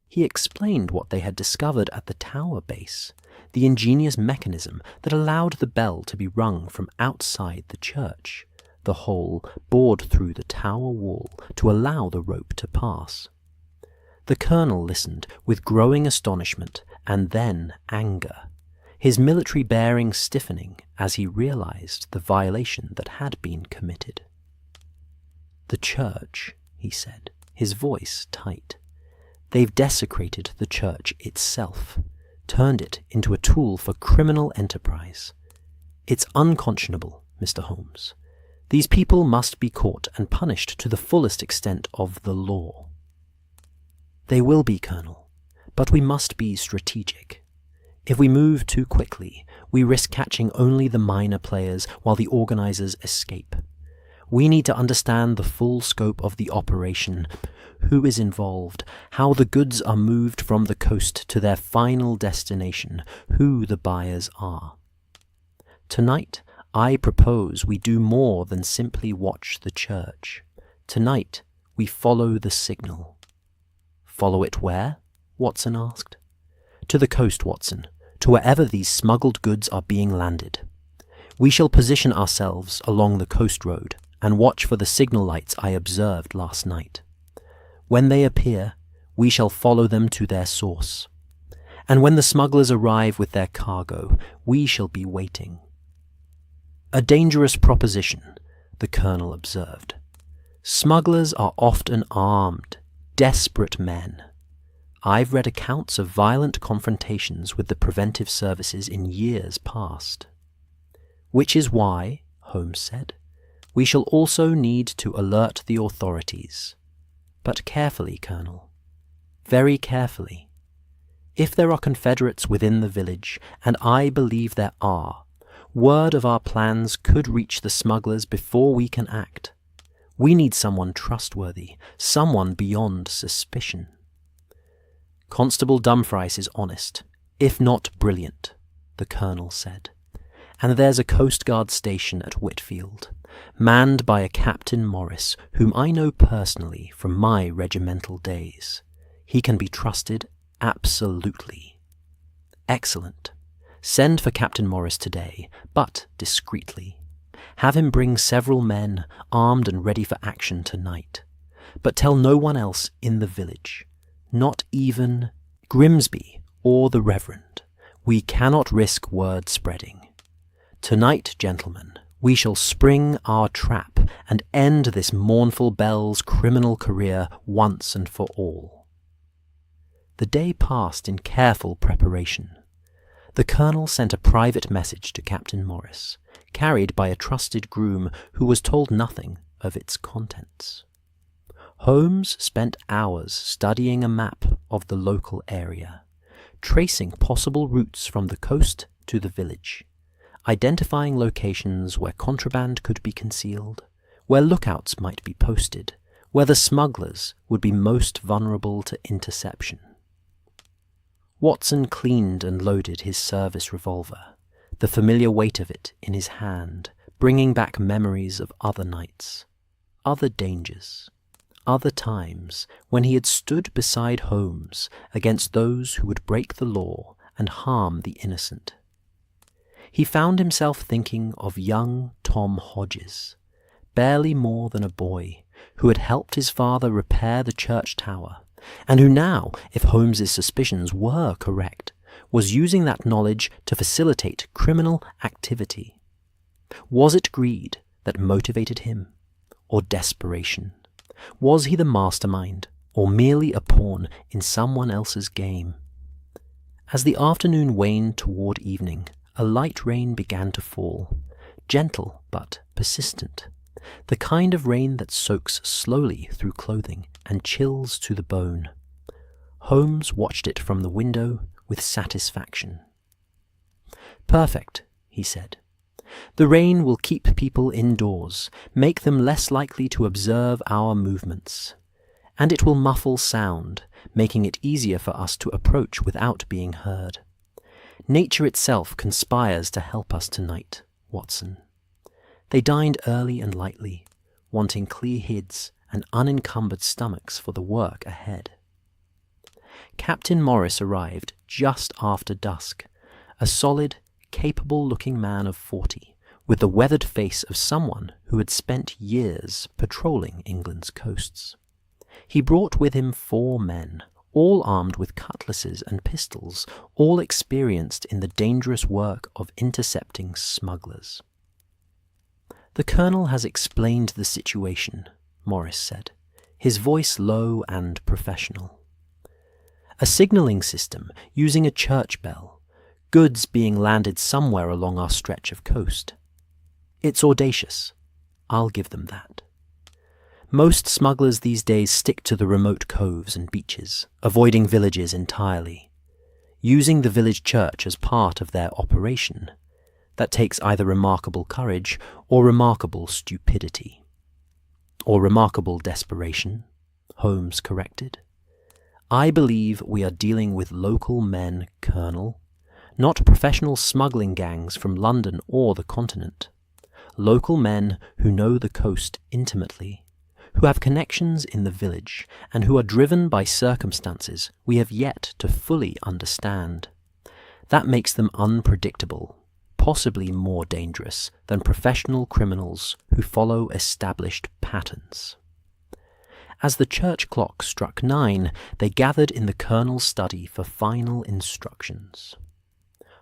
He explained what they had discovered at the tower base, the ingenious mechanism that allowed the bell to be rung from outside the church, the hole bored through the tower wall to allow the rope to pass. The colonel listened with growing astonishment and then anger, his military bearing stiffening as he realized the violation that had been committed. "The church," he said, his voice tight. "They've desecrated the church itself, turned it into a tool for criminal enterprise. It's unconscionable, Mr. Holmes. These people must be caught and punished to the fullest extent of the law." "They will be, Colonel, but we must be strategic. If we move too quickly, we risk catching only the minor players while the organizers escape. We need to understand the full scope of the operation, who is involved, how the goods are moved from the coast to their final destination, who the buyers are. Tonight, I propose we do more than simply watch the church. Tonight, we follow the signal." "Follow it where?" Watson asked. "To the coast, Watson, to wherever these smuggled goods are being landed. We shall position ourselves along the coast road and watch for the signal lights I observed last night. When they appear, we shall follow them to their source. And when the smugglers arrive with their cargo, we shall be waiting." "A dangerous proposition," the colonel observed. "Smugglers are often armed, desperate men. I've read accounts of violent confrontations with the preventive services in years past." "Which is why," Holmes said, "we shall also need to alert the authorities. But carefully, Colonel. Very carefully. If there are Confederates within the village, and I believe there are, word of our plans could reach the smugglers before we can act. We need someone trustworthy, someone beyond suspicion." "Constable Dumfries is honest, if not brilliant," the colonel said. "And there's a Coast Guard station at Whitfield, manned by a Captain Morris, whom I know personally from my regimental days. He can be trusted absolutely." "Excellent. Send for Captain Morris today, but discreetly. Have him bring several men, armed and ready for action tonight. But tell no one else in the village, not even Grimsby or the Reverend. We cannot risk word spreading. Tonight, gentlemen, we shall spring our trap and end this Mournful Bell's criminal career once and for all." The day passed in careful preparation. The colonel sent a private message to Captain Morris, carried by a trusted groom who was told nothing of its contents. Holmes spent hours studying a map of the local area, tracing possible routes from the coast to the village, identifying locations where contraband could be concealed, where lookouts might be posted, where the smugglers would be most vulnerable to interception. Watson cleaned and loaded his service revolver, the familiar weight of it in his hand, bringing back memories of other nights, other dangers, other times when he had stood beside Holmes against those who would break the law and harm the innocent. He found himself thinking of young Tom Hodges, barely more than a boy, who had helped his father repair the church tower, and who now, if Holmes's suspicions were correct, was using that knowledge to facilitate criminal activity. Was it greed that motivated him, or desperation? Was he the mastermind, or merely a pawn in someone else's game? As the afternoon waned toward evening, a light rain began to fall, gentle but persistent, the kind of rain that soaks slowly through clothing and chills to the bone. Holmes watched it from the window with satisfaction. "Perfect," he said. "The rain will keep people indoors, make them less likely to observe our movements. and it will muffle sound, making it easier for us to approach without being heard. Nature itself conspires to help us tonight, Watson. They dined early and lightly, wanting clear heads and unencumbered stomachs for the work ahead. Captain Morris arrived just after dusk, a solid, capable-looking man of 40, with the weathered face of someone who had spent years patrolling England's coasts. He brought with him 4 men, all armed with cutlasses and pistols, all experienced in the dangerous work of intercepting smugglers. "The Colonel has explained the situation," Morris said, his voice low and professional. "A signalling system using a church bell, goods being landed somewhere along our stretch of coast. It's audacious, I'll give them that. Most smugglers these days stick to the remote coves and beaches, avoiding villages entirely, using the village church as part of their operation. That takes either remarkable courage or remarkable stupidity." "Or remarkable desperation," Holmes corrected. "I believe we are dealing with local men, Colonel, not professional smuggling gangs from London or the continent. Local men who know the coast intimately, who have connections in the village, and who are driven by circumstances we have yet to fully understand. That makes them unpredictable, possibly more dangerous than professional criminals who follow established patterns." As the church clock struck 9, they gathered in the Colonel's study for final instructions.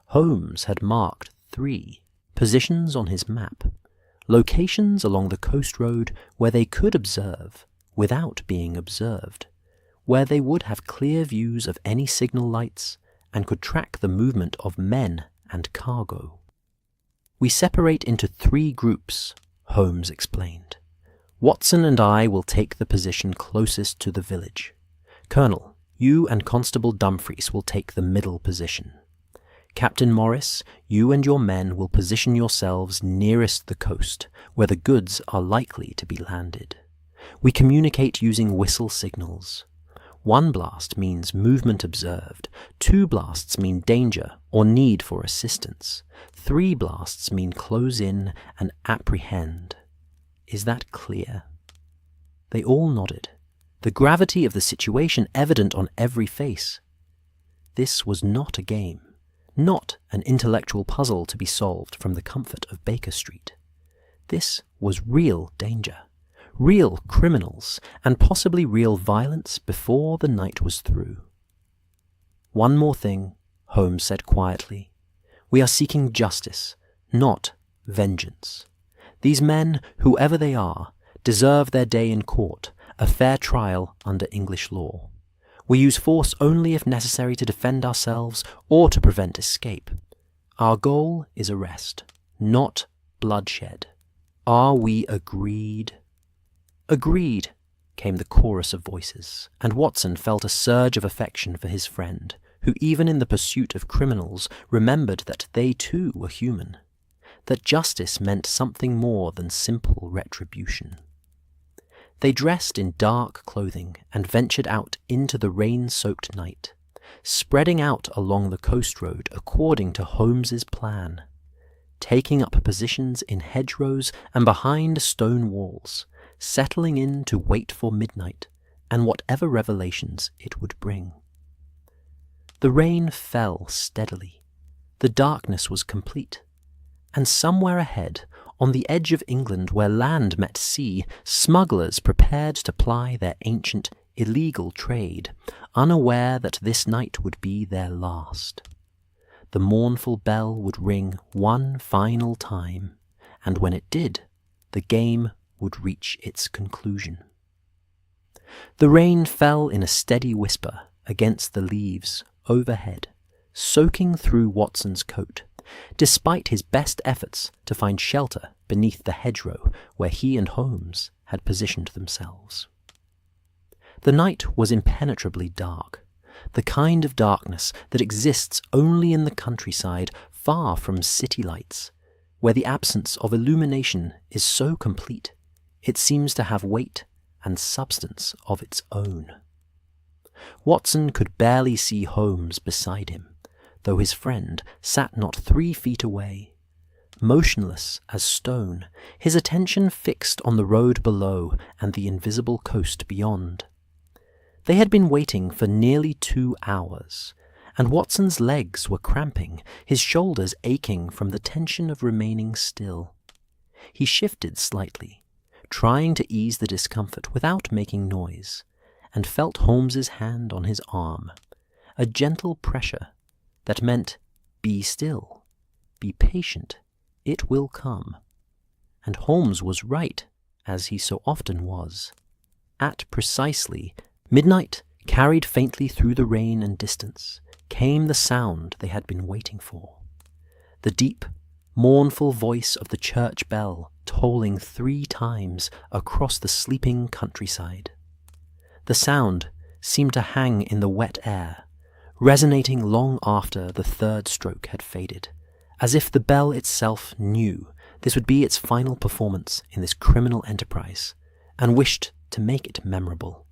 Holmes had marked 3 positions on his map, locations along the coast road where they could observe without being observed, where they would have clear views of any signal lights and could track the movement of men and cargo. "We separate into 3 groups," Holmes explained. "Watson and I will take the position closest to the village. Colonel, you and Constable Dumfries will take the middle position. Captain Morris, you and your men will position yourselves nearest the coast, where the goods are likely to be landed. We communicate using whistle signals. 1 blast means movement observed, 2 blasts mean danger or need for assistance, 3 blasts mean close in and apprehend. Is that clear?" They all nodded, the gravity of the situation evident on every face. This was not a game, not an intellectual puzzle to be solved from the comfort of Baker Street. This was real danger, real criminals, and possibly real violence before the night was through. "One more thing," Holmes said quietly. "We are seeking justice, not vengeance. These men, whoever they are, deserve their day in court, a fair trial under English law. We use force only if necessary to defend ourselves or to prevent escape. Our goal is arrest, not bloodshed. Are we agreed?" "Agreed," came the chorus of voices, and Watson felt a surge of affection for his friend, who even in the pursuit of criminals remembered that they too were human, that justice meant something more than simple retribution. They dressed in dark clothing and ventured out into the rain-soaked night, spreading out along the coast road according to Holmes's plan, taking up positions in hedgerows and behind stone walls, settling in to wait for midnight and whatever revelations it would bring. The rain fell steadily. The darkness was complete. And somewhere ahead, on the edge of England where land met sea, smugglers prepared to ply their ancient, illegal trade, unaware that this night would be their last. The mournful bell would ring one final time, and when it did, the game would reach its conclusion. The rain fell in a steady whisper against the leaves overhead, soaking through Watson's coat, despite his best efforts to find shelter beneath the hedgerow where he and Holmes had positioned themselves. The night was impenetrably dark, the kind of darkness that exists only in the countryside far from city lights, where the absence of illumination is so complete it seems to have weight and substance of its own. Watson could barely see Holmes beside him, though his friend sat not 3 feet away. Motionless as stone, his attention fixed on the road below and the invisible coast beyond. They had been waiting for nearly 2 hours, and Watson's legs were cramping, his shoulders aching from the tension of remaining still. He shifted slightly, trying to ease the discomfort without making noise, and felt Holmes's hand on his arm, a gentle pressure that meant, "Be still, be patient, it will come." And Holmes was right, as he so often was. At precisely midnight, carried faintly through the rain and distance, came the sound they had been waiting for. The deep, mournful voice of the church bell tolling 3 times across the sleeping countryside. The sound seemed to hang in the wet air, resonating long after the 3rd stroke had faded, as if the bell itself knew this would be its final performance in this criminal enterprise, and wished to make it memorable.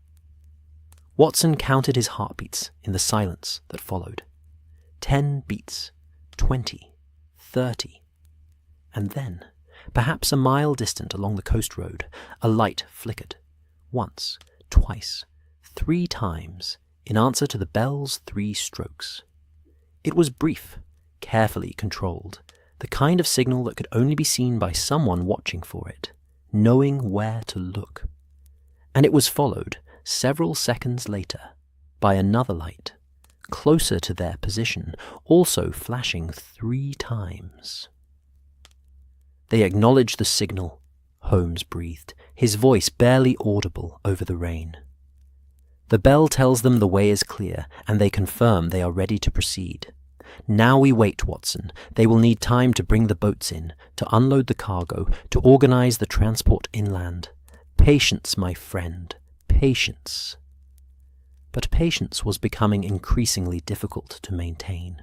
Watson counted his heartbeats in the silence that followed. 10 beats, 20, 30, and then, perhaps a mile distant along the coast road, a light flickered, once, twice, 3 times, in answer to the bell's 3 strokes. It was brief, carefully controlled, the kind of signal that could only be seen by someone watching for it, knowing where to look. And it was followed, several seconds later, by another light, closer to their position, also flashing 3 times. "They acknowledge the signal," Holmes breathed, his voice barely audible over the rain. "The bell tells them the way is clear, and they confirm they are ready to proceed. Now we wait, Watson. They will need time to bring the boats in, to unload the cargo, to organize the transport inland. Patience, my friend, patience." But patience was becoming increasingly difficult to maintain.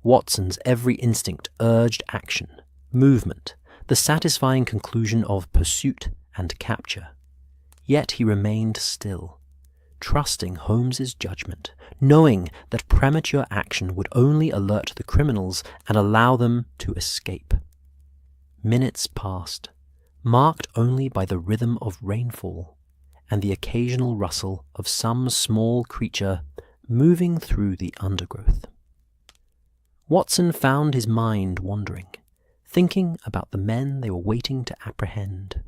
Watson's every instinct urged action, movement, the satisfying conclusion of pursuit and capture. Yet he remained still, trusting Holmes's judgment, knowing that premature action would only alert the criminals and allow them to escape. Minutes passed, marked only by the rhythm of rainfall and the occasional rustle of some small creature moving through the undergrowth. Watson found his mind wandering, thinking about the men they were waiting to apprehend.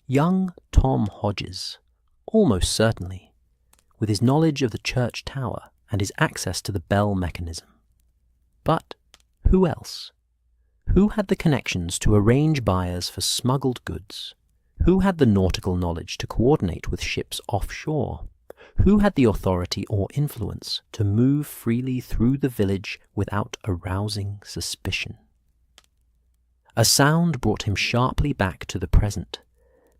Young Tom Hodges, almost certainly, with his knowledge of the church tower and his access to the bell mechanism. But who else? Who had the connections to arrange buyers for smuggled goods? Who had the nautical knowledge to coordinate with ships offshore? Who had the authority or influence to move freely through the village without arousing suspicion? A sound brought him sharply back to the present.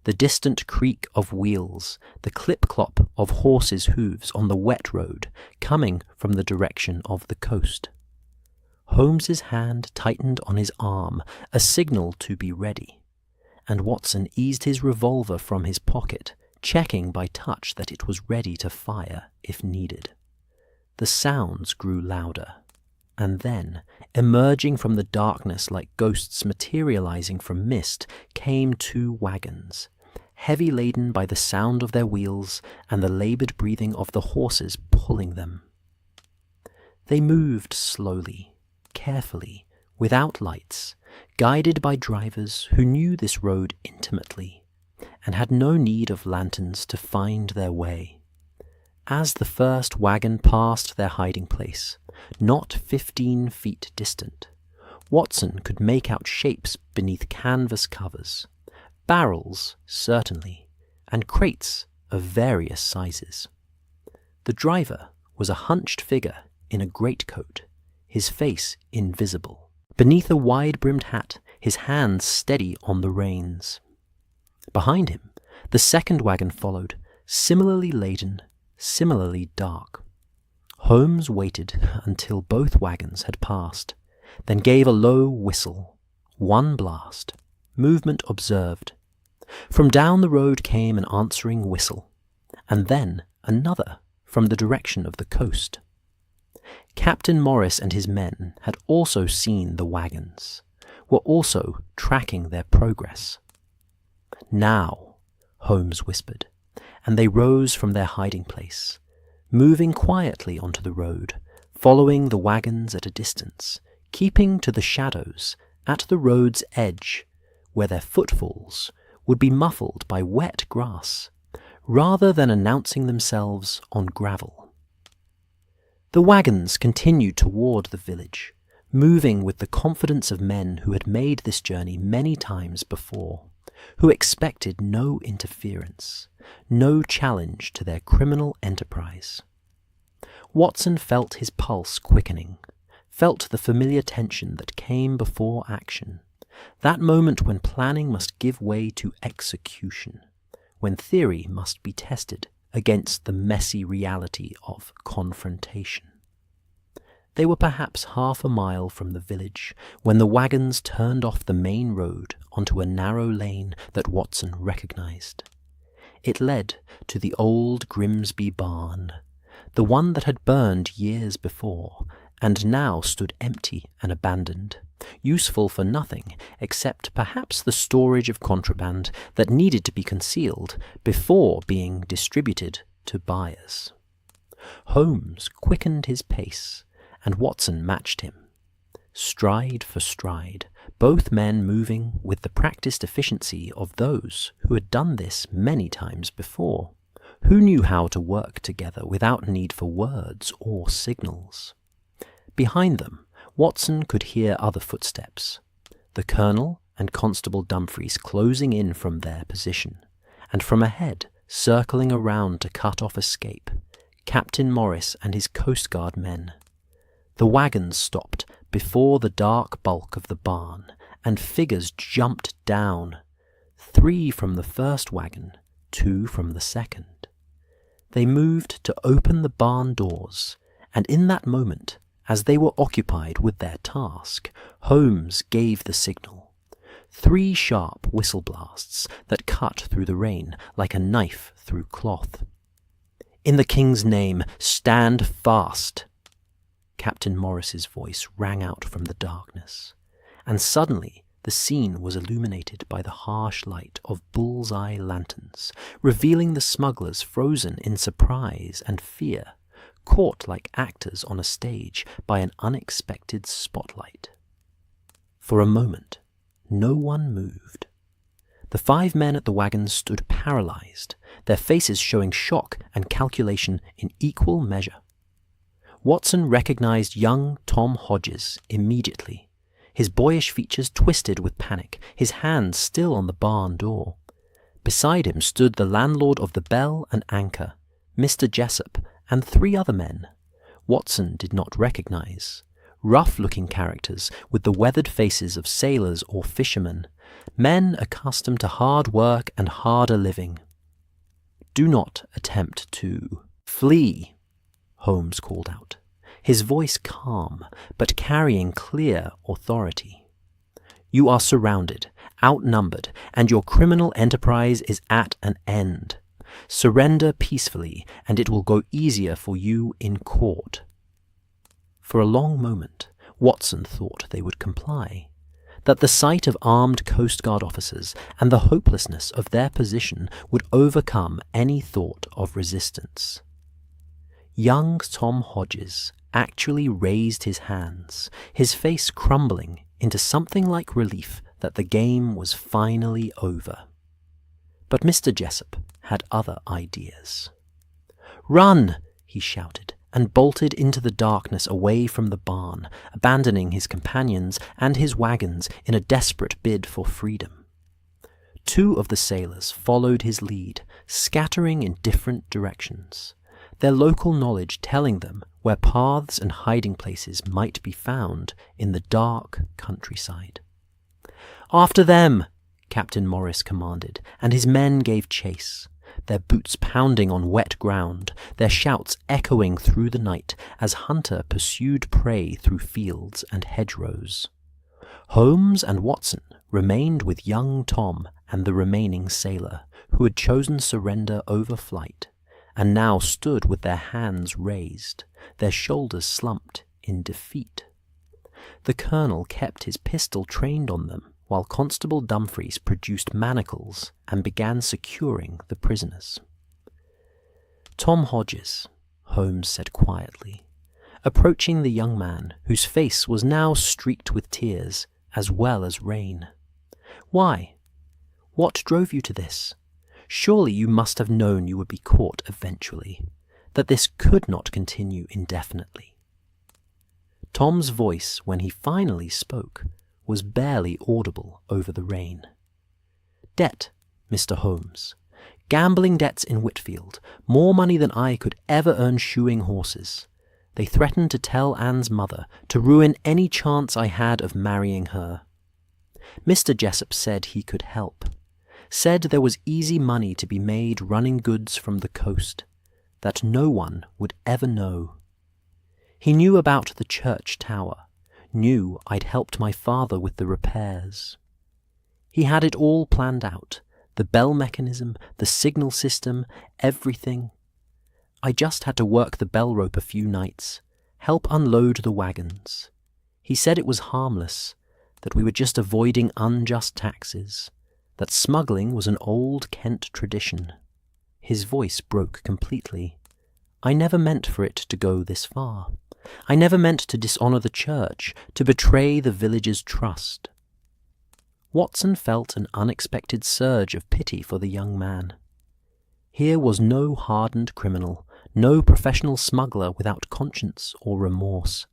The distant creak of wheels, the clip-clop of horses' hooves on the wet road, coming from the direction of the coast. Holmes's hand tightened on his arm, a signal to be ready, and Watson eased his revolver from his pocket, checking by touch that it was ready to fire if needed. The sounds grew louder, and then, emerging from the darkness like ghosts materializing from mist, came 2 wagons, heavy laden by the sound of their wheels and the labored breathing of the horses pulling them. They moved slowly, carefully, without lights, guided by drivers who knew this road intimately and had no need of lanterns to find their way. As the first wagon passed their hiding place, not 15 feet distant, Watson could make out shapes beneath canvas covers, barrels, certainly, and crates of various sizes. The driver was a hunched figure in a greatcoat, his face invisible. Beneath a wide-brimmed hat, his hands steady on the reins. Behind him, the second wagon followed, similarly laden, similarly dark. Holmes waited until both wagons had passed, then gave a low whistle. 1 blast. Movement observed. From down the road came an answering whistle, and then another from the direction of the coast. Captain Morris and his men had also seen the wagons, were also tracking their progress. "Now," Holmes whispered, and they rose from their hiding place, moving quietly onto the road, following the wagons at a distance, keeping to the shadows at the road's edge, where their footfalls would be muffled by wet grass, rather than announcing themselves on gravel. The wagons continued toward the village, moving with the confidence of men who had made this journey many times before, who expected no interference, no challenge to their criminal enterprise. Watson felt his pulse quickening, felt the familiar tension that came before action, that moment when planning must give way to execution, when theory must be tested against the messy reality of confrontation. They were perhaps half a mile from the village when the wagons turned off the main road onto a narrow lane that Watson recognized. It led to the old Grimsby barn, the one that had burned years before, and now stood empty and abandoned, useful for nothing except perhaps the storage of contraband that needed to be concealed before being distributed to buyers. Holmes quickened his pace, and Watson matched him. Stride for stride, both men moving with the practiced efficiency of those who had done this many times before, who knew how to work together without need for words or signals. Behind them, Watson could hear other footsteps, the Colonel and Constable Dumfries closing in from their position, and from ahead, circling around to cut off escape, Captain Morris and his Coast Guard men. The wagons stopped before the dark bulk of the barn, and figures jumped down, 3 from the first wagon, 2 from the second. They moved to open the barn doors, and in that moment, as they were occupied with their task, Holmes gave the signal. 3 sharp whistle blasts that cut through the rain like a knife through cloth. "In the King's name, stand fast!" Captain Morris's voice rang out from the darkness, and suddenly the scene was illuminated by the harsh light of bull's-eye lanterns, revealing the smugglers frozen in surprise and fear, caught like actors on a stage by an unexpected spotlight. For a moment, no one moved. The 5 men at the wagons stood paralyzed, their faces showing shock and calculation in equal measure. Watson recognized young Tom Hodges immediately, his boyish features twisted with panic, his hand still on the barn door. Beside him stood the landlord of the Bell and Anchor, Mr. Jessup, and 3 other men Watson did not recognize, rough-looking characters with the weathered faces of sailors or fishermen, men accustomed to hard work and harder living. "Do not attempt to flee," Holmes called out, his voice calm, but carrying clear authority. "You are surrounded, outnumbered, and your criminal enterprise is at an end. Surrender peacefully, and it will go easier for you in court." For a long moment, Watson thought they would comply, that the sight of armed Coast Guard officers and the hopelessness of their position would overcome any thought of resistance. Young Tom Hodges actually raised his hands, his face crumbling into something like relief that the game was finally over. But Mr. Jessup had other ideas. "Run!" he shouted, and bolted into the darkness away from the barn, abandoning his companions and his wagons in a desperate bid for freedom. 2 of the sailors followed his lead, scattering in different directions, their local knowledge telling them where paths and hiding places might be found in the dark countryside. "After them!" Captain Morris commanded, and his men gave chase, their boots pounding on wet ground, their shouts echoing through the night as hunter pursued prey through fields and hedgerows. Holmes and Watson remained with young Tom and the remaining sailor, who had chosen surrender over flight, and now stood with their hands raised, their shoulders slumped in defeat. The colonel kept his pistol trained on them, while Constable Dumfries produced manacles and began securing the prisoners. "Tom Hodges," Holmes said quietly, approaching the young man, whose face was now streaked with tears as well as rain. "Why? What drove you to this? Surely you must have known you would be caught eventually, that this could not continue indefinitely." Tom's voice, when he finally spoke, was barely audible over the rain. "Debt, Mr. Holmes. Gambling debts in Whitfield, more money than I could ever earn shoeing horses. They threatened to tell Anne's mother, to ruin any chance I had of marrying her. Mr. Jessup said he could help. Said there was easy money to be made running goods from the coast, that no one would ever know. He knew about the church tower, knew I'd helped my father with the repairs. He had it all planned out, the bell mechanism, the signal system, everything. I just had to work the bell rope a few nights, help unload the wagons. He said it was harmless, that we were just avoiding unjust taxes, that smuggling was an old Kent tradition." His voice broke completely. "I never meant for it to go this far. I never meant to dishonour the church, to betray the village's trust." Watson felt an unexpected surge of pity for the young man. Here was no hardened criminal, no professional smuggler without conscience or remorse.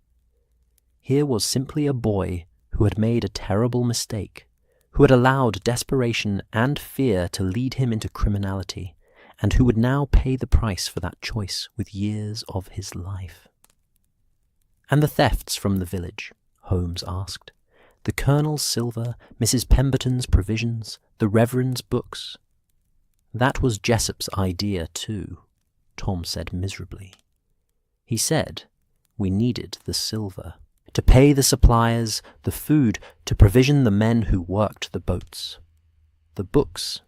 Here was simply a boy who had made a terrible mistake, who had allowed desperation and fear to lead him into criminality, and who would now pay the price for that choice with years of his life. "And the thefts from the village?" Holmes asked. "The colonel's silver, Mrs. Pemberton's provisions, the reverend's books?" "That was Jessup's idea too," Tom said miserably. "He said we needed the silver, to pay the suppliers, the food, to provision the men who worked the boats. The books.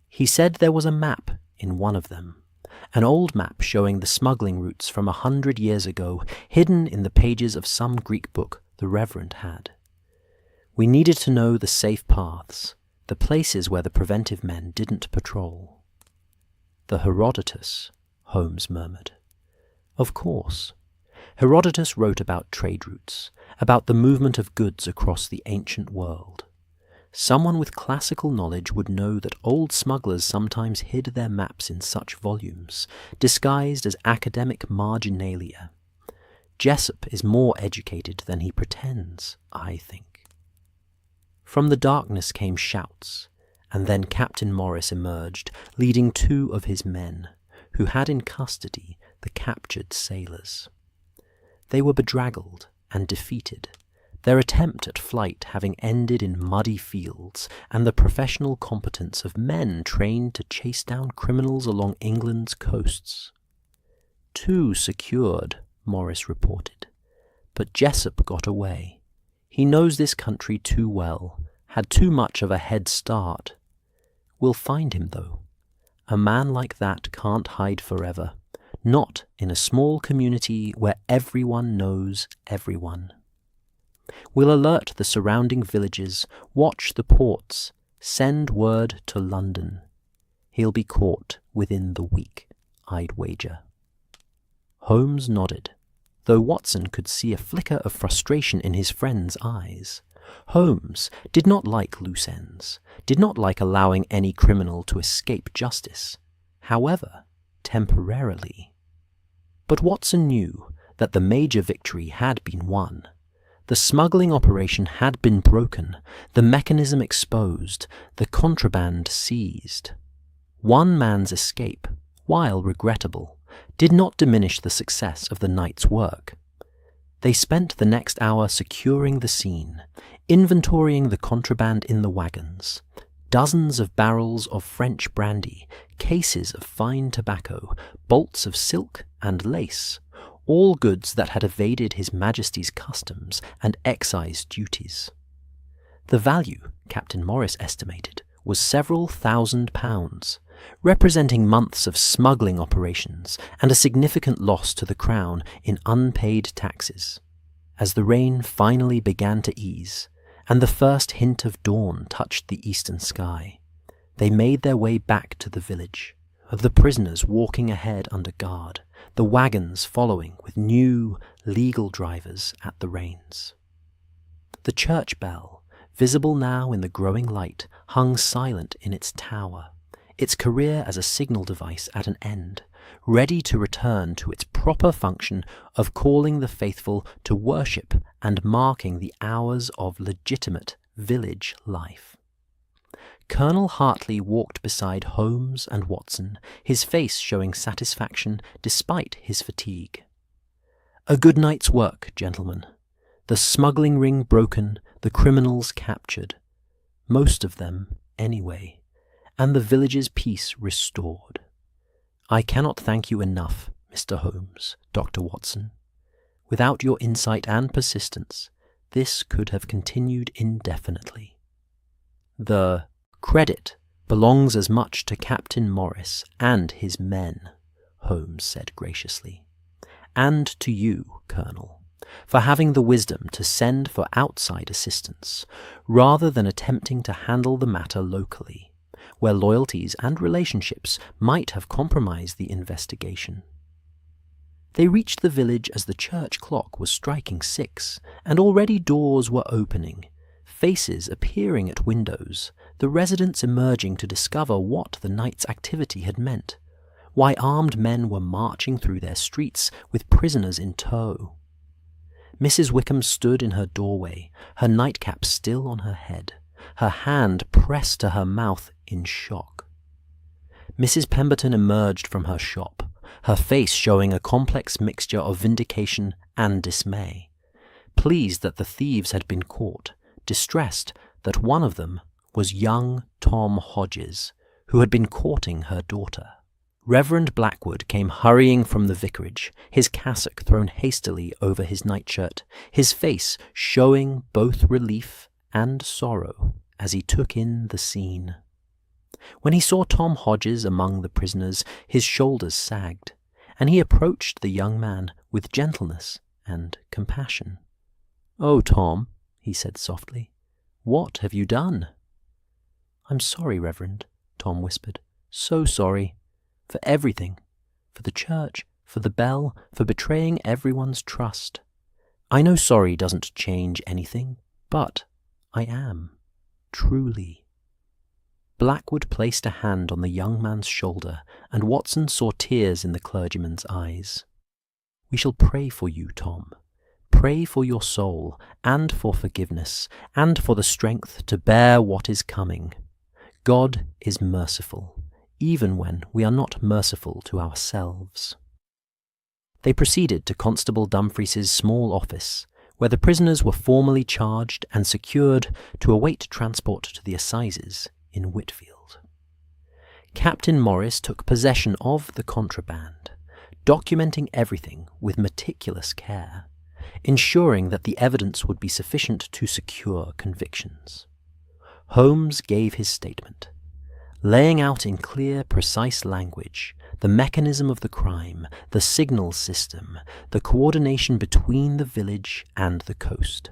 He said there was a map in one of them, an old map showing the smuggling routes from 100 years ago, hidden in the pages of some Greek book the Reverend had. We needed to know the safe paths, the places where the preventive men didn't patrol." "The Herodotus," Holmes murmured. "Of course. Herodotus wrote about trade routes, about the movement of goods across the ancient world. Someone with classical knowledge would know that old smugglers sometimes hid their maps in such volumes, disguised as academic marginalia. Jessup is more educated than he pretends, I think." From the darkness came shouts, and then Captain Morris emerged, leading 2 of his men, who had in custody the captured sailors. They were bedraggled and defeated, their attempt at flight having ended in muddy fields and the professional competence of men trained to chase down criminals along England's coasts. 2 secured, Morris reported, but Jessup got away. He knows this country too well, had too much of a head start. We'll find him, though. A man like that can't hide forever, not in a small community where everyone knows everyone. We'll alert the surrounding villages, watch the ports, send word to London. He'll be caught within the week, I'd wager." Holmes nodded, though Watson could see a flicker of frustration in his friend's eyes. Holmes did not like loose ends, did not like allowing any criminal to escape justice, however, temporarily. But Watson knew that the major victory had been won. The smuggling operation had been broken, the mechanism exposed, the contraband seized. One man's escape, while regrettable, did not diminish the success of the night's work. They spent the next hour securing the scene, inventorying the contraband in the wagons. Dozens of barrels of French brandy, cases of fine tobacco, bolts of silk and lace, all goods that had evaded His Majesty's customs and excise duties. The value, Captain Morris estimated, was several £1,000s, representing months of smuggling operations and a significant loss to the Crown in unpaid taxes. As the rain finally began to ease, and the first hint of dawn touched the eastern sky, they made their way back to the village, the prisoners walking ahead under guard, the wagons following with new, legal drivers at the reins. The church bell, visible now in the growing light, hung silent in its tower, its career as a signal device at an end, ready to return to its proper function of calling the faithful to worship and marking the hours of legitimate village life. Colonel Hartley walked beside Holmes and Watson, his face showing satisfaction despite his fatigue. "A good night's work, gentlemen. The smuggling ring broken, the criminals captured, most of them anyway, and the village's peace restored. I cannot thank you enough, Mr. Holmes, Dr. Watson. Without your insight and persistence, this could have continued indefinitely. The credit belongs as much to Captain Morris and his men," Holmes said graciously, "and to you, Colonel, for having the wisdom to send for outside assistance, rather than attempting to handle the matter locally, where loyalties and relationships might have compromised the investigation." They reached the village as the church clock was striking 6, and already doors were opening, faces appearing at windows, the residents emerging to discover what the night's activity had meant, why armed men were marching through their streets with prisoners in tow. Mrs. Wickham stood in her doorway, her nightcap still on her head, her hand pressed to her mouth in shock. Mrs. Pemberton emerged from her shop, her face showing a complex mixture of vindication and dismay, pleased that the thieves had been caught, distressed that one of them was young Tom Hodges, who had been courting her daughter. Reverend Blackwood came hurrying from the vicarage, his cassock thrown hastily over his nightshirt, his face showing both relief and sorrow as he took in the scene. When he saw Tom Hodges among the prisoners, his shoulders sagged, and he approached the young man with gentleness and compassion. "Oh, Tom," he said softly, "what have you done?" "I'm sorry, Reverend," Tom whispered. "So sorry. For everything. For the church, for the bell, for betraying everyone's trust. I know sorry doesn't change anything, but I am. Truly." Blackwood placed a hand on the young man's shoulder, and Watson saw tears in the clergyman's eyes. "We shall pray for you, Tom. Pray for your soul, and for forgiveness, and for the strength to bear what is coming. God is merciful, even when we are not merciful to ourselves." They proceeded to Constable Dumfries's small office, where the prisoners were formally charged and secured to await transport to the assizes in Whitfield. Captain Morris took possession of the contraband, documenting everything with meticulous care, ensuring that the evidence would be sufficient to secure convictions. Holmes gave his statement, laying out in clear, precise language the mechanism of the crime, the signal system, the coordination between the village and the coast.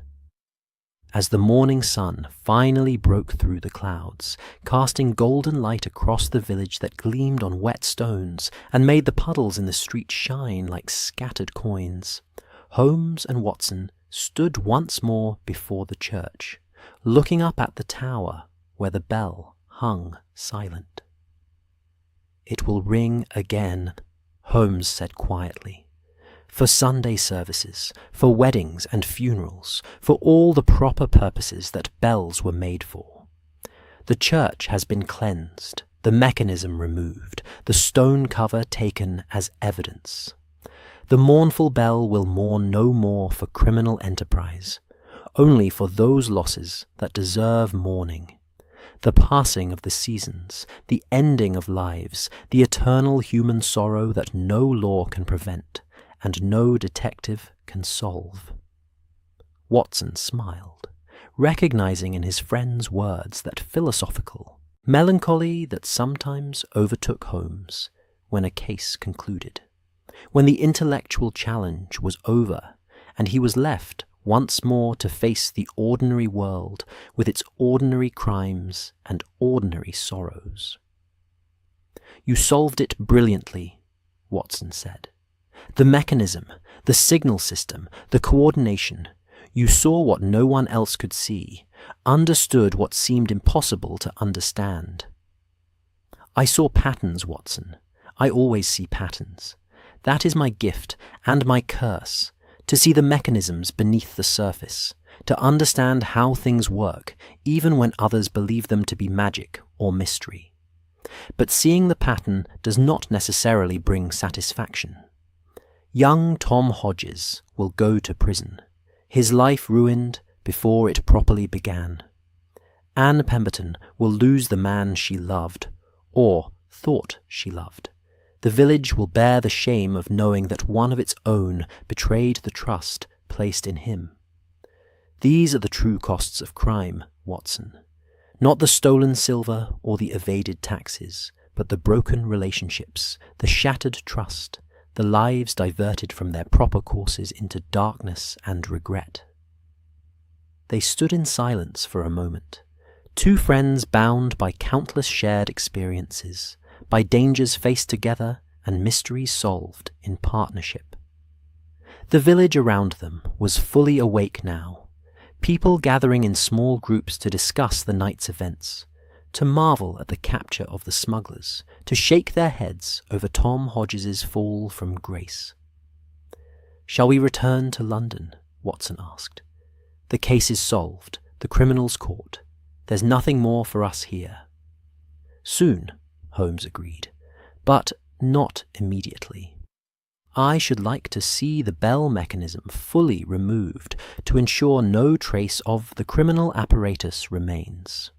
As the morning sun finally broke through the clouds, casting golden light across the village that gleamed on wet stones and made the puddles in the street shine like scattered coins, Holmes and Watson stood once more before the church, looking up at the tower where the bell hung silent. "It will ring again," Holmes said quietly, "for Sunday services, for weddings and funerals, for all the proper purposes that bells were made for. The church has been cleansed, the mechanism removed, the stone cover taken as evidence. The mournful bell will mourn no more for criminal enterprise, only for those losses that deserve mourning. The passing of the seasons, the ending of lives, the eternal human sorrow that no law can prevent and no detective can solve." Watson smiled, recognizing in his friend's words that philosophical, Melancholy that sometimes overtook Holmes when a case concluded, when the intellectual challenge was over and he was left once more to face the ordinary world with its ordinary crimes and ordinary sorrows. "You solved it brilliantly," Watson said. "The mechanism, the signal system, the coordination. You saw what no one else could see, understood what seemed impossible to understand." "I saw patterns, Watson. I always see patterns. That is my gift and my curse, to see the mechanisms beneath the surface, to understand how things work, even when others believe them to be magic or mystery. But seeing the pattern does not necessarily bring satisfaction. Young Tom Hodges will go to prison, his life ruined before it properly began. Anne Pemberton will lose the man she loved, or thought she loved. The village will bear the shame of knowing that one of its own betrayed the trust placed in him. These are the true costs of crime, Watson. Not the stolen silver or the evaded taxes, but the broken relationships, the shattered trust, the lives diverted from their proper courses into darkness and regret." They stood in silence for a moment, two friends bound by countless shared experiences, by dangers faced together and mysteries solved in partnership. The village around them was fully awake now, people gathering in small groups to discuss the night's events, to marvel at the capture of the smugglers, to shake their heads over Tom Hodges's fall from grace. "Shall we return to London?" Watson asked. "The case is solved, the criminals caught. There's nothing more for us here." "Soon," Holmes agreed, "but not immediately. I should like to see the bell mechanism fully removed to ensure no trace of the criminal apparatus remains.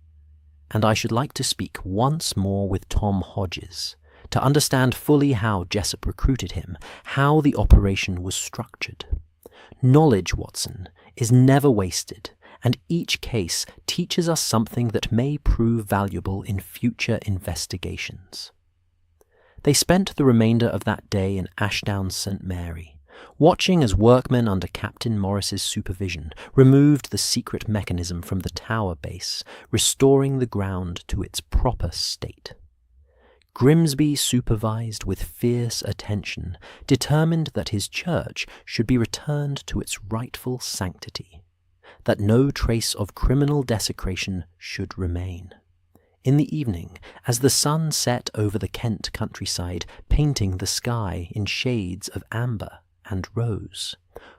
And I should like to speak once more with Tom Hodges, to understand fully how Jessup recruited him, how the operation was structured. Knowledge, Watson, is never wasted, and each case teaches us something that may prove valuable in future investigations." They spent the remainder of that day in Ashdown St. Mary, watching as workmen under Captain Morris's supervision removed the secret mechanism from the tower base, restoring the ground to its proper state. Grimsby supervised with fierce attention, determined that his church should be returned to its rightful sanctity, that no trace of criminal desecration should remain. In the evening, as the sun set over the Kent countryside, painting the sky in shades of amber and rose,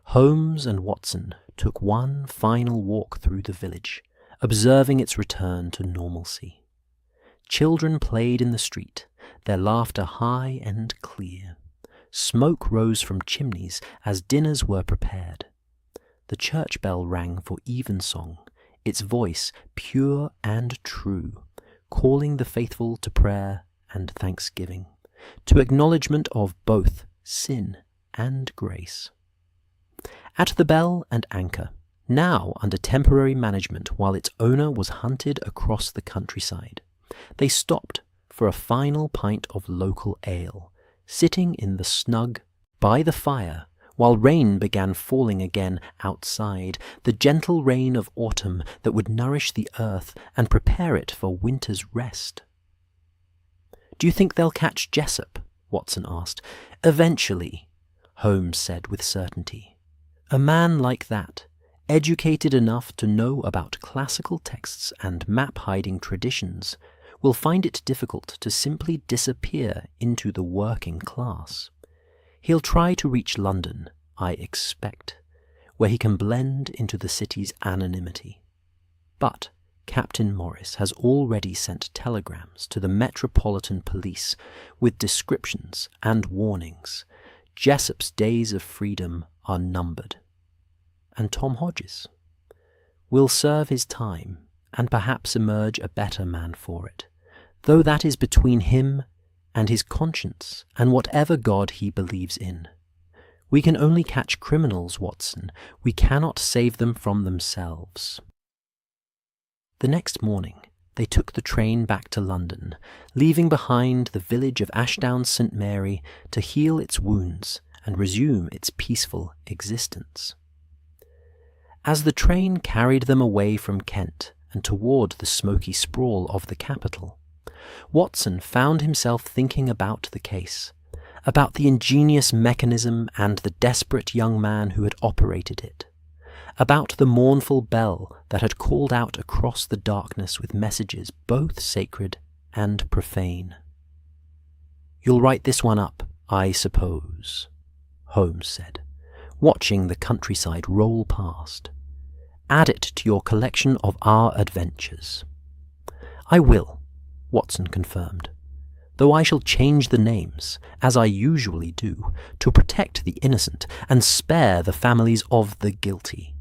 Holmes and Watson took one final walk through the village, observing its return to normalcy. Children played in the street, their laughter high and clear. Smoke rose from chimneys as dinners were prepared. The church bell rang for evensong, its voice pure and true, calling the faithful to prayer and thanksgiving, to acknowledgement of both sin and grace. At the Bell and Anchor, now under temporary management while its owner was hunted across the countryside, they stopped for a final pint of local ale, sitting in the snug by the fire while rain began falling again outside, the gentle rain of autumn that would nourish the earth and prepare it for winter's rest. "Do you think they'll catch Jessup?" Watson asked. "Eventually," Holmes said with certainty. "A man like that, educated enough to know about classical texts and map-hiding traditions, will find it difficult to simply disappear into the working class. He'll try to reach London, I expect, where he can blend into the city's anonymity. But Captain Morris has already sent telegrams to the Metropolitan Police with descriptions and warnings. Jessup's days of freedom are numbered. And Tom Hodges will serve his time and perhaps emerge a better man for it, though that is between him and his conscience and whatever God he believes in. We can only catch criminals, Watson. We cannot save them from themselves." The next morning, they took the train back to London, leaving behind the village of Ashdown St. Mary to heal its wounds and resume its peaceful existence. As the train carried them away from Kent and toward the smoky sprawl of the capital, Watson found himself thinking about the case, about the ingenious mechanism and the desperate young man who had operated it, about the mournful bell that had called out across the darkness with messages both sacred and profane. "You'll write this one up, I suppose," Holmes said, watching the countryside roll past. "Add it to your collection of our adventures." "I will," Watson confirmed, "though I shall change the names, as I usually do, to protect the innocent and spare the families of the guilty."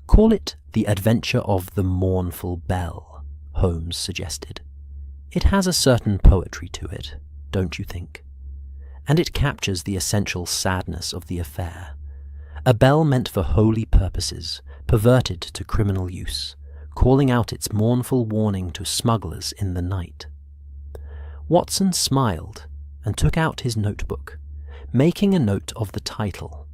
"Call it The Adventure of the Mournful Bell," Holmes suggested. "It has a certain poetry to it, don't you think? And it captures the essential sadness of the affair. A bell meant for holy purposes, perverted to criminal use, calling out its mournful warning to smugglers in the night." Watson smiled and took out his notebook, making a note of the title,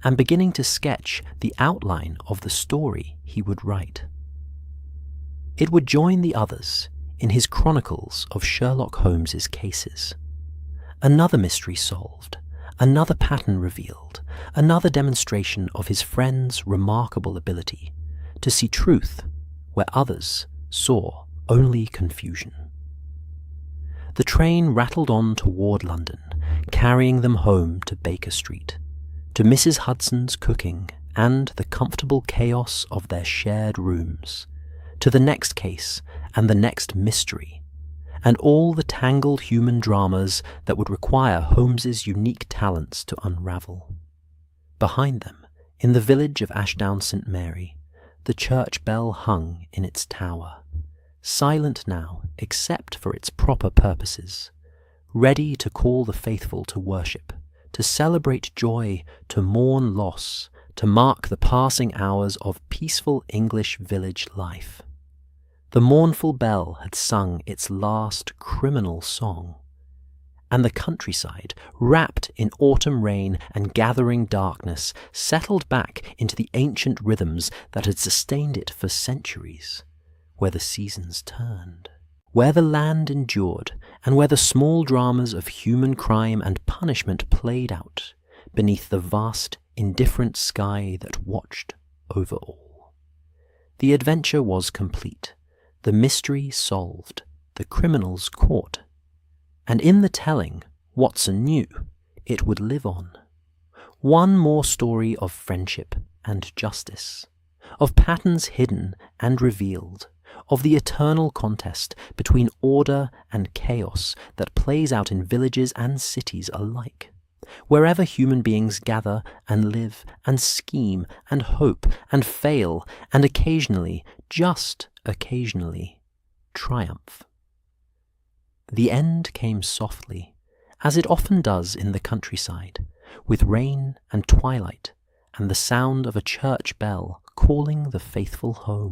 and beginning to sketch the outline of the story he would write. It would join the others in his chronicles of Sherlock Holmes's cases. Another mystery solved, another pattern revealed, another demonstration of his friend's remarkable ability to see truth where others saw only confusion. The train rattled on toward London, carrying them home to Baker Street, to Mrs. Hudson's cooking and the comfortable chaos of their shared rooms, to the next case and the next mystery, and all the tangled human dramas that would require Holmes's unique talents to unravel. Behind them, in the village of Ashdown St. Mary, the church bell hung in its tower, silent now except for its proper purposes, ready to call the faithful to worship, to celebrate joy, to mourn loss, to mark the passing hours of peaceful English village life. The mournful bell had sung its last criminal song, and the countryside, wrapped in autumn rain and gathering darkness, settled back into the ancient rhythms that had sustained it for centuries, where the seasons turned, where the land endured, and where the small dramas of human crime and punishment played out beneath the vast, indifferent sky that watched over all. The adventure was complete, the mystery solved, the criminals caught. And in the telling, Watson knew it would live on. One more story of friendship and justice, of patterns hidden and revealed, of the eternal contest between order and chaos that plays out in villages and cities alike, wherever human beings gather and live and scheme and hope and fail and occasionally, just occasionally, triumph. The end came softly, as it often does in the countryside, with rain and twilight and the sound of a church bell calling the faithful home.